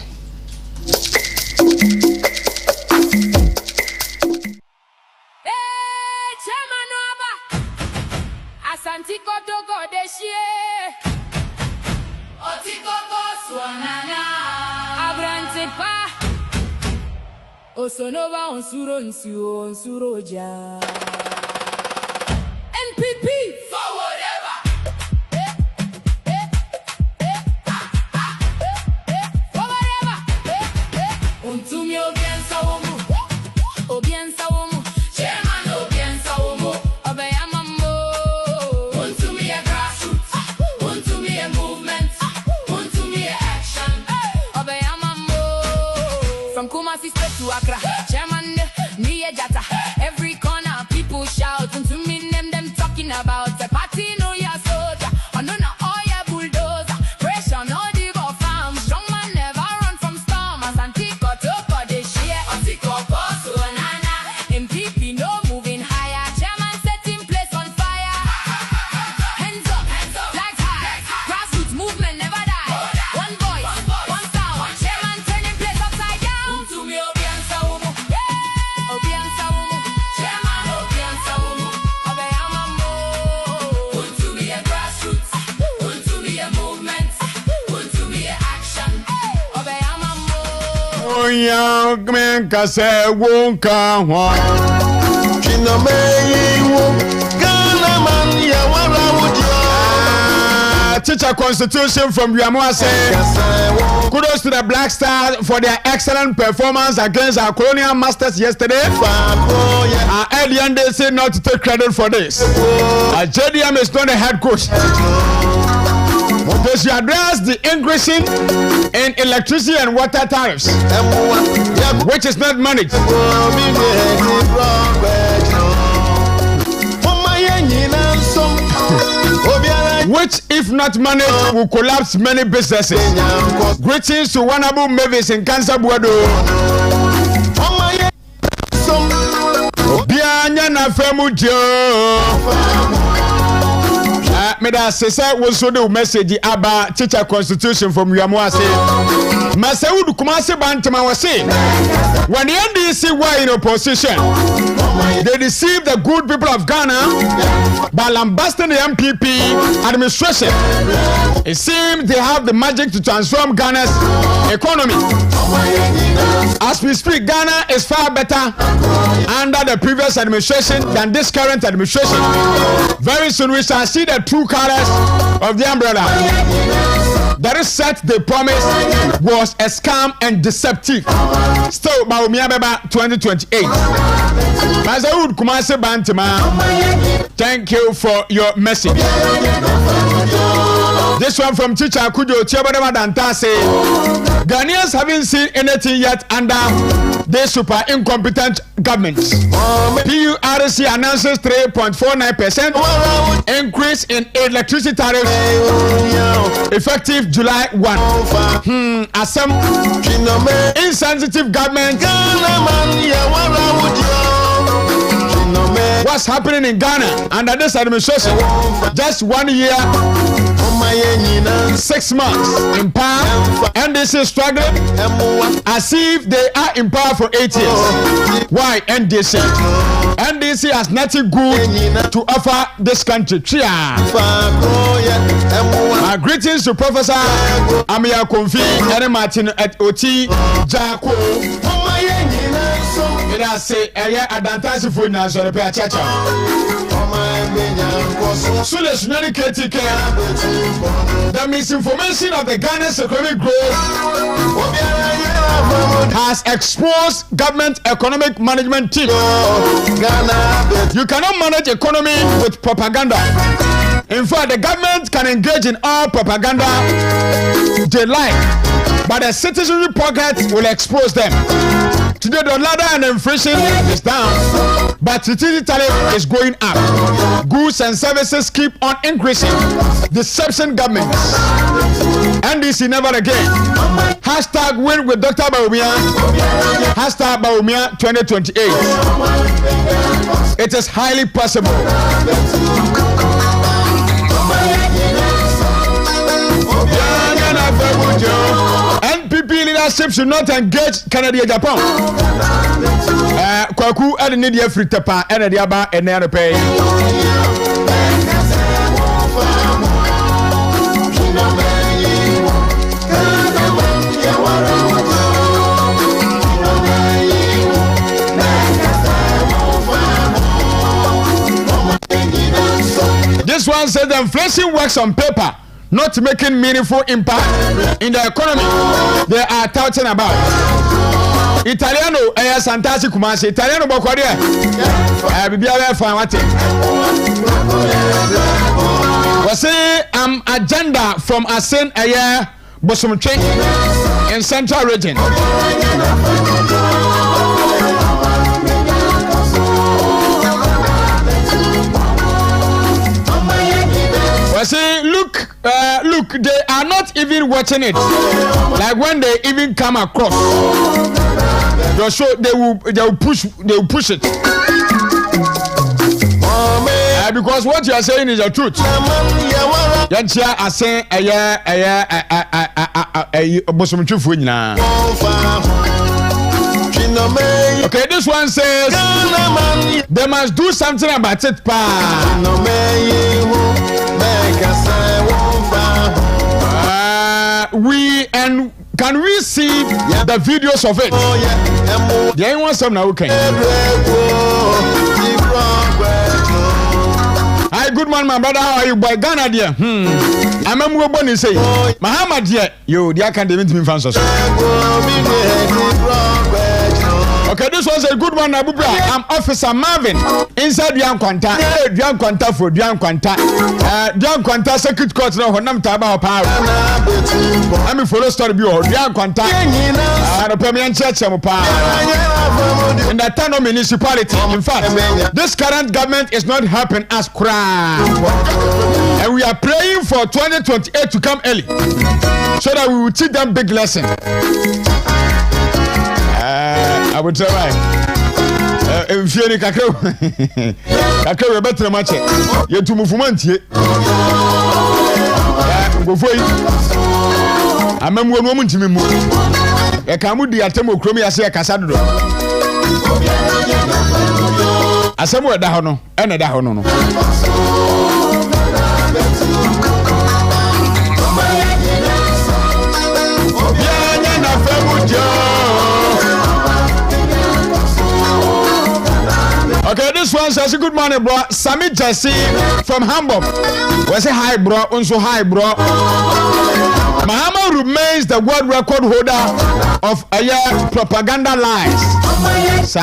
Osonova onsuro ja. NPP forward ever. Forward ever. Untumi obien sawomu. Chairman obien sawomu. Obeya mambo. Untumi a grassroots. Untumi a movement. Untumi a action. Obeya mambo. From Kumasi straight to Accra. Chairman, Nia Jata. Every corner, people shout. And to me, them talking about the party, no, ya soldier. Oh, no, all ya bulldozer. Fresh young man can say won't come home. Teacher Constitution from Yamua say kudos to the Black Stars for their excellent performance against our colonial masters yesterday. Earlier they say not to take credit for this. JDM is not the head coach. They should address the increase in electricity and water tariffs, which is not managed. Which, if not managed, will collapse many businesses. Greetings to Honorable Mavis in Cancer Buado. Bianya na femu jo. Meda sese wo so the message about teacher constitution from Yamuase. Masaudu Kumasi Bantama was saying when the NDC were in opposition, they deceived the good people of Ghana by lambasting the MPP administration. It seems they have the magic to transform Ghana's economy. As we speak, Ghana is far better under the previous administration than this current administration. Very soon we shall see the true colors of the umbrella. That is set they promised was a scam and deceptive. Still, Baumiabeba 2028. Mazaud Kumasi Bantima, thank you for your message. This one from Teacher Kujo Chiabadama Dantase. Ghanaians haven't seen anything yet under this super incompetent government. PURC announces 3.49% increase in electricity tariffs effective July 1. Assam insensitive government. What's happening in Ghana under this administration? Just 1 year, 6 months in power, and this is struggling as if they are in power for 8 years. Why NDC? NDC has nothing good to offer this country. My greetings to Professor Amia Konfi and Martin at OT Jako. I say, I advantage for now, so the pay chacha. So let's not get the misinformation of the Ghana's economic growth has exposed government economic management team. You cannot manage economy with propaganda. In fact, the government can engage in all propaganda they like, but the citizenry pocket will expose them. Today, the ladder and inflation is down, but utility tariff is going up. Goods and services keep on increasing. Deception government. NDC never again. Hashtag win with Dr. Baumia. Hashtag Baumia 2028. It is highly possible. NPP leadership should not engage Canada Japan. Kwaku and Nidia free tepa and the Aba and the pay. This one says the inflation works on paper, not making meaningful impact in the economy they are touting about. Italiano, Santasi Kumasi, Italiano Bokoria. Bibia fine what was say agenda from Asen Aye Bosumche in Central Region. Say, look, they are not even watching it. Like when they even come across, they will push it. Because what you are saying is the truth. Okay, this one says they must do something about it. We and Can we see the videos of it? The anyone some now okay. Hi, good morning, my brother. How are you, boy? Ghana, dear. I'm a more bonny say. Muhammad, dear. You, dear, can't even be fans. Okay, this was a good one, Abu Bra. I'm Officer Marvin inside Dian Quanta. Dian Quanta for Dian Quanta. Dian Quanta Circuit Court now. Honam Taba Power. I'm a follow story bureau. Dian Quanta. The Permian Church in the Tano municipality. In fact, this current government is not helping us cry. And we are praying for 2028 to come early so that we will teach them big lesson. I would say why. If you are a better match, you to move month. Go for it. I'm a woman to me. A Kamudi Atemo Chromia say a Casado. A somewhere Dahono, and a Dahono. Okay, this one says good morning, bro. Sammy Jesse from Hamburg. We say hi, bro. Also hi, bro. Muhammad remains the world record holder of a year propaganda lies. Sir.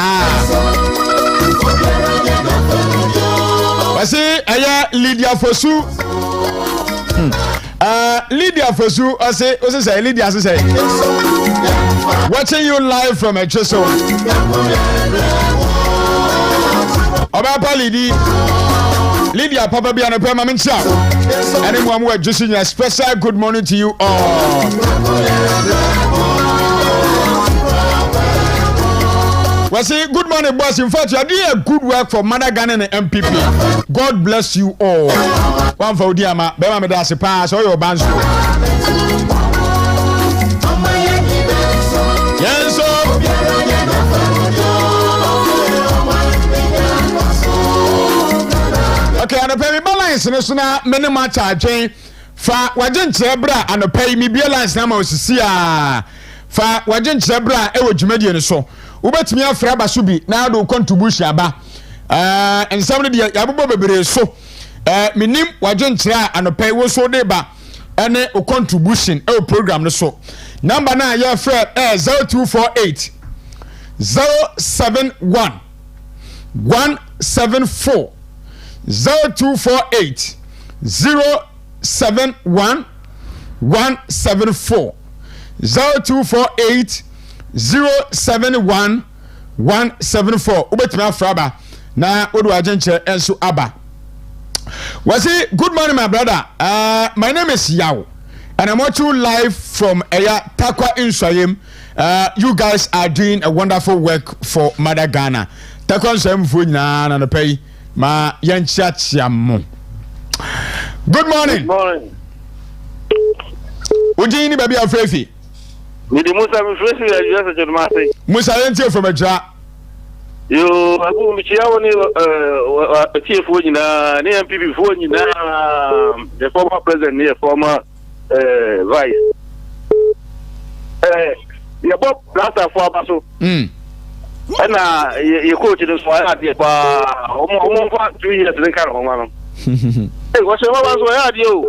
We say a year Lydia Fosu. Lydia Fosu. I say Lydia. I say. Watching you live from a Cheso. Papa Lydia Papa be an appointment shop. Anyone who just in a special good morning to you all. Well, say good morning, boss. In fact, you are doing a good work for Mother Ghana and MPP. God bless you all. One for Diama, Bema Medasi pass or your bands. Yes, sir. Okay, and pay me balance no so na many match adwen fa wajen kyebra and pay me balance na ma osisi a fa wajen kyebra e wo dwumadie no so wobetimi afra ba so bi na do contribution aba ensam no de yabobo bebere so minim wajen kyera and pay wo so de ba ene o contribution e program no so number na ya fra 0248 071 174 0248 071 174 0248 071 174 ubetimi afraba na odu agenche enso aba. We say good morning my brother. My name is Yao and I'm watching live from Takwa in Swayem. You guys are doing a wonderful work for Mother Ghana. Takwa in Swayem for na na pay ma yanchiachiamo. Good morning. Good morning. Ujini baby afrefi. Midi Musa mfrefi ya juasa chomase. Musa yentio from Accra. Yo abu michiawo ni chief wo nyina ni MPP fo nyina the former president ni former vice. Ya bob last for abaso. Ana ye coach ni so ya de pa omo fa 2 years den kan ho ma no. Wo se wa so ya de o.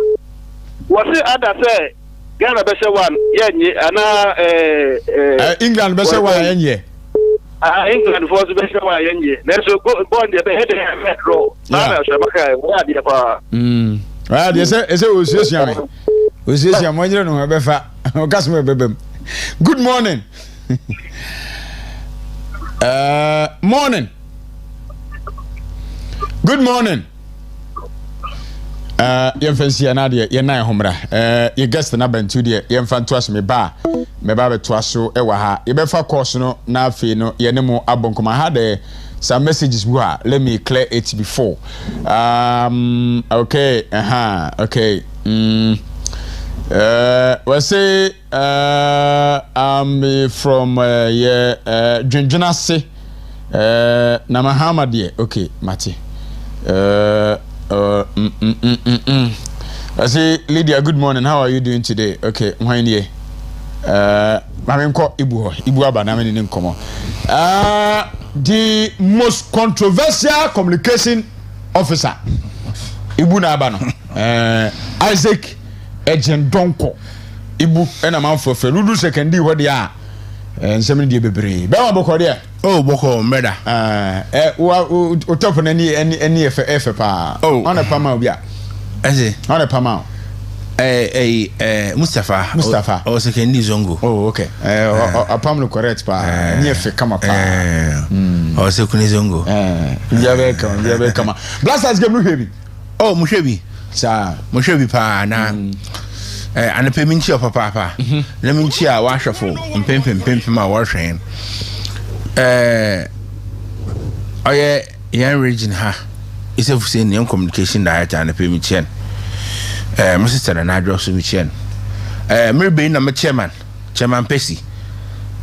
Wo se ada say Ghana be say one yenye ana England be say one yenye. England for be say one yenye. Na so go on the head metro. Na so maka wa de pa. Ah de say osiesia. Osiesia mo nyere no be fa. O kasmo bebem. Good morning. Morning. Good morning. Yen fancy anade yen na homra. Ye guest na bantu de yen fan to as me ba beto aso e wa ha. Ye be fa course no na afi no ye ne mo abonkoma ha de some messages bua. Let me clear it before. Okay, okay. We say I'm from Junjunase na Mahamadie. Okay, Mati. I say Lydia, good morning. How are you doing today? Okay, when ye Mami nko Ibu aba na me ni nkomo. The most controversial communication officer Ibu na aba no. Isaac Egendonko Ibu ena manfo fe rudu sekendi ho de a nsem de bebre. Be wa boko de. Oh boko meda. O top na ni efe pa. Ona pama obi a. Eze. Ona pama. Mustafa. Oh sekendi zongo. Oh okay. Apam no correct pa. Ni efe kama pa. Oh sekendi zongo. Ndiabe kama. Blasters game no heavy. Oh muhwebi. Sa muhwebi pa na anape minchi papa. Na minchi a wa hwefo mpempem a wa hwen. Oye yan region ha. Is a senior communication director anape minchi. My sister and I draw some chen. Maybe I'm a chairman Pessy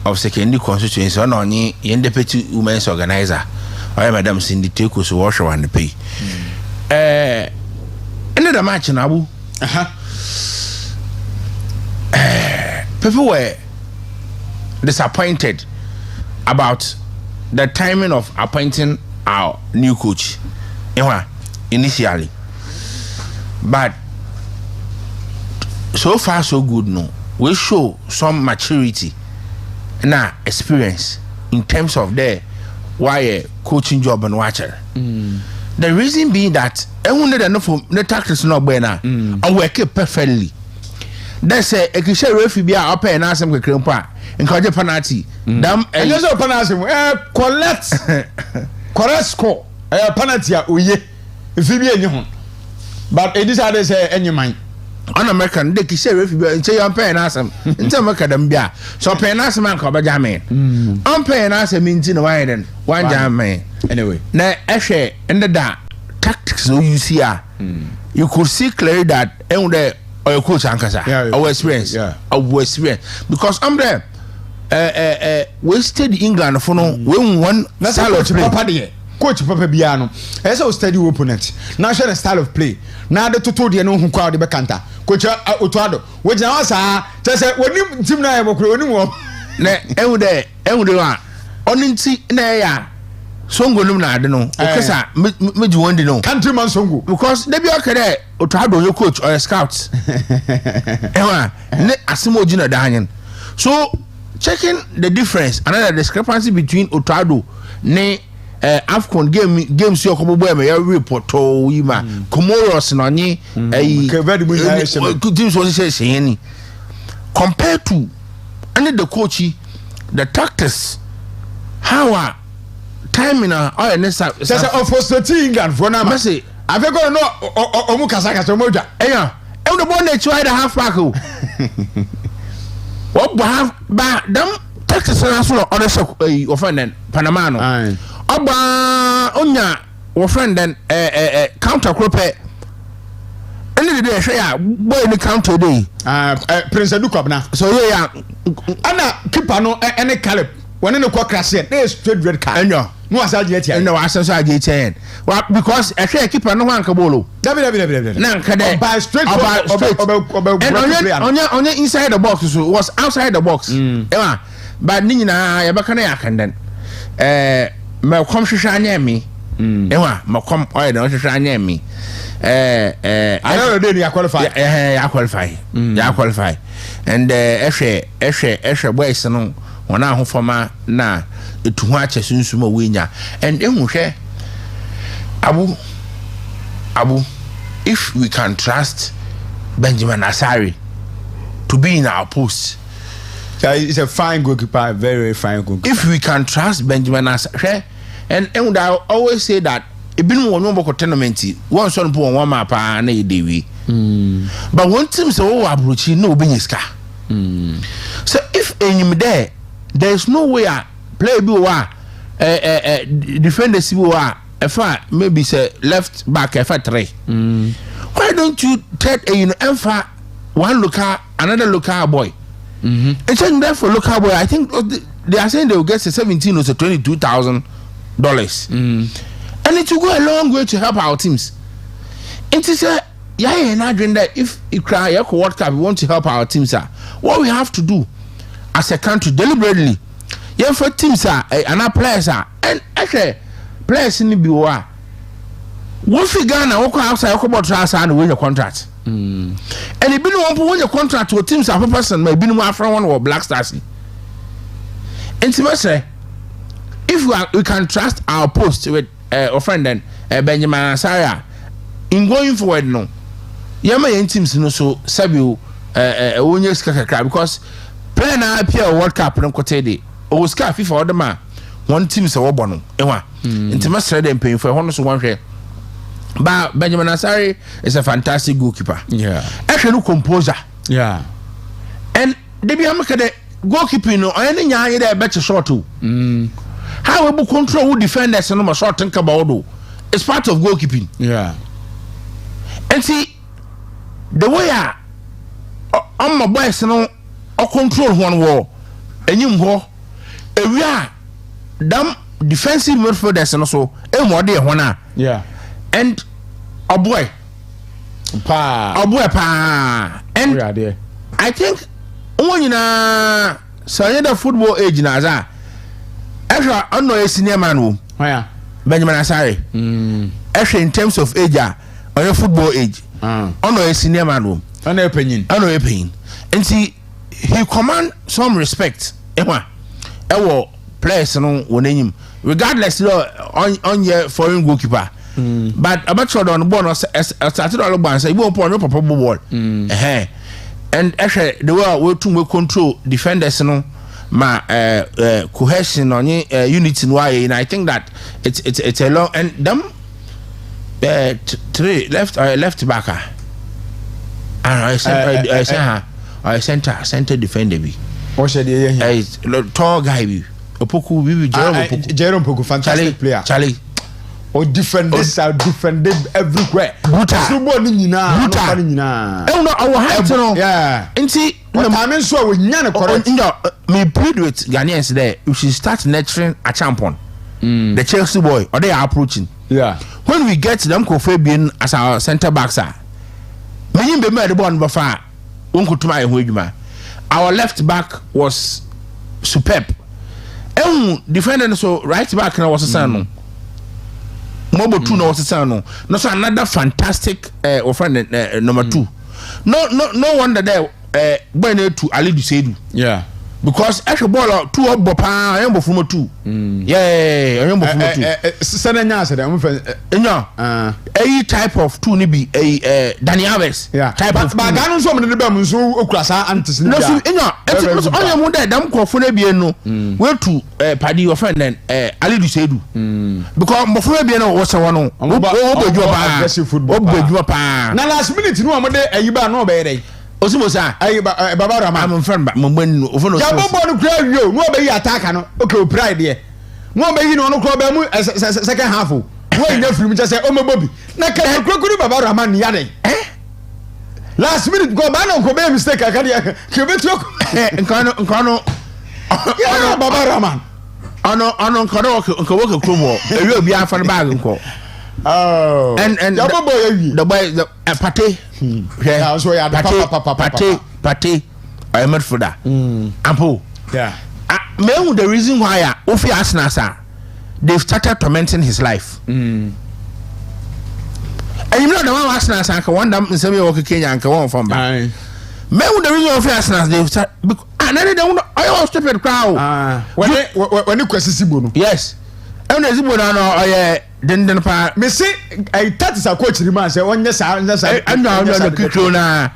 of secondary constituency on yen deputy women's organizer. I am Madam Cindy Tukus washer on the pay. Another match in Abu. People were disappointed about the timing of appointing our new coach. Initially. But so far so good no. We show some maturity and experience in terms of their coaching job and watcher. The reason being that everyone that know from the tactics not better I work it perfectly. That's a cliche refugee up and ask them to crumpa and call penalty. Damn and there's no penalty correct score penalty if you be anyone. But it is how they say any mind. On American, they can say refugee and say I'm paying us some. Into America, them be so paying us man called Benjamin. I'm paying us a means in a wide and one jam man. Anyway, now, actually, in the dark tactics, you see, you could see clearly that there or coach Ankasa, our experience, our experience, because I'm there. Wasted England for no one style of play. Coach Papa Biano, as I study opponent, national style of play. Now the tutor the no who crowd the Bacanta, Coach Otuado, which now just when you Tim na anymore. Every only see Naya Songo Luna, I don't know. Because I made you want to know. Countryman Songo, because they be okay, Otuado, your coach or scouts. Asimo Gina Daniel. So checking the difference, another discrepancy between Otuado, ne. Afcon games yo kobo boy me report to yima Comoros no nye teams was say any compared to any the coach the tactics how timing or necessary say of England for now say I go no omu kasaka so moja the ball they try the half back what ba them tactics na so other offend Panama no Oba onya wo friend then counter crope any day share boy ni counter day Prince Edukop na so yeah ana keeper no any calip when no kwa crash there straight red card no asaje tia no asaje tia because share keeper no hanka bolo na nka dey by straight onya inside the box so was outside the box but ni nyina ya baka na yakandan me come shanya me me come oil no shanya me I know they are qualified ya qualify and ehwe boys no wona ahofoma na etuhu ache sunsuma wenya and ehwe abu if we can trust Benjamin Asari to be in our post. He's a fine goalkeeper, very fine goalkeeper. If we can trust Benjamin Asare, and I always say that it been one more tournament, one son put one map and a day. But one team so abruchi no biniska. So if any there's no way I play defender if I maybe say left back if I three. Why don't you take a one local another local boy? And checking that for local boy, I think they are saying they will get $17,000 or $22,000, and it will go a long way to help our teams. It is a if Accra World Cup we want to help our teams, what we have to do as a country deliberately yeah for teams and players and actually players in the BOA one figure now walk outside about transfer and win your contract and it been one win your contract to teams of a person may be no from one or Black Stars intimacy if we can trust our post with our friend then Benjamin Asaya in going forward no yama yen teams no so sabi wonye skakakra because player na appear World Cup no kwotede o ska FIFA odema one team se wo bono ehwa intimacy dem pay for hono so one hwe ba Benjamin Asare is a fantastic goalkeeper ehwe no composer and they be amaka the goalkeeping no any nyaanye dey bet short o how we control who defenders no short think about do it's part of goalkeeping and see the way on my boys no or control one wall and you go area damn defensive midfielders and also a more dear one and a boy pa and I think when you know so the football age na za extra on no senior man room Benjamin Asare extra in terms of age on your football age on no senior man room on your opinion and see he command some respect ewo players no won regardless on your foreign goalkeeper but about sure on ball started all about say you won't put no proper ball and actually the way we to control defenders no ma cohesion on unity no and I think that it's a long and them three left backer center defender bi o she dey tall guy bi opoku bi Jerome Opoku fantastic player Charlie o defenders are defended everywhere so ball ni nyina no nyina e no our height no nti I mean so we nya correct me plead with Ghanaians there we should start nurturing a champion the Chelsea boy or they are approaching when we get them Fabian as our center back sir me be the ball number 5 won't to my home our left back was superb defender so right back now was a son Mobile 2 no was a son no so another fantastic friend number 2 no wonder there when to Ali Dusedu because actually ball 2 up bopa I am from 2 I am from 2 senanya said a type of 2 ni be a Dani Alves type of but Ghana so me be so okurasa antes no so on your mother dam crofo na bie no we to padi your friend then Ali Dusedu because mo fo bie no wo se wono wo badwa pa na last minute no mo de ayiba no be dey Osimosa Baba Rama I'm friend mo gbenu ofono ya bobo no kra wio no be yi attack no okay pride there no be yi no kra be mu second half wo nya film just say o mebobi na ka krakuru Baba Rama ni ya dey last minute go ba no ko be mistake aka dey ke betu nkano ya Baba Rama ano nkano ko wo kromo ewi obi afa no bag nko and the boy the pate so yeah pate I am for that ampo me the reason why Ofi Arsenal sir they've started tormenting his life and you know the one Arsenal sir can one them say we Kenya and one from back me the reason Ofi Arsenal they've started and then they don't I was stupid crowd when you question Sibo no yes and the Sibo no den pa me say I that is a coach man say onye sa no kikro na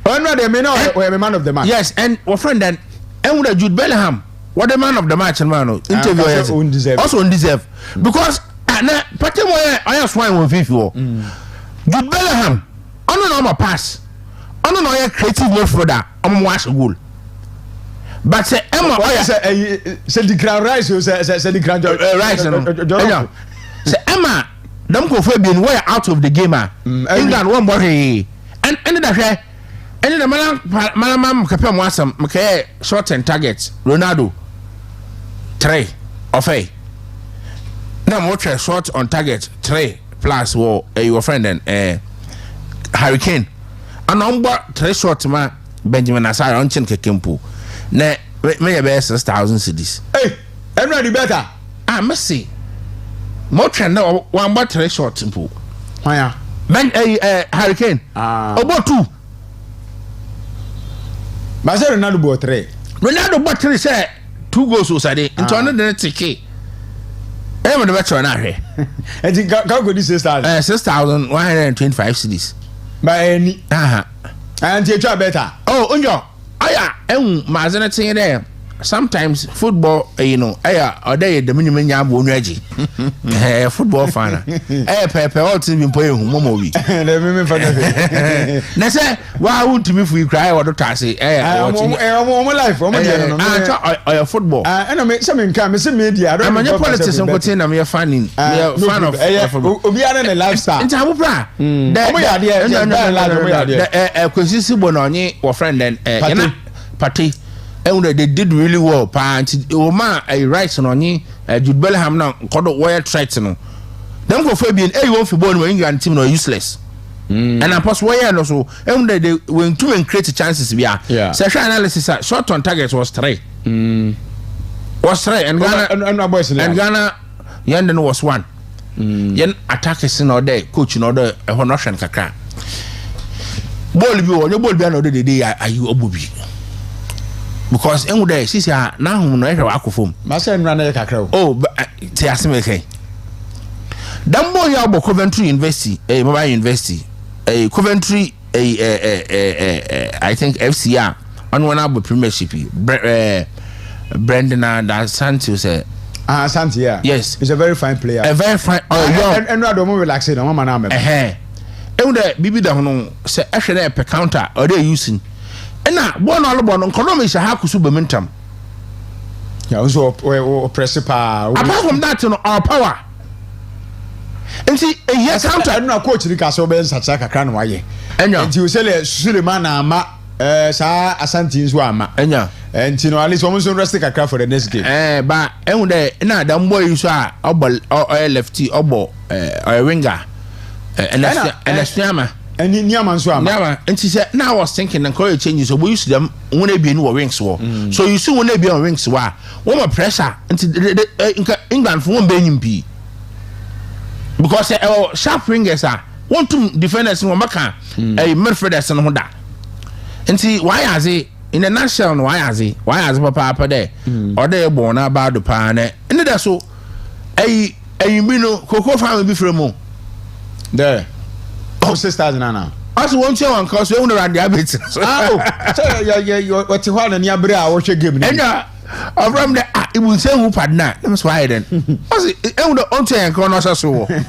no dey me no we man of the match yes and our friend then and with Jude Bellingham what the man of the match man interview also undeserved because na pati mo I swine won fifi Jude Bellingham ono no pass ono no creative midfielder omo wash goal but say Emma say the ground rise say the ground rise no say Emma them go for being way out of the game England one body and that and the man kapem wasam mke short and targets Ronaldo 3 of a now more short on target 3 plus war your friend and Hurricane and on board 3 short man Benjamin Asare on chin kekempo na me be 6,000 cedis. Hey, and ready better. Ah, mercy. More trend now one battery short simple. Why? Ben Hurricane. About 2. But I Ronaldo bought 3. Ronaldo battery say 2 goals was ade. Into another ticket. I'm the better now here. I think how good this is 6,125 cedis. By any. And you try better. Oh, unjo. Aya, mazana thing there. Sometimes football, you know, or they the minimum yam energy. Football fan. Pepe all team in playing Momo. They say, why would me if we cry or the taxi? I'm life. I'm football. I know make some income, some media. I'm a politics and what's in. I'm a fan of Obiara na lifestyle. It's a bra. Because you see, Bononi or friend and party. And they did really well. Oma a rights on ye, Jude Bellingham now, called wire threats. No, then go Fabian, a one for born when England team are useless. And I pass wire also, and they went 2 and create chances. Yeah, session analysis shot on targets was 3. Was 3 and Ghana, Yanden was 1. Yen attackers in all day, coach in order a honoration Accra. Ball you or your ball be another day, are you a booby? Because en dey sisi a na hu no ehwe akofom ma say nra na kakra oh ti aseme kai dan boy ya bo Coventry University mobile university Coventry I think FCA on one abo premiership Brendan and Santos Santos yes he's a very fine player a very fine and no do mo relax no mama na me en dey bibi da hono say ehwe na per counter or they using na born all born economy is ha kusu momentum yeah also principal apart from that no our power and see a year counter na coach ni ka so be nsacha kakra na waye enya nti o sele Suleiman na ama sa Asante nso ama enya nti no at least almost rest kakra for the next game ba ehun de na da mboy yi so a obol lefty obo winger and and Niaman so am. And she said, now I was thinking and call changes. So we used them when they be in wings war. So you see when they be on wings war, one more pressure into England for one being P. Because sharp wingers are one to defenders in Wamaka, a midfielders and Honda. And see why has he in a national why has Papa there or they born about the pan and that's so a Coco family before more there. 6,000 now. As one show on cause we own around the habits. So what's the one and your bra or your game? And from the it will say who partner. That's why then. Was it on the onto and corner so? This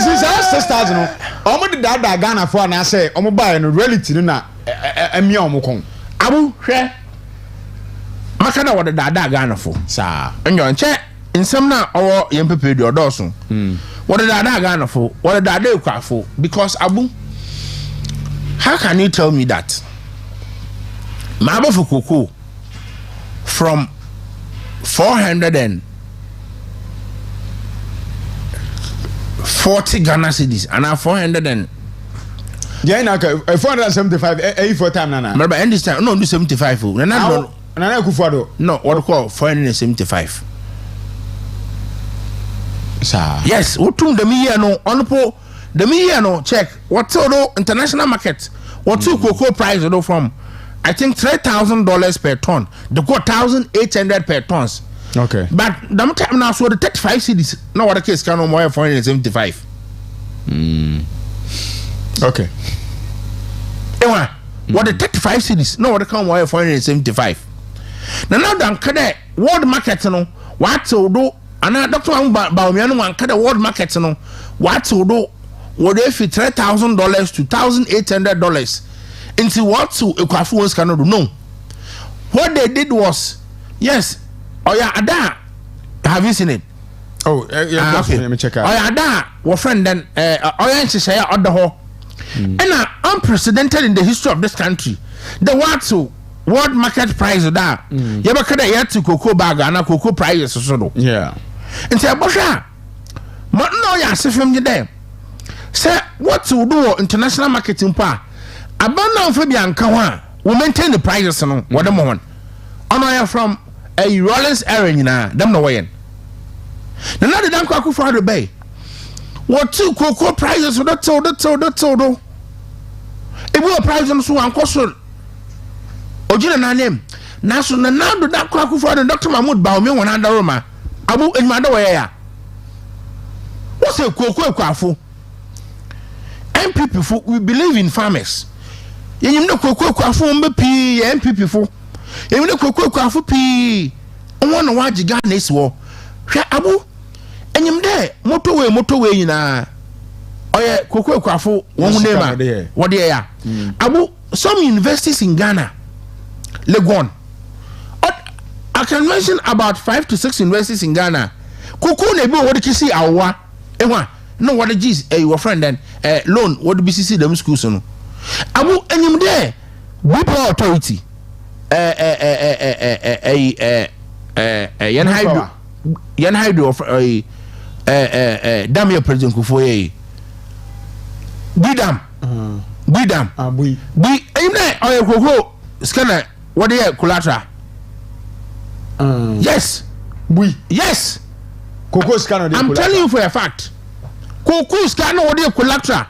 is 6,000. Almost that Ghana for and I say, I'm buying a reality na a meomocon. Abu share Makana what the Dada Ghana for, sir. And you're in check in some now or young people your Dawson. What did I Ghana for? What did I do for? Because Abu, how can you tell me that? Mabo for Kuku from 440 Ghana cedis and now 400 and yeah, 475 for time nana. Remember, end this time no do 75. Nana Kufuado. No, what call 475. Yes, what to the media no honorable the media no check what to international market what to cocoa price from I think $3,000 per ton the got 1,800 per tons. Okay, but the time now so the 35 cedis now what the case can no more 475. Okay, what the 35 cedis no what the come more 475. Now dan kada world market no what to do. And Dr. Baumiano one kind of world market no what to do what if it $3,000 to $1,800 into what to Equafuans cannot do no. What they did was yes, Ada have you seen it? Oh yeah, okay. Let me check out. Ada our friend then say other ho. And unprecedented in the history of this country. The what to world market price that you ever could have to cocoa bag and cocoa prices so yeah. And say Bosha but no ya se from there say what to do international marketing pa abana for bi anka ho we maintain the prices no what them one ono from a Rollins area na them no way na na the dan kwa for the bay what two cocoa prices that told e bi price no so ankoso ojina na name na so na do that kwa for the Dr. Mahmoud Baomi won under Roma abu enma da way ya what's a cocoa kwafo MPP fo we believe in farmers yenyim na cocoa kwafo mbepi MPP fo yenyim na cocoa kwafo pi won na wajiga na esiwo hwe abu enyim de motorway nyina oye cocoa kwafo won name what dey ya abu some universities in Ghana Legon I can mention about 5 to 6 universities in Ghana cocoa na bi what kisi awa ehwa no what the G's your friend then loan what BCC them schools no abu enyim de people authority yan hydro of dam your president Kufuor Bidam enyim de oye cocoa scanner what dey collateral yes yes cocoa scanner I'm telling you for a fact cocoa scanner what dey collateral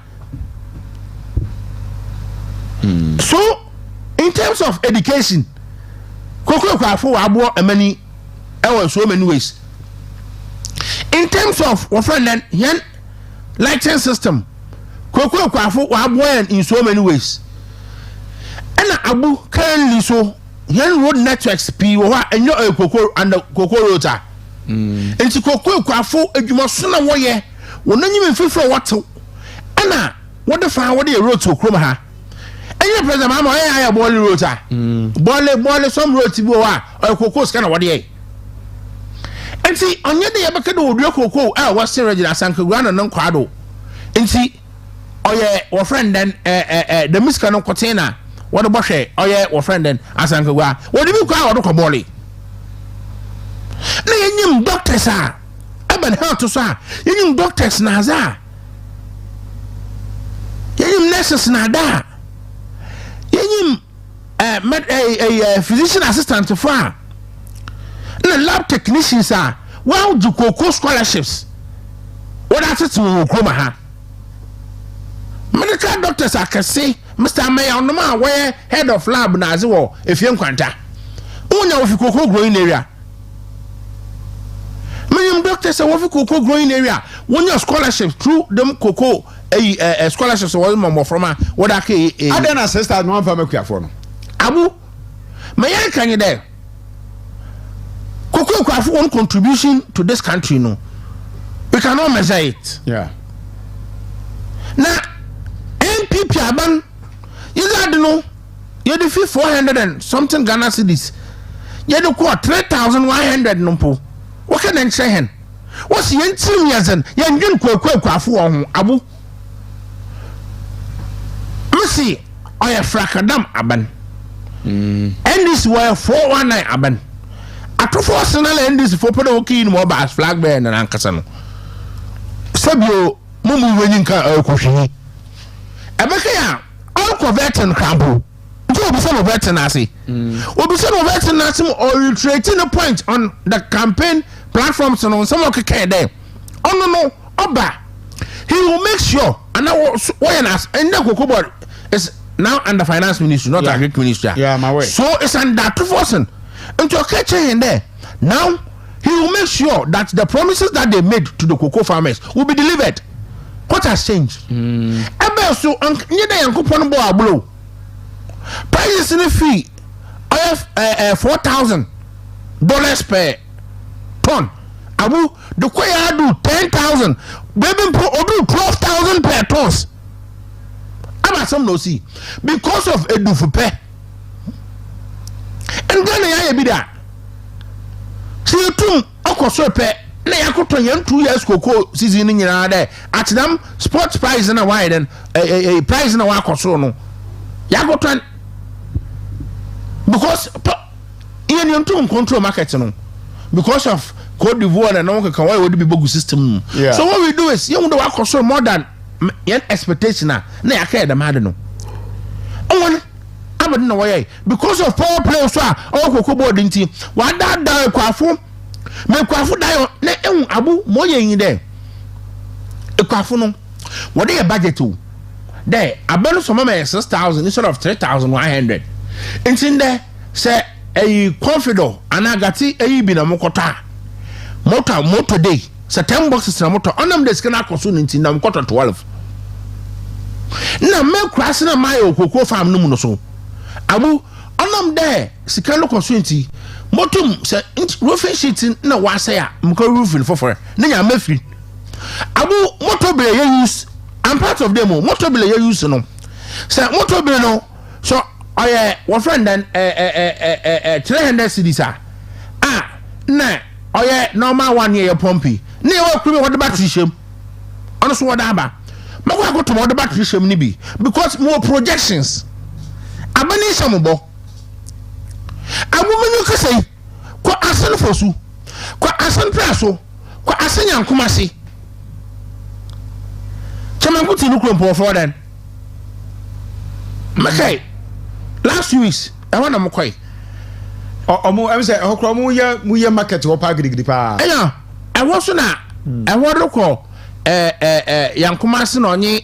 so in terms of education cocoa kwafo abo amani so many ways in terms of what friend yan lighting system cocoa kwafo abo in so many ways and abu currently so yan road networks p wo ha enyo cocoa and cocoa rota enti cocoa kwafo adwuma so na wo ye wonanyim mfifro wato ana wo de fa wo de road to krom ha enye president mama ya ball rota ball some road bi wo ha cocoa scan wo de enti onye de yebeka de odua cocoa was regional sankagua na nkwado enti oye wo friend then the miska no container what about she oye wo friend then asankagua wo de bi kwa wo de kobole na yenyim doctors urban health so yenyim doctors na za yenyim nurses na da yenyim physician assistant for na lab technicians wow do cocoa scholarships what that to Kuma ha medical doctors can say Mr. Mayor no man where head of lab na azewo efie kwanta unya wo fi cocoa growing area many doctors are working cocoa growing area when your scholarship through them cocoa scholarships was more from what I then assistant no for me for no abu may can you there cocoa have one contribution to this country no we cannot measure it yeah now MPP aban you got no you the 400 and something Ghana cedis you the quote 3,100 no po what can I say hen what's the team yazen yan dwun kwakwafu ho abu missy oya frakadam aban and this were 419 aban atofo arsenal and this for podo kin mo ba flag bear na ankasa no sabio mumu wenyinka akohwe ebeka ya all converting kampo obi say converting ase obi say converting ase or reiterating a point on the campaign platforms on some okay there no oba he will make sure and now when as and the cocoa board is now under finance ministry not agriculture ministry my way so it's under 2,000 into catch in there now he will make sure that the promises that they made to the cocoa farmers will be delivered. What has changed ebe so nye da yankopon bo ablo prices in the fee of $4,000 per ton abu the kwaya do 10,000 baby pro odu 12,000 per tons aba some no see because of edufupe and Ghana ya bi da see tum okoso pe na yakoto yan 2 years cocoa season nyina there at them spot price na why then a price na wa koso no yakoto because you don't control market no because of Cote d'Ivoire and no can why would be bogus system so what we do is you do wa more than yan expectation na yakay the mad no on abodi na woyɛ because of power play so a okoko board nti wada da ekwafo me ekwafo da na ehu abu mo yɛ yin dɛ ekwafo no what dey budget o there abanu so mama 6,000 instead of 3,100 nti ndɛ sɛ confidor anagati bi na mokota motor day sɛ 10 boxes na motor onam de sika na akoso nti na mokota 12 na me krase na my okoko farm no mu no so abu onam de sika no koso nti motum sɛ roofing sheet na wasa ya mko roofing for na nya mafiri abu motor be ye use and part of them motor be ye use no sɛ motor be no so oye one friend then 300 cedis na oye normal one year pumpy na e wa what the battery shem ono so what aba mako go to what the battery shem ni bi because more projections abani shamubo abu menu kasai ko asan fosu ko asan praso ko asan yankumasi chama kuti nu krompo for then makai last 2 weeks I want am koi omo em say hokro mu ye market wo pa gidigidi pa eya I was na I want ko yankumasi na onye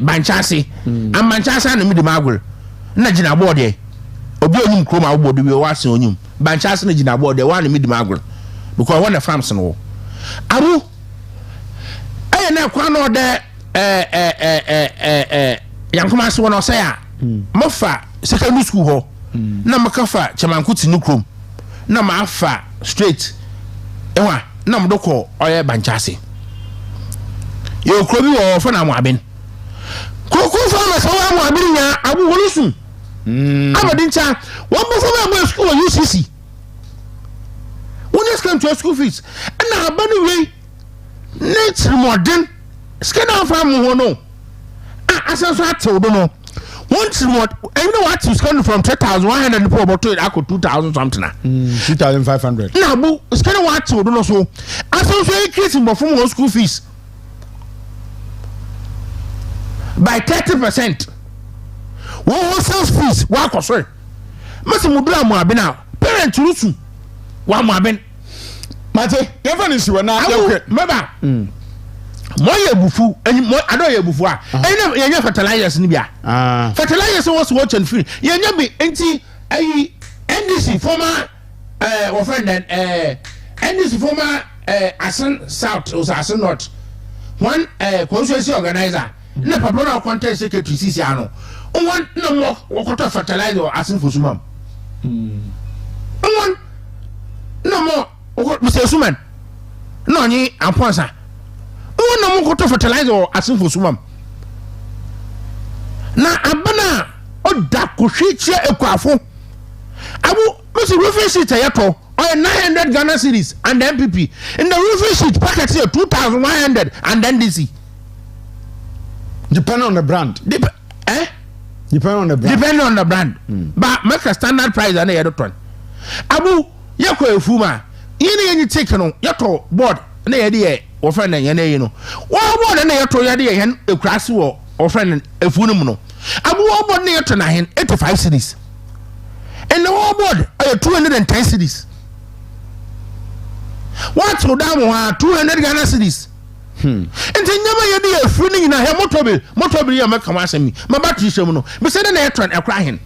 banchasi am banchasi na mi di magul na gina board e obi onyum kroma wo board we wase onyum banchasi na gina board e wa na mi di magul because one farms no aru na kwa no de yankumasi wono say a mofa secondary school ho na makafa chamankuti nukrom na maafa straight ewa na mdoko oye banchase yo krobi wo fa na mo aben koko fa ma so wa mo aben nya abu wolusu abadin cha wo mo fa ma school UCC when you come to school fees na abanu we net modern scan out from ho no asenso atew do no once what you know what is coming from 3,100 for about 2,000 something 2,500 na bu scan what do no so asenso increasing from school fees by 30%. What sales fees wa koso mase mudura mo abena parent rusu wa mo aben mate definitely we na meba moye bufu mo ado ye bufu a yenya fertilizers ni bia fertilizers was watch and free yenya bi enti ayi NDC former friend NDC former Asan South or Asan North one constituency organizer na papa na contest secretary sisi ano one no more water fertilizer Asan Fosumam one no more Mr. Suman no ni amponsa one no more water fertilizer Asan Fosumam na abana oda kohwechia ekwafo abu Mr. roofing sheet ayato or 900 Ghana cedis and the MPP in the roofing sheet packet here 2,100 and then DC depending on the brand depending on the brand but make a standard price and the other one abu yako efuma yini take no yato board na yede o friend na yene no wa board na yato yede hen ekrase wo o friend efunum no abu wa board na yato na hen 85 cedis and the whole board 210 cedis what so down 200 Ghana cedis enti nyama yede ya free na he motobil ya make am asemi ma battery shemu no be say na yetron ekra hen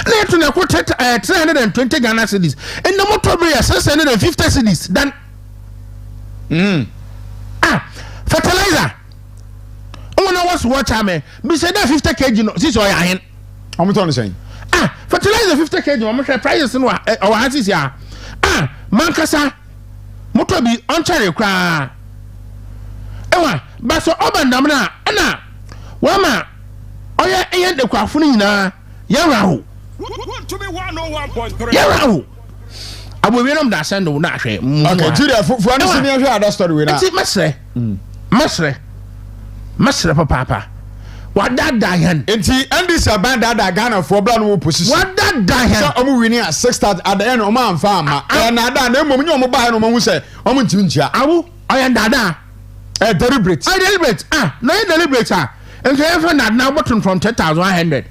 na yetron ekwa 320 Ghana cedis and the motobil ya 650 cedis dan fertilizer ona was watch am be say na 50 kg no sisi o ya hen I'm not saying fertilizer 50 kg mo share prices no o wa sisi ya mankasa motobi on chare kra ewa baso obandam na ana wama oya eyen de kwafo ni na yaraho to be 101.3 yaraho abowie nam da send wo na ahwe okay Julia fu ani sini ahwe ada story we na ti masre papa wadada yan enti NDC abandada Ghana for bla no position wadada yan so omo wini a 6 at the end omo amfa ama na ada na emom nyo omo ba no omo hu se omo ntim ntia awu oya dada deliberate no deliberate And so now bottom from 10,100.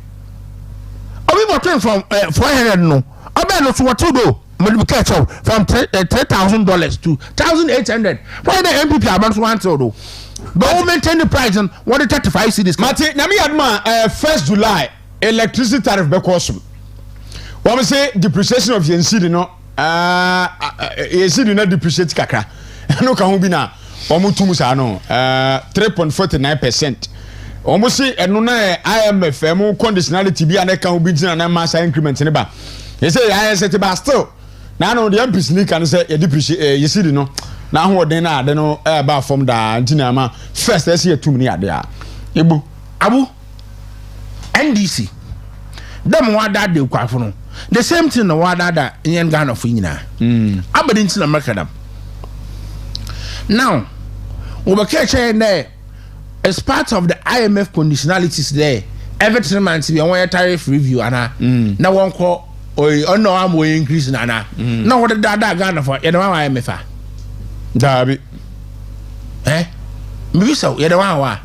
We bottom from 400 no. I bet not what to do. Maybe catch up from $10,000 to $1,800. Why the MPP about one to do? But maintain the price and what the 35 cities. Mati, Nami Adma, 1st July, electricity tariff be cosum. What we say depreciation of Yensi, no, Yensi do not depreciate kakra. No can be now. Omutumusano, 3.49%. Almost say, and no, IMF, more conditionality be an account be and a mass increment in the bar. He say, I said about still. Now, the MPs sneak and say, you depreciate, you see, no. Now, what they know, they know about from the Antinama. First, let's see 2 minutes there. Ibu, Abu, NDC. Them what that they quite for no. The same thing, the what that in Ghana for Ina. Aberdeen in America. Now, we catching there as part of the IMF conditionalities there. Every 3 months, we want a tariff review, and now one call or no, I'm way increasing, now what the data Ghana for? You know, IMF. Dabi. Maybe so, you know,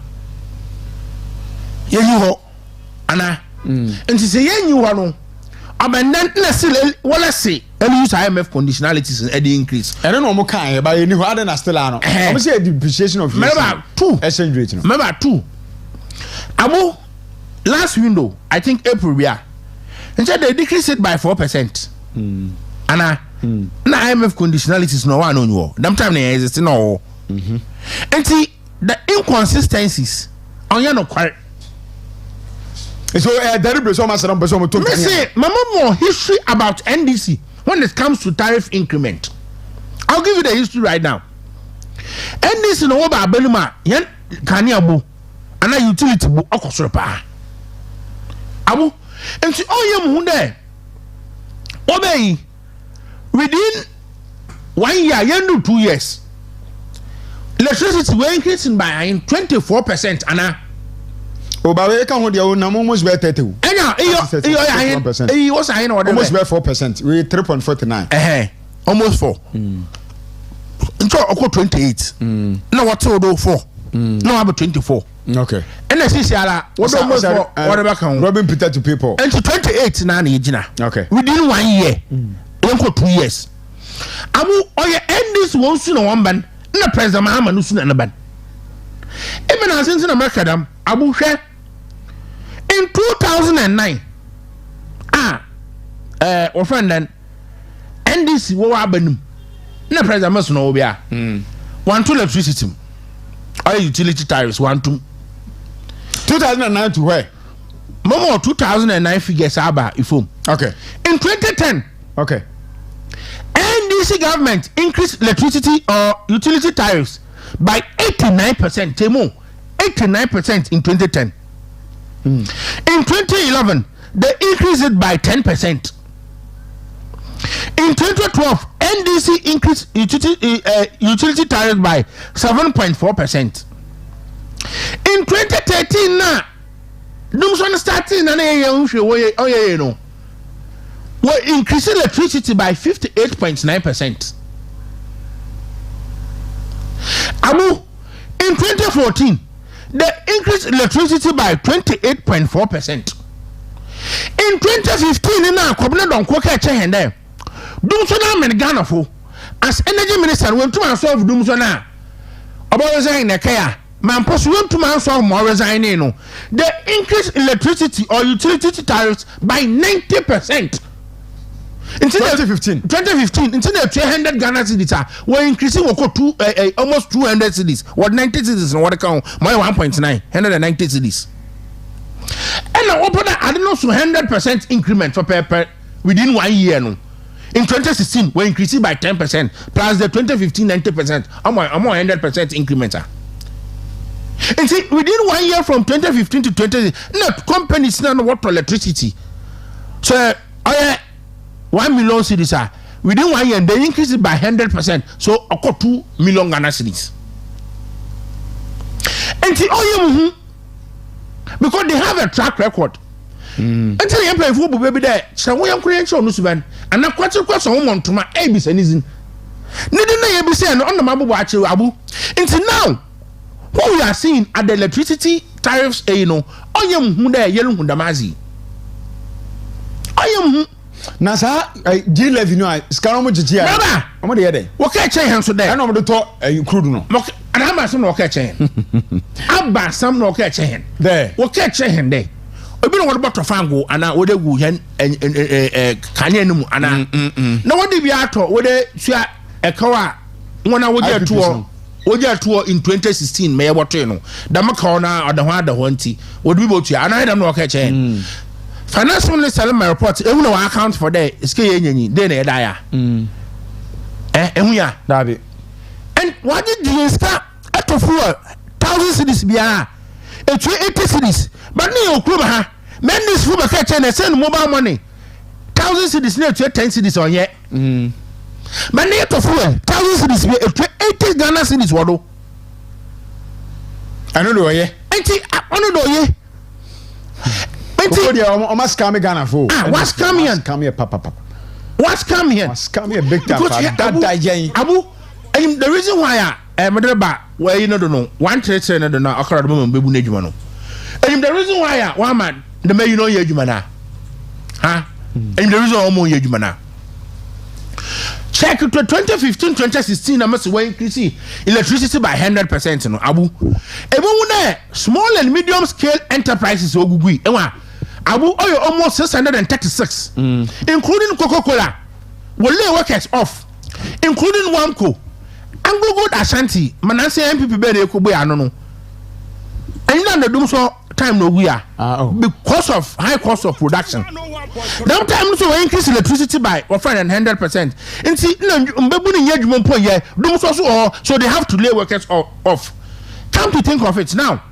you Anna, and to say, you want. I'm not still what I say. And use IMF conditionalities and the increase. I don't know more kind, but you know, I don't know. I'm saying depreciation of remember 2 exchange rate. Remember 2. Abu last window, I think April we are. And so they decreased it by 4%. Anna, IMF conditionalities no one on you. Them time they exist no. And see the inconsistencies on your no quite. So there so much to say, more history about NDC when it comes to tariff increment. I'll give you the history right now. NDC no ba Beluma yen kaniabu ana utility bu okosoropa. Abu enti oyem hu there. Obey within 1 year yen do 2 years. Electricity were increasing by 24% ana. Obawe can hold your own almost be 30. He was saying almost be 4%. We 3.49. Almost 4. So 28. No what to do 4. No about 24. Okay. And I see what almost whatever can Robin Peter to people. And to 28 na Gina. Okay. Within 1 year. Don't go 2 years. Amu oye end this one soon one ban. Na President Mahama no soon na ban. Even as in America dam Abu share in 2009 our friend then NDC wo abanum na President Mason no bia 1 electricity or utility tariffs 1 2009 to where Momo 2009 figures aba ifom. Okay. In 2010 okay NDC government increased electricity or utility tariffs by 89%. Temo 89% in 2010. In 2011, they increased it by 10%. In 2012, NDC increased utility tariffs by 7.4%. In 2013, now, Dumson starting and we're increasing electricity by 58.9%. Abu, in 2014, they increased electricity by 28.4%. In 2015, now, Kobina don't cook a chain there. Dumsona and Ghana for as energy minister went to solve Dumsona about resigning the care. Man, went to solve more resigning. They increased electricity or utility tariffs by 90%. In 2015, instead of 300 Ghana cedis, we're increasing almost 200 cedis. What 90 cedis and what account? My 1.9, 190 cedis. And now open I don't know, so 100% increment for per within 1 year. No. In 2016, we're increasing by 10%, plus the 2015 90%. I'm 100% increment. And see, within 1 year from 2015 to 20, not companies now what electricity. So, 1 million cedis within 1 year they increase it by 100%, so 2 million Ghana cedis. And see, because they have a track record. Until you play football, baby, there, so we are creating no suban, and now question on to my ABC and isn't. Neither ABC and on the Mabu Abu. Until now, what we are seeing at the electricity tariffs no oyem hu da yelu hu damazi oyem hu na sa G levy no scan mo gigi baba omo de yede wo ka chen hen so da na omo de to crude no ana ba sam no ka chen aba sam no ka chen there wo ka chen hen de obi no wo botto fango ana wo de gu hen kanye no mu ana na wo de bi ato wo de sua ekawa wona wo je to oja to in 2016 me woto no da maka na odaho nti wodi bo tua ana da no ka chen finance minister my report ehu no account for there iske ye nyanyi dey na da ya ehu ya da bi and what did you start at of 1000 cities bia etu 80 cities but na okuro ha men this fu ka chen na send mobile money 1000 cities na etu 10 cities onye but na to fu 1000 cities bia etu 80 Ghana cities wodo ano do ye enti ono do ye enti dia o mas scam Ghana fo what's coming here scam here papa what's coming here scam here big time that yen abu the reason why medreba where you know no one trade no do na Accra do bebu na adwuma no the reason why one man the may you know ye adwuma na ha the reason why mo ye adwuma na check to 2015-2016 na must we increase electricity by 100% no abu ebo na small and medium scale enterprises ogugui enwa abu oyo almost 636 including Coca-Cola will lay workers off including Wamco Anglo Gold Ashanti Manase MPP be dey ko boy ano no enna na dum so time no we are because of high cost of production. That time so we increase electricity by 100%. And see, so they have to lay workers off. Come to think of it now,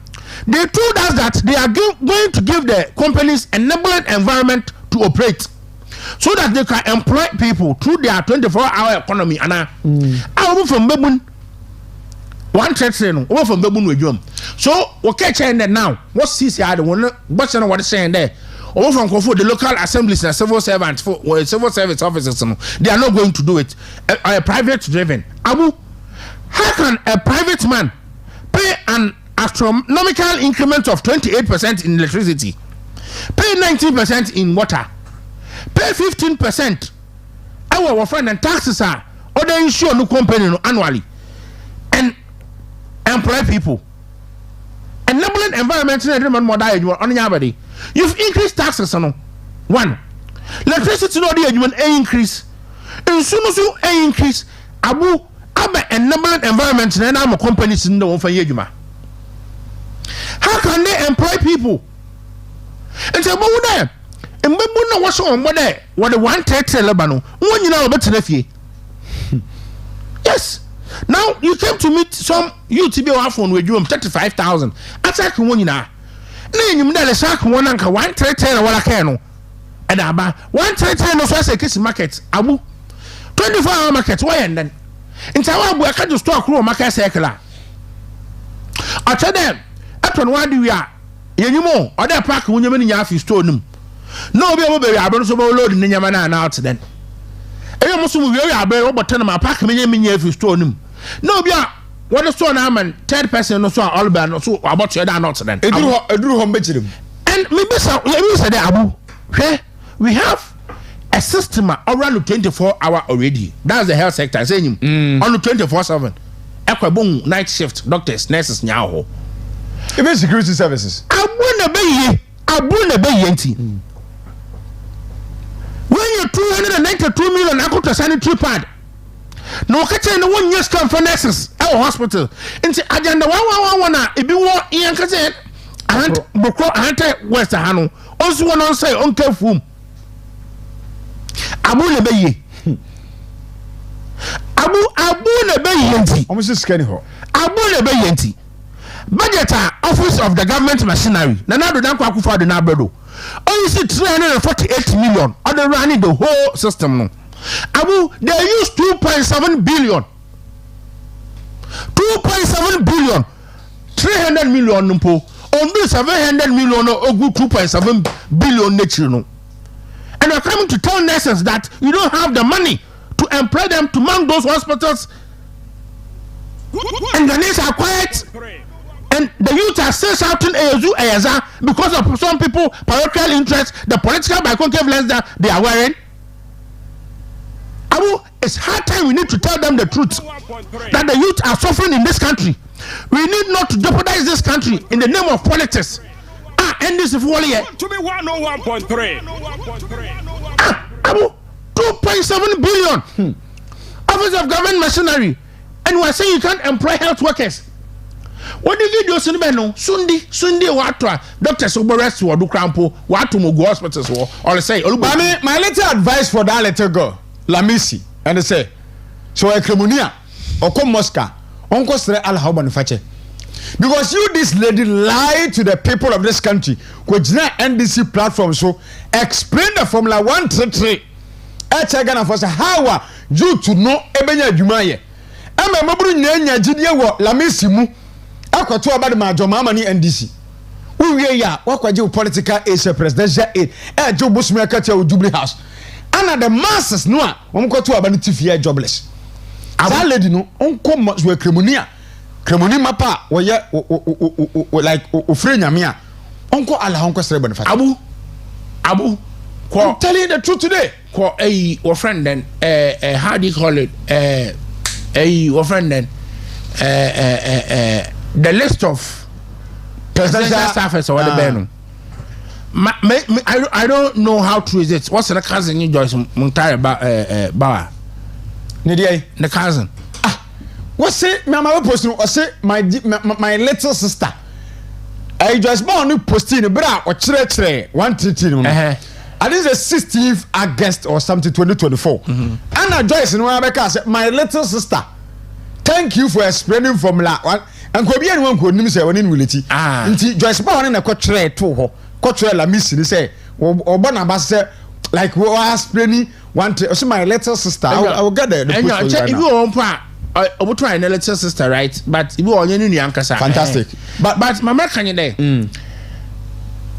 they told us that they are going to give the companies enabling environment to operate, so that they can employ people through their 24-hour economy. And I from Babun. One trade saying over from Babun with you. So we catch that now. What's this? I don't know what's saying there. Over from Kofu, the local assemblies and civil servants for civil service officers, they are not going to do it. A private driven. Abu, how can a private man pay an astronomical increment of 28% in electricity, pay 19% in water, pay 15%? Our friend and taxes are other insure no company annually, and employ people. Enabling environment on your you've increased taxes on one. Electricity no dey increase. Insuno increase. Abu enabling environment na companies no won fa yedwuma. How can they employ people? And say bo there. Mbebu no wo on there. What the 130 Lebanon. Won nyina obetena fie. Yes. Now you came to meet some UTB phone with you 35,000. Attack one na. Na enyim da le shark one anka 130 na wala ka no. And aba 130 no so say case market abu 24-hour market why and then. Ntawa abu aka just store kro market circle. Acha dem aton wa di wi a yenyimo oda park wonyem ni nya afi store num. No obi obo be abro so bo load ni nyama na out then. Eyo musu mu wi abro wo botana ma park me nya afi store num. No be what the store na man third person no so all be no so about you that not then eduru ho mbechirem and maybe so we say that abu we have a system around 24-hour already. That's the health sector saying on 24/7 ekwabon night shift doctors nurses nyaho even security services abu na be yenti when you 292 million akuta sanitary pad no kache no one years come for nurses our hospital into agenda 111 na ebi wo yan kache and boko ante west hanu also one on say on kafum abu le beye abu le beye enti almost scanning ho abu le beye enti budget office of the government machinery na do dan kwa kufa do na bredo only see 348 million on the running the whole system no. Abu, they use 2.7 billion. 2.7 billion. 300 million numpo. On this 700 million or 2.7 billion nature no. And you're coming to tell nurses that you don't have the money to employ them to man those hospitals. And the nurses are quiet. And the youth are still shouting Eyaza because of some people parochial interest, the political biconcave lens that they are wearing. Abu, it's high time we need to tell them the truth that the youth are suffering in this country. We need not to jeopardize this country in the name of politics. And this is for here. To be 101.3. Abu, 2.7 billion. Office of Government Machinery, and we are saying you can't employ health workers. What did you do, Sunday? Sunday, what doctors will rest or do crampo, what to go hospitals or say, my little advice for that little girl, Lamisi, and they say, so a Cremonia or come Moscow, Uncle Sre Alha manufacture. Because you, this lady, lied to the people of this country, which now NDC platform, so explain the Formula 133. How are you to know Ebenya Jumaye? I'm a mobile Nanya Gidia Lamisi mu. Aqua to about my Jomamani NDC. We are what you political Asia presidential aid at Joe Bushmaker to Jubilee House. And the masses no one go to about TV jobless. That lady no uncle much were Cremonia. Cremoni mapa were like Ufrenia Mia. Uncle Allah Uncle Srebenfat. Abu. I'm telling you the truth today. Call your friend then, how do you call it? Your friend then, the list of presidential staffers or the Benum. I don't know how true is it. What's the cousin you Joyce Montare Bar? Nidia, the cousin. What's it? Mamma posting or say my little sister. I just born new posting bra or tre 133. And this is the 16th August or something 2024. Anna Joyce in Wabeka said, my little sister, thank you for explaining formula one. And Kobe and one could name say one in reality. Joyce born in a cotre to her. Cotre la miss, they say, or Bonabas said, like we are explaining one to also my little sister. I will get there. If you want I will try a little sister, right? But you are in Yankasa. Fantastic. But Mama, can you there?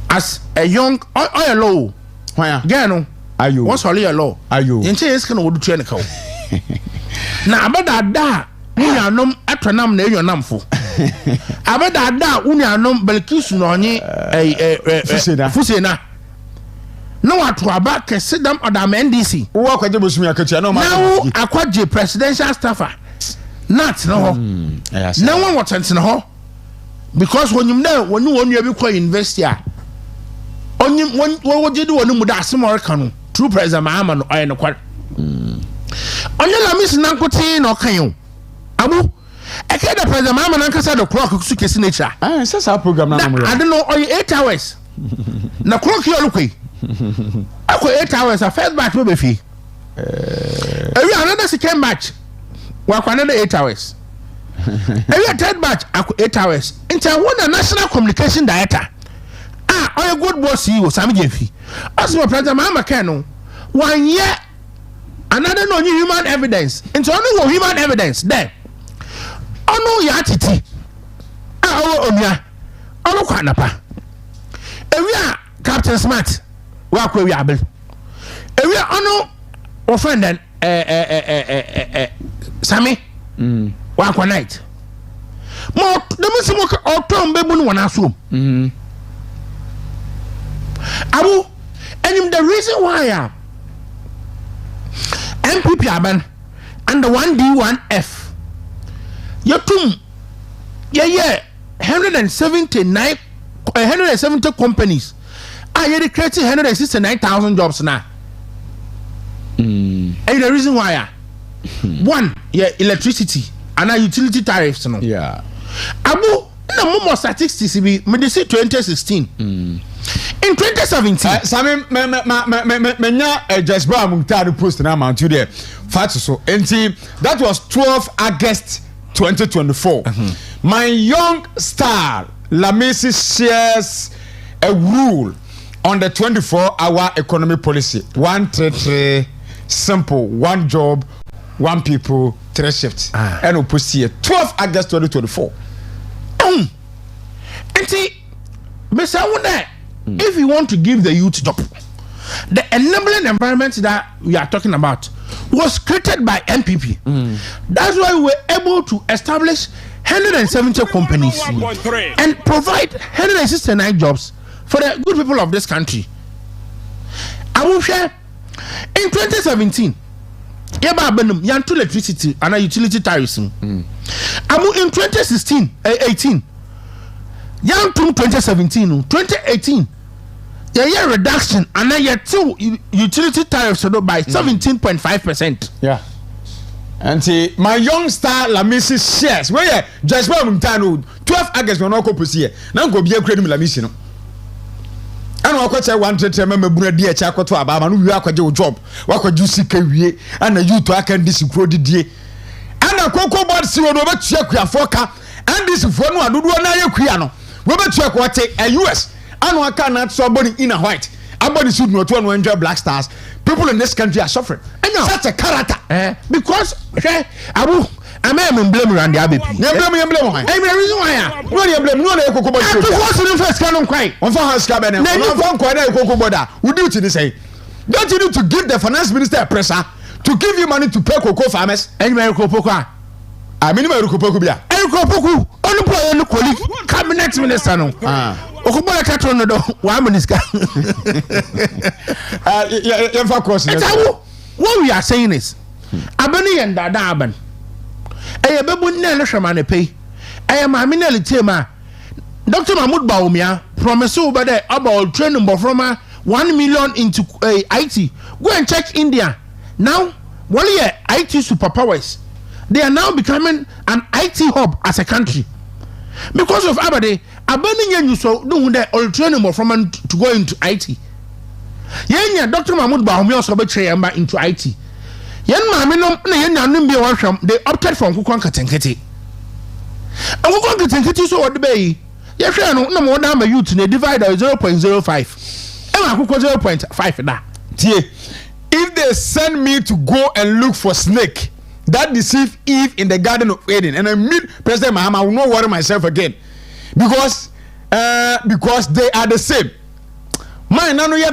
As a young or low. Gano, are you? What's all your law? Are you? In case can do technical. Now, about that, we are no atronam name your number. About that, we are no Belkis no Fusena. No, what to about sit them on the NDC. Walk at the Bush, now, I quite the presidential staffer. Not no. No one wants to know. Because when you know, when you want to be invest here. Only what you do on Mudasimoricano, true President Mahaman, I know quite. Only la Miss Nancotin or Cayon. Abu, I can't President Mahaman and Casa the clock of Suki nature. Ah, says our program. I don't know, only 8 hours. Now, clock your look. I got 8 hours, a first match will be fee. Another second match, work another 8 hours. Every third match, I got 8 hours. Into one national communication director. A good boss, you, Sammy Jeffy. As my president, Mamma Cano, 1 year, another no human evidence. Into only human evidence, then. Oh no, Yatiti. Oh, Omia. Oh, Quanapa. We are Captain Smart. Walk where we are. We are on no friend then, Sammy. Walk one night. More, the Missimo or Tom Babun one assume. Abu, and the reason why MPP Aban and the 1D1F, your tomb, 170 companies are creating 169,000 jobs now. And the reason why, one, electricity and utility tariffs. No? Yeah. Abu, no more statistics, me 2016. In 2017, Sammy, just Muntari post now man today. So, that was 12 August 2024. My young star, Lamisi shares a rule on the 24-hour economy policy. 133, simple, one job, one people, 3 shifts. And we post here 12 August 2024. And see, Mr. If you want to give the youth job, the enabling environment that we are talking about was created by MPP. That's why we were able to establish 170 companies and provide 169 jobs for the good people of this country. I will share in 2017. Yaba benum yanto electricity and utility tariffs. Amu in 2016, 18. Yanto 2017, 2018. Yeah, reduction and then yet two utility tariffs by 17.5%. Yeah. And see, my young star Lamisi shares. Where yeah, just one time 12 August when I go pussy. Now go be a credit Lamisi no. And I got 1 remember Brady Chaco to Ababa, no work your job. What could you see career and a you to I can disagree the and a cocoa board see what over check your forecast and this phone one do one eye piano. Robert check what a US and one cannot somebody in a white. Everybody should not want to enjoy black stars. People in this country are suffering. I know such a character. Because Abu I may blame around the Abbey. You blame me, blame why? I'm the reason why. No, you blame no cocoa board. What's the first canon cry? On for her scab and on cocoa board. We do to say. Don't you need to give the finance minister a pressure to give you money to pay cocoa farmers? And Maricopoca. I mean, Maricopoca. Ericopoku, unemployed colleague, cabinet minister. No. Okubola Catron, no, 1 minute. Of course. What we are saying is, Abani and Dadaban. I am a babu shaman pay. I am a minelli tema. Dr. Mahmoud Baumia promised over there about training from 1 million into IT. Go and check India. Now, 1 year IT superpowers. They are now becoming an IT hub as a country. Because of Abade, Abani you so do that all training from to go into IT. Yenya Dr. Mahmoud Baumia also betray into IT. Yan mamino na nimbi washam they opted from Kukwan Katenketi. And Kukwan Katenketi so what the bay. Yasha no more number youth in a divider 0.05. Emma Kukwa 0.5 da. If they send me to go and look for snake that deceived Eve in the Garden of Eden and I meet President Mahama, I will not worry myself again. Because they are the same. Man, none of the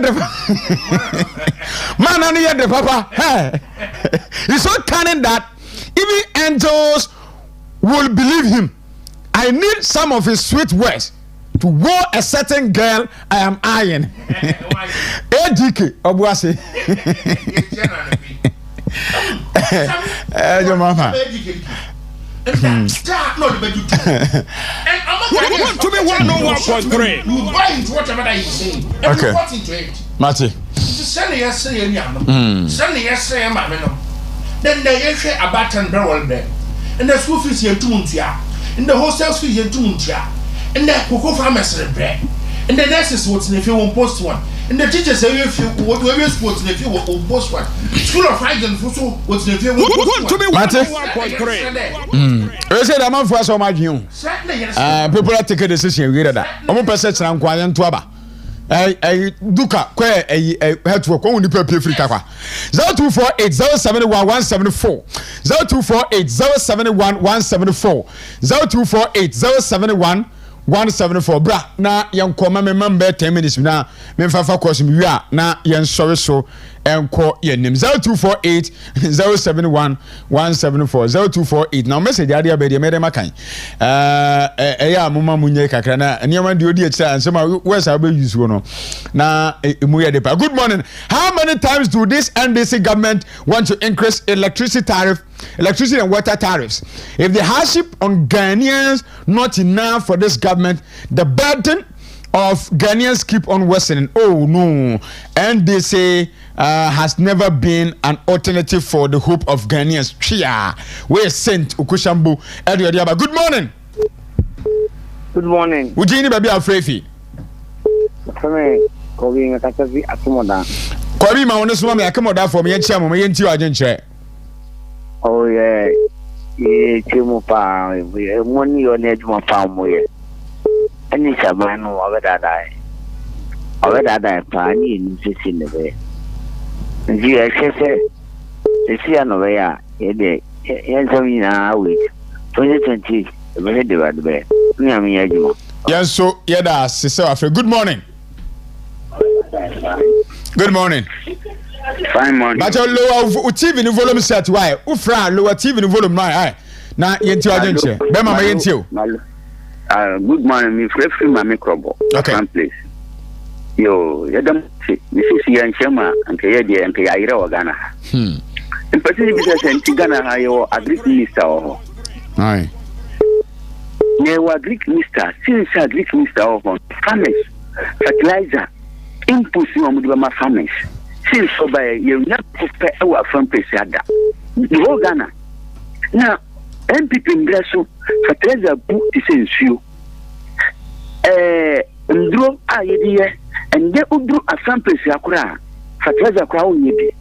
papa. He's so cunning that even angels will believe him. I need some of his sweet words to woo a certain girl I am eyeing. ADK Obuasi. Your mama. Want to be 101.3. You buy into whatever that you say. Okay. Mati. Send the yesterday, then they share a baton barrel there. And the school fees here 2 months. And the hostels fees here 2 months. And the cocoa farmers bread. And the nurses what's if you won't post one. And the teachers say if you whatever sports if you won't post one. School of hygiene for so what's if you want to be 101.3. I said I'm on for so much you. People are taking a decision with that. I'm a person I'm quiet to aba. I duka kwe head to work on the pay free takwa 0248 071 174 0248 071 174 0248 071 174 bra na yan koma me member 10 minutes na me fafa course mi wi na yan sorry so enko yenim 0248 071 174 0248 now message ade be de me dem akan ya mama munye kakra na niam de odi ekira ansema where say be use no na emu ye de pa. Good morning. How many times do this NDC government want to increase electricity and water tariffs? If the hardship on Ghanaians not enough for this government, the burden of Ghanaians keep on worsening. Oh no, NDC has never been an alternative for the hope of Ghanaians. Chia, we sent Ukushambu Ediodiaba. Good morning. Good morning. Ujini baby afrefi. Kame kobi ngakazi atumoda. Kobi ma wono so me akamoda for me yentia mo yenti wa agyenkyere. Oh yeah. Ye chimo pa money yo ne adwuma pa mo ye. Ani saban no obedadai pa ni nsisi ne be. Nji e hwese esi anobe ya ye de yensam ina awi 2020 be de bad be ni am ye adwuma. Yes so yeda sese afre. Good morning. Good morning. Fine morning. But your lower TV volume set why? Ufra lower TV volume why? Na yenti wajenche. Be mama yenti o. Good morning, me free mama krobo. Okay. Place. Yo, yadam si yan chema anke yedi anke yaira wa Ghana. In particular because anti Ghana ha yo agric minister o. Aye. Ne wa agric minister, since agric minister of farmers, fertilizer, inputs no mo ma farmers. Since so by you na prepare our farm place ada. The whole Ghana. Now MPP ingreso fertilizer bu isensuo. Ndro ayediye ende udru farm place akura fertilizer akura onye bi.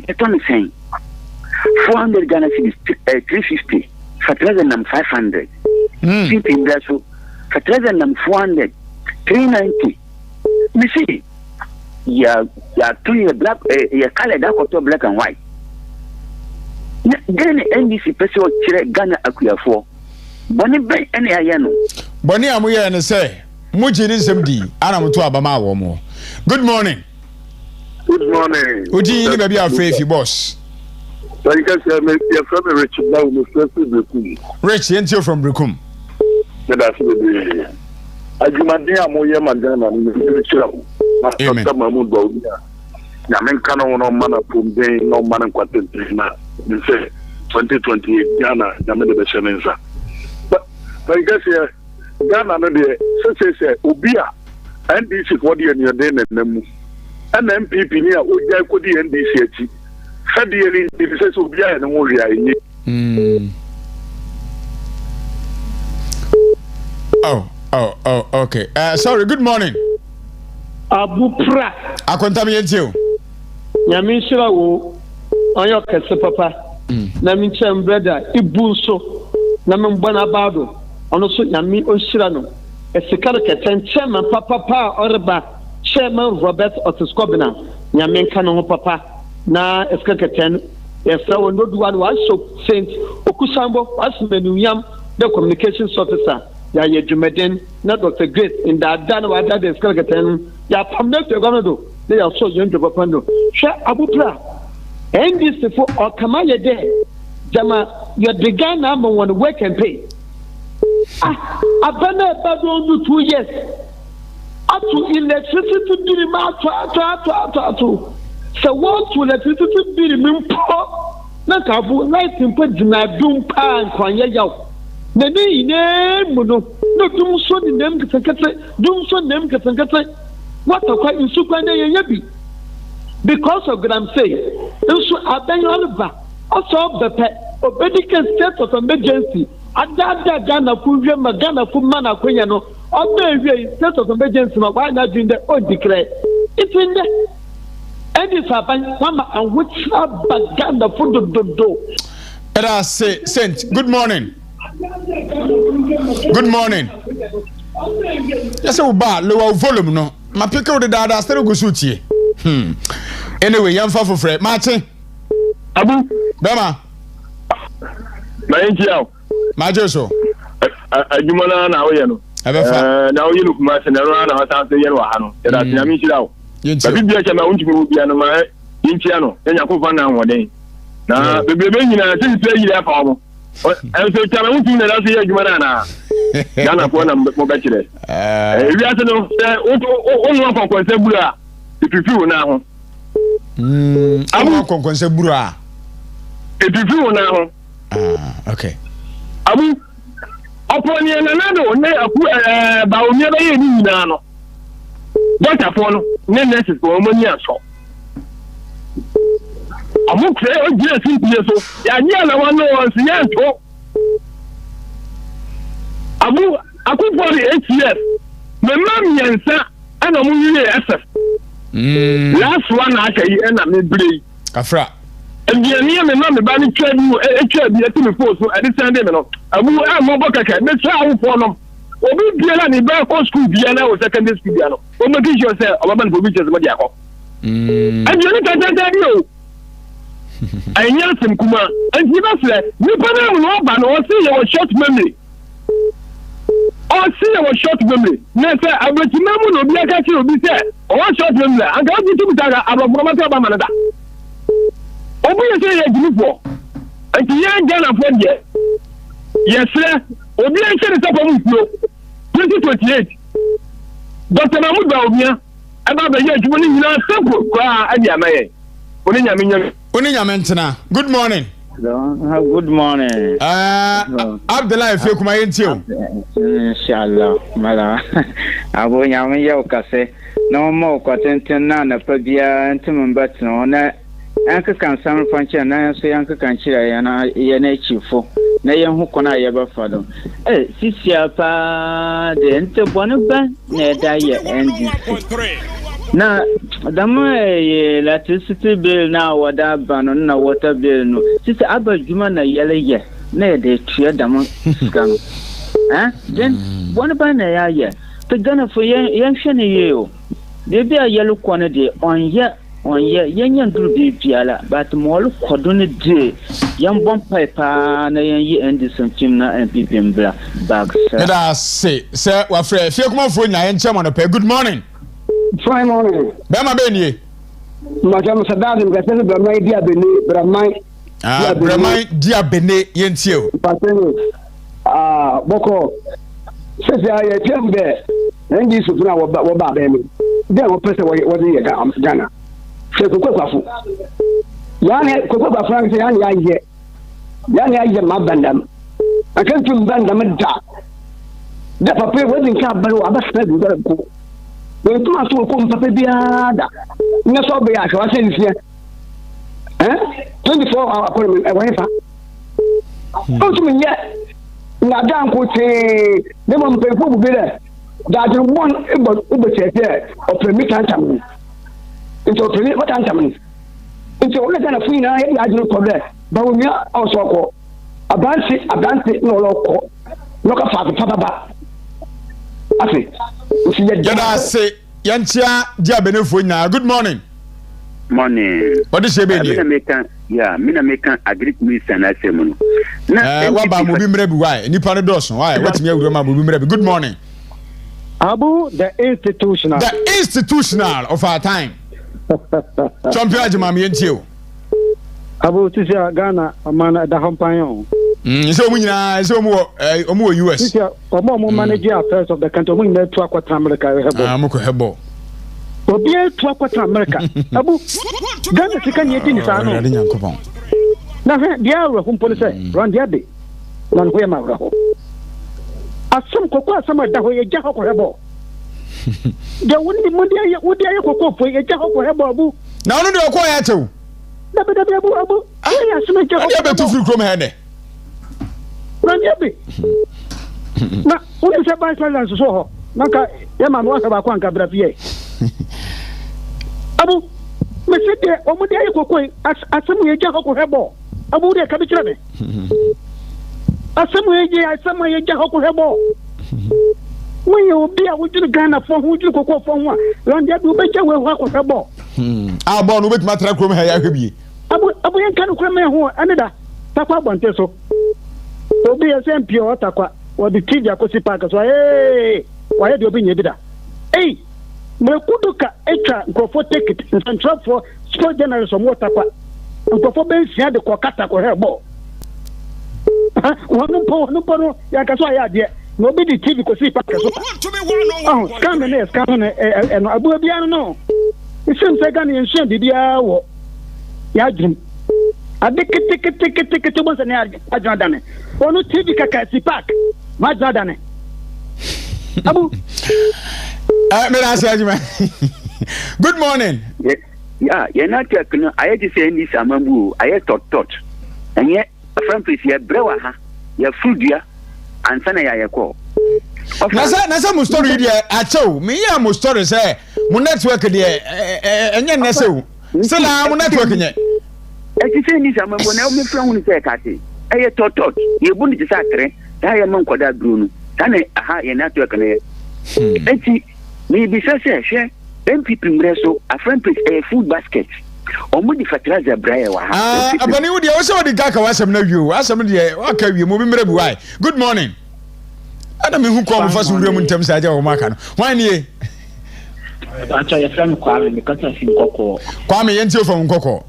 It on saying 400 Ghana cedis 350 fertilizer nam 500. MPP ingreso fertilizer nam 400 390. Me see ya two black ya color that got black and white. Then NDC person chire Ghana akuyafo. Boni be ene ayano. Boni amuye ne say mujiri semdi ana mutu abama wo mo. Good morning. Good morning. Uji ni baby afefi boss. So you can say me your friend Rich now me friend Brekum. Rich yentio from Brekum. That's the Ajumadi amoye magana ni chira. Amen. Na men kana wono mana pumbe no mana kwatente na say 2028 Ghana na me de shenenza. But I guess Ghana no de say obia NDC ko de ne de na mu. And MPP ni a oja ko de NDC achi. Fadi ni say obia na wo ria yi. Oh, okay. Sorry, good morning. Abu Prah. Akonta mi yentio. Nyame shira wo onyo kese papa. Na mi chem brother ibu so na me mbona bado. Ono so nyame onshira no. Esikara keten chairman papa orba chairman Robert Otiskobina. Nyame nka no papa na esikara keten yesa wo no duwa no so Saint Okusambo asmenuyam the communications officer. Ya Jumeden, not Dr. Grace in that done what that is Kalkatan. Ya Pamnet Gonado, they are so young to Papando. Share Abu Prah. And this before or Kamaya Day. Jama, you began number one work and pay. I've been there about 2 years. Up to electricity bill, so what to electricity bill, Nakabu, light in put my boom pan, Kwanya Yao. Nene no dum so the name dum so name what a quite in Yabi. Because of what I'm saying, so Aben Oliver, also the pet, obedience state of emergency, Ada Ghana Fuja, Ghana Fumana Quayano, or the state of emergency, why not doing the own declare? It's in there. And it's happening, and which are Ghana food do. And I say, Saint, good morning. Good morning. Yes, Oba, lower volume no. My picker the dada still go shoot ye. Anyway, young for Fred Martin. Abu Bema. My angel. My Joso. Ajumana na oyeno. Na oyeno Kumasi na ro na wata se yeno hano. Ya da tiami shirawo. Babi bia chama unti mu bia no ma yintia no. Enya ko fa na hoden. Na bebe nyina se se yi afa omo. And so tell me that I see you manana. Ghana for them more better. We have to know only one consebura. If you feel now. I want consebura. If you feel now. Okay. Abu upon you another ne ba o nyaba ye ni na no. Doctor for no ne nurses for money aso. Amu kre o je simpie so ya nya na wano onse ya nto abu akufo the HCF me mam yansa ana mu yire SF last one aka yi na me brei afra ebiani me mam ba ni twadu etwa bi atimi force so ade sande me no abu mo bokaka me twa awofo no obi biela ni ba ko school biela o secondary school biela o mo ti sure say obaba ni provincials mo di akọ ebiani tata dio I know some Kuma, and he was like, we put on Oban or see your short memory. Or see your short memory. Never, I will remember no be a catch you be there. Or short memory. I got you to be about Obama. Open say a group for. nti yɛn Ghana fo deɛ yɛsrɛ obi nhyɛ ne sɛ fam nsuo 2028 Dr. Mahmoud Bawumia aba bɛyɛ adwuma no nyinaa sɛko koraa ade ama yɛn oni nyame ntena. Good morning. Good morning. Abdullah Efe kuma yentio. Inshallah. Mala. Abo nyame ye okase. Na mo kwatenten na pa bia ntim mbat no na anka kan sam fanche na so yanka kan kira ya na chifo. Na ye hu kona ye ba fado. Sisia pa de ente bonu ba na da ye NDC. Na dama electricity bill na wada bano na water bill no sisi abadwuma na yele na de tua dama skan then one ba na ya to Ghana for yen hwene ye o de bia yele kwane de onye yen duru bi biala but mol kodo ne de yen bon pipe na yen yi Anderson team na MPP mbra bags da say wa frɛ fie kuma fo nya yen chema no pe. Good morning. Fine morning. Bema Beni. Majam Sadam, Gassel Bramai Diabene, Bramai. Bramai Diabene, Yentio. Boko. Says I tell there. And this is now about them. There were person was in Ghana. Says Kokofu. Yan Kokoba Frank, Yan Mabandam. I can't Bandam. The paper wasn't Cabalo, Abasted. We come to come papa biada. Na so be a so say here. 24-hour appointment e wan fa. O tumi ye. Na dan ko te, dem mo pe fu bu be there. Da je won e bo che o permit antam. Into permit what antam. Into o le na fu na e ya je ko there. Ba wo mi o so ko. Abanti no lo ko. No ka fa papa ba. Afi. Jada say yantia dia benefo nya. Good morning. Morning. What is your baby? Mina mekan agric minister na semunu. Na wa ba mo bi mrebi why? Nipa no doso. Why? What me awuro ma mo bi mrebi. Good morning. Abu the institutional of our time. Champion Ajima me yentio. Abu tisia Ghana amana da hompanyo. So we nyina so omo US. Tisia omo manager affairs of the country omo nyina to akwata America hebo. Moko hebo. Obi to akwata America. Abu Ghana sika nye tin sa no. Na he dia wo hum police run dia be. Na ho ma ho. Asem kokko asem da ho ye ja ho ko hebo. Da woni mo dia ye kokko fo ye ja ho ko hebo abu. Na ono de okọ ya tew. Abu. Ya asem ja ho. Ya be to free chrome he ne. Ranyabi. Na uni se ba silence so ho. Naka ya ma mo ba kwa nka bra fie. Abu, me se de o mo de ayekoko asemu ye ja hoko hebo. Abu de ka bi kire me. Asemu ye ja hoko hebo. When you be a wuju Ghana for wuju kokko for ho. Randia du be ja we hoko hebo. Abo no bet matra krom ha ya hwebie. Abu yan kan krom me ho aneda. Takwa bonte so. Obi SMP otakwa wodi tija ko sipaka so waye de obi nyebida me kuduka echa nkofo ticket central for sport general so otakwa nkofo ben sia de ko kata ko hebo wonu po no ya ka so aya de no obi di TV ko sipaka so kan ne no abu bia no isim se Ghana yen bibia wo ya drum ade kete bonse ne ajadane onu TV kaka sipak ma jadane abu me na say ajima. Good morning. Ya na tek no aye ji say ni samambu aye tot enye francis ya brewa ha ya frudia ansa na ya yeko na sa mo story dia achew me ya mo story say mo network dia enye na sew se la mo network nye eti say ni samambu na o me fra hu ni say kate aye tot ye bu ni ti sa tre ya ye man koda dronu tane aha ye network na eti me bi say hwe MPP mreso a friend place a food basket omo di fertilizer brae wa ha abani wo dia wo se wo di kaka wasem na wiwo asem de wa ka wie mo bi mrebi wai. Good morning. Ada me hu ko mo faso wura mu ntem sa aja wo maka no wan nie acha ya friend Kwame me kata fi nkoko Kwame yenti o fam nkoko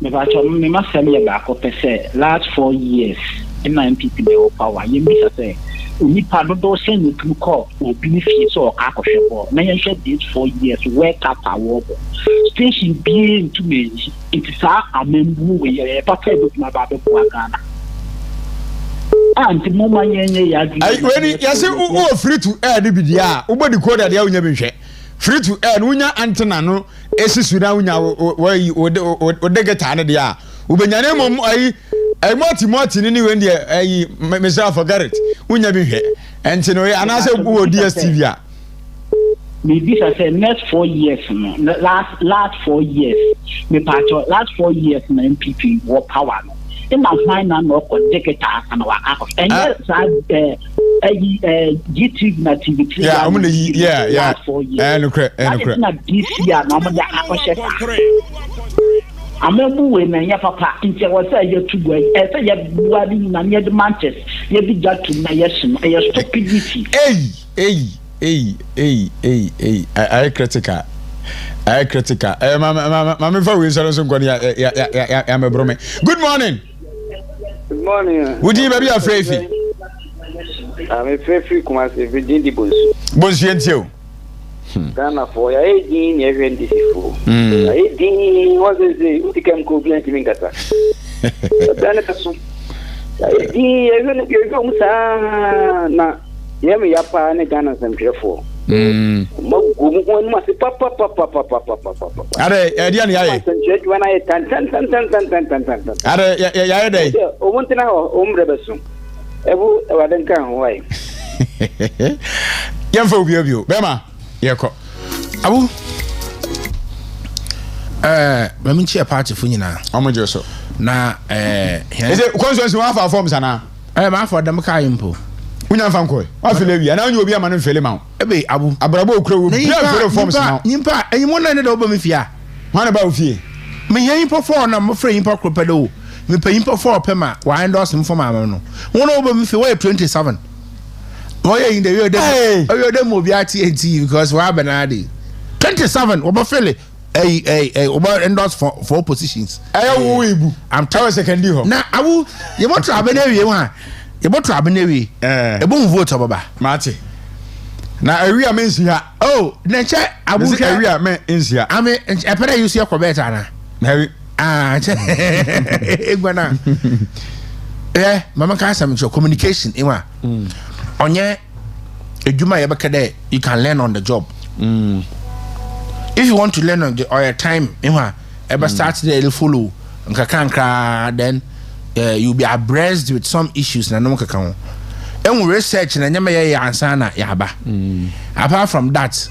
me ba cho me ma sem ye ba ko pese last 4 years in my MPP be power ye bi say nipa do send you to call obi ni fie so ka ko hwebo na ye hwe this 4 years where cap award station be into me it is a amembu we ye papa do ma ba be bo Ghana anti mama yenye ya di ai weni yase o free to air ni bidia o body code dia unya bi hwe free to air no unya antenna no esi sudan unya o degeta ne dia ubenya mom ai multi ni we ndie ai Mr. Forget it unya bi hwe enti no anase wo DSTV a me this say next 4 years no last 4 years me patcho last 4 years na MPP wo power no in my mind no ko deketa kana wa akọ and GTV na TV3 yeah I'm yeah and na this year na mo da akọ sheta amembu we na ya papa nti wo say you to go say ya buadi na me the Manchester ya bi jatu na yes no stupidity I critical mama fa we so ngoni ya me brome good morning. Good morning. Would you be afraid? I'm afraid Kumasi Virginia Bonsu entio. Ghana for ya edin even this for. Edin was the utikam ko bien timingata. Dana kaso. Edin even go musa na yemi yapa ne Ghana semfefo. Magu mo ma se papa. Are edian yaye. When I tan. Are yaye dey. O wontina o mrebesu. Ebu waden kan hoai. Yemfa obiobio. Bema yeko. Abu mami chi a party fu nyina. Omojo so. Na is it consensus one for forms ana? Ma for dem kai mpo. Unya fanko wa fele wi ana onye obi ama no fele ma ebe abu abrabo okro wo bia fele forms na nyimpa enyimo na ne da oba me fia wana ba ofie me yen po for na mo frɛ nyimpa kro pedo me pɛ nyimpa for pema wa endorse me for ma no wona oba me fia we 27 wo ye in the we dem obi ati because wa benadi 27 oba fele oba endorse for positions wo ibu am tower second ho na abu ye mo tra be na wie ho a ebotu abenewi ebon vote baba mate na area men sia na che abu ke area men sia ame epere you see akobeta na che egwana mama ka asam cho communication inwa onye eduma ye bekede you can learn on the job if you want to learn on your time inwa ebe start there follow nka then you'll be abreast with some issues na no kaka ho and we research na nyama ye ansa na yaba apart from that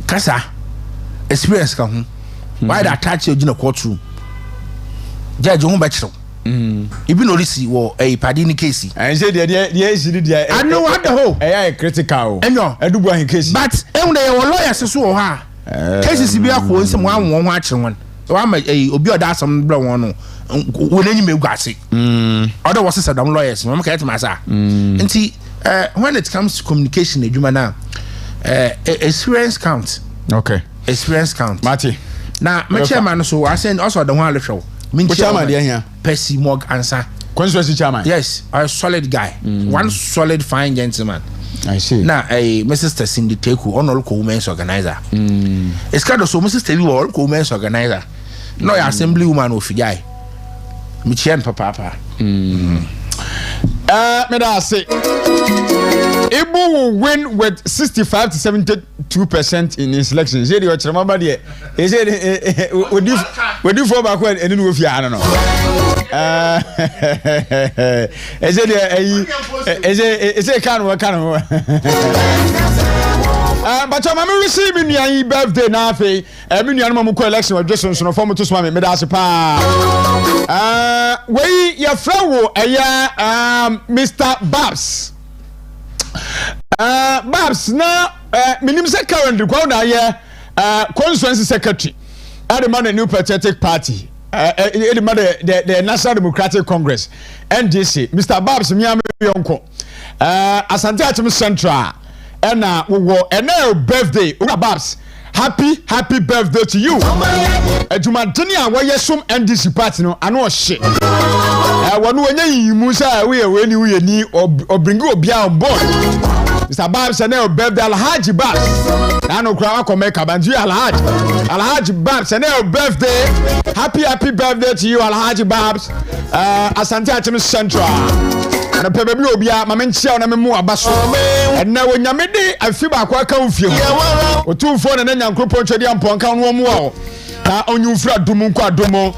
kasa experience ka ho why that attach you in a courtroom judge ho be kiro ibi no risi wo padi ni case and say there is there I know what the whole critical enyo edubu ahin case but dey lawyers so wo ha cases bi akọ nsem wan ho akire won wa ma obi oda asam bra won no when any me gwase other was some lawyers mama ka etima sa nti when it comes to communication edwuma na experience count okay experience count mate na my chairman so I send also the one alehwe min chairman dey here Percy Mog answer constituency chairman yes a solid guy one solid fine gentleman I see na Mrs. Cindy Teku honorable women's organizer it's kind of so Mrs. Teku honorable women's organizer no assembly woman of guy Michian papa. Me da say Ibu will win with 65 to 72% in his election. Say the remember there. He said we do for back when any of you I don't know. Is it can but your mama receiving your birthday now fe me nuanu ko election address so form to so me da se pa we your friend wo Mr. Babs na minim se current ko na ye constituency secretary at the man new patriotic party the National Democratic Congress NDC Mr. Babs mi am yonko Asante Atim Central na wo birthday Babs happy birthday to you. Ejumadeni a woyɛ som NDC party no ano ɔhye. Wɔno wɔnyɛ yimu sɛ we ni obringi obia on board. Mr. Babs and your birthday Alhaji Babs. I know crowd come make up and you Alhaji Babs and your birthday. Happy birthday to you Alhaji Babs. Asante Achim Central. And a baby obia mamentia na memu abaso. And now when Yamede I feel back wa ka ufie. O tu phone and then group twedi ampon kan wo mo. Na onyu fra dumu kwa dumo.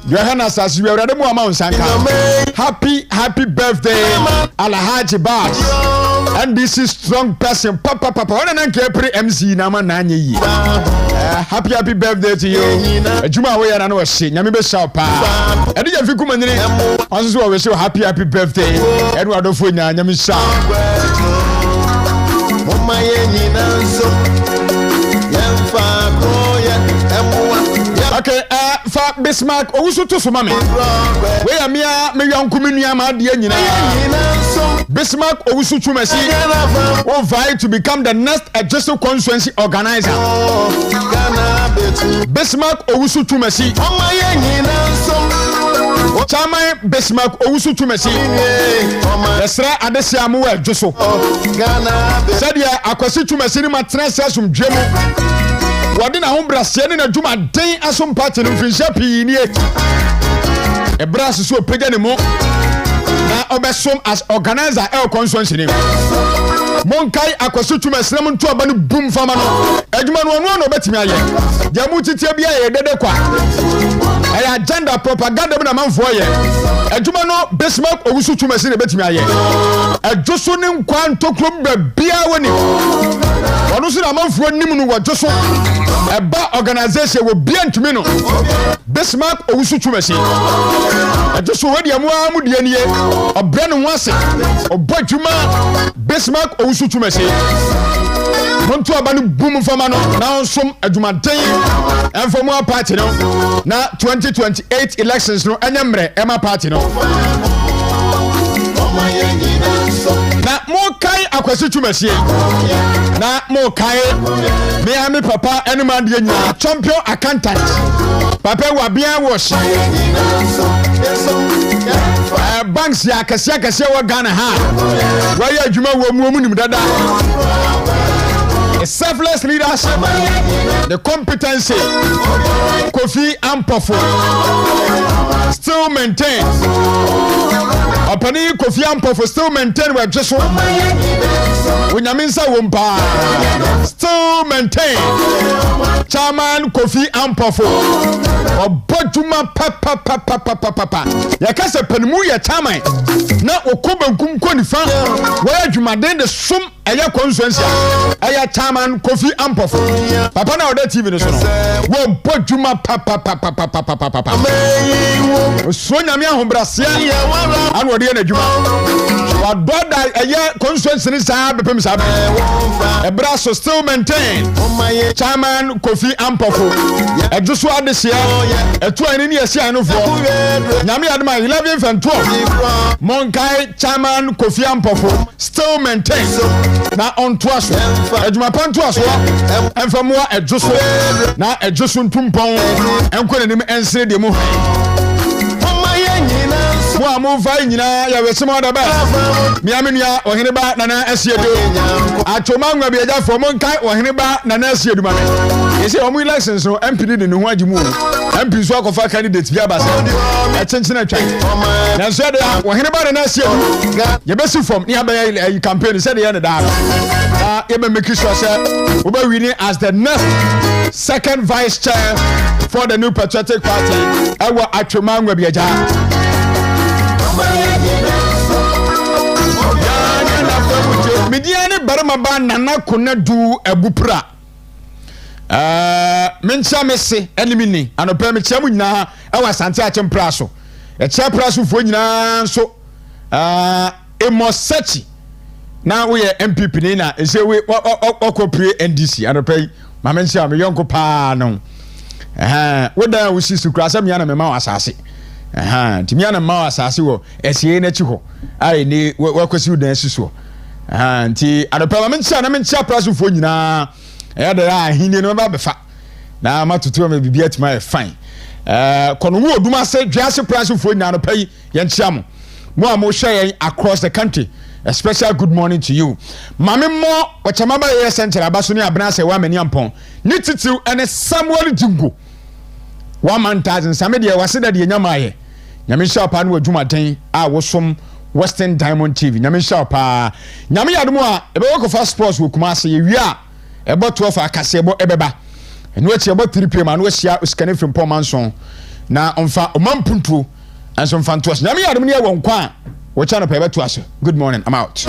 Yohana says we already more amount sanka. Happy birthday Alhaji Babs. And this is strong person. Papa. When I can pre MC Nama Nani. Happy birthday to you. Juma way and I know shit. Yamibe Shapa. And if you come in, also we show happy birthday. Edward of Funya Yamisha. Okay, for Bismarck, also to Sumami. Where me young community, my dear Bismarck also to Messi. Oh, vie to become the next adjustment constituency organizer. Bismarck also to Messi. Chama Bismarck also to Messi. Esra Adesiamu Joso. Sadia akwasi to Messi ma transfer from Jemu. Wadi na hombra sieni na juma den asom party no finhia pii nie. Ebra so opega ne mo. Na obesom as organizer el constituency ni. Monkai akwasi tuma sram nto aba no boom fama no. Adwuma no no obetimi aye. Jamu titia bia ye dede kwa. Aya agenda propaganda bi na manfo ye. Adwuma no Bismarck owusu tuma si na betimi aye. Adwoso ne nkwa ntokrom ba bia woni. Ono so na manfo nim no wadwoso. Eba organization wo bia ntumi no. Bismarck owusu tuma si. Adwoso wadi amu die nie. Obra no wase. Obadwuma Bismarck owusu tuma si. Monto abanu boom fama no na onsom adwumaden enfomo party no na 2028 elections no enyemre ema party no na mo kai akwasi tumasie na mo kai me ami papa enuma de nyina champion accountant papa wa bia wash banks ya kase wa Ghana ha wa ya adwuma wo mu nim dada. A selfless leadership, the competency, Kofi Ampofo still maintains. Opani Kofi Ampofo still maintain where just Unyaminsa Wumpa still maintain. Chairman Kofi Ampofo Obojuma papa. Yakase penmu ya chairman na okobe nkumko ni fa where Jumaden the sum aya constituency aya chairman Kofi Ampofo papa na oda TV no so no wo bojuma papa so nyame ahombrasia anu ode na djuma wa doda aya constituency ni sa bepem sa ebra so still maintain chairman Kofi Ampofo ejuso adesia etu ani ni asia no fo nyame adema 11 and 12 monkai chairman Kofi Ampofo still maintain na on twaso adwuma pantwaso emfamu ejuso na ejuso ntumpon enkone nim ensere de mu mo amufa nyina ya wesemo da ba mi amenua oheneba nana asiedo atoma nwa bi aja fo mo nkai oheneba nana asiedo ma me yesi omu elections no MPD de no ho agimu MP so akofa candidate bi abasa e chenchena twan na so de oheneba nana asiedo ye besi form ni abaya campaign said ye ne da ye be make sure say we be winning as the next second vice chair for the New Patriotic Party ewa atoma nwa bi aja Midiane barama ba nana Konadu Prah. Mencha mese elimini anope me chiamu nyina ewa sante achem Prah so. E chia Prah so fo nyina so emosechi na we MPP ni na ese we okopre NDC anope ma mencha me yonko pa no. We da we sisu krasa me na me ma asase. Timiana ma asase wo esie na chi ho ai ni wakwasi udan siso nti ado parliament na mencha Prah fo nyina ɛyɛ de ahinde no ba befa na matoto me bibia tima e fine kono wo oduma se dwase price fo nya no pay ye ntia mo a mo hwe across the country. A special good morning to you. Mami mo ochamaba ye center abaso ni abna se wa mani ampon. Ni titiu ene Samuel Jingo. 1,000 same de wase de nyama ye. Nyame sha pa no adwuma den a wosom Western Diamond TV. Nyame sha pa. Nyame yadomo a ebe wo fa sports wo Kumasi ye wi a ebo 12 akase ebo ebeba. Enu echi ebo 3 pm anu ehia scan from Pomanson na onfa omampuntu enso mfa nto. Nyame yadomo ne ye won kwa. Good morning, I'm out.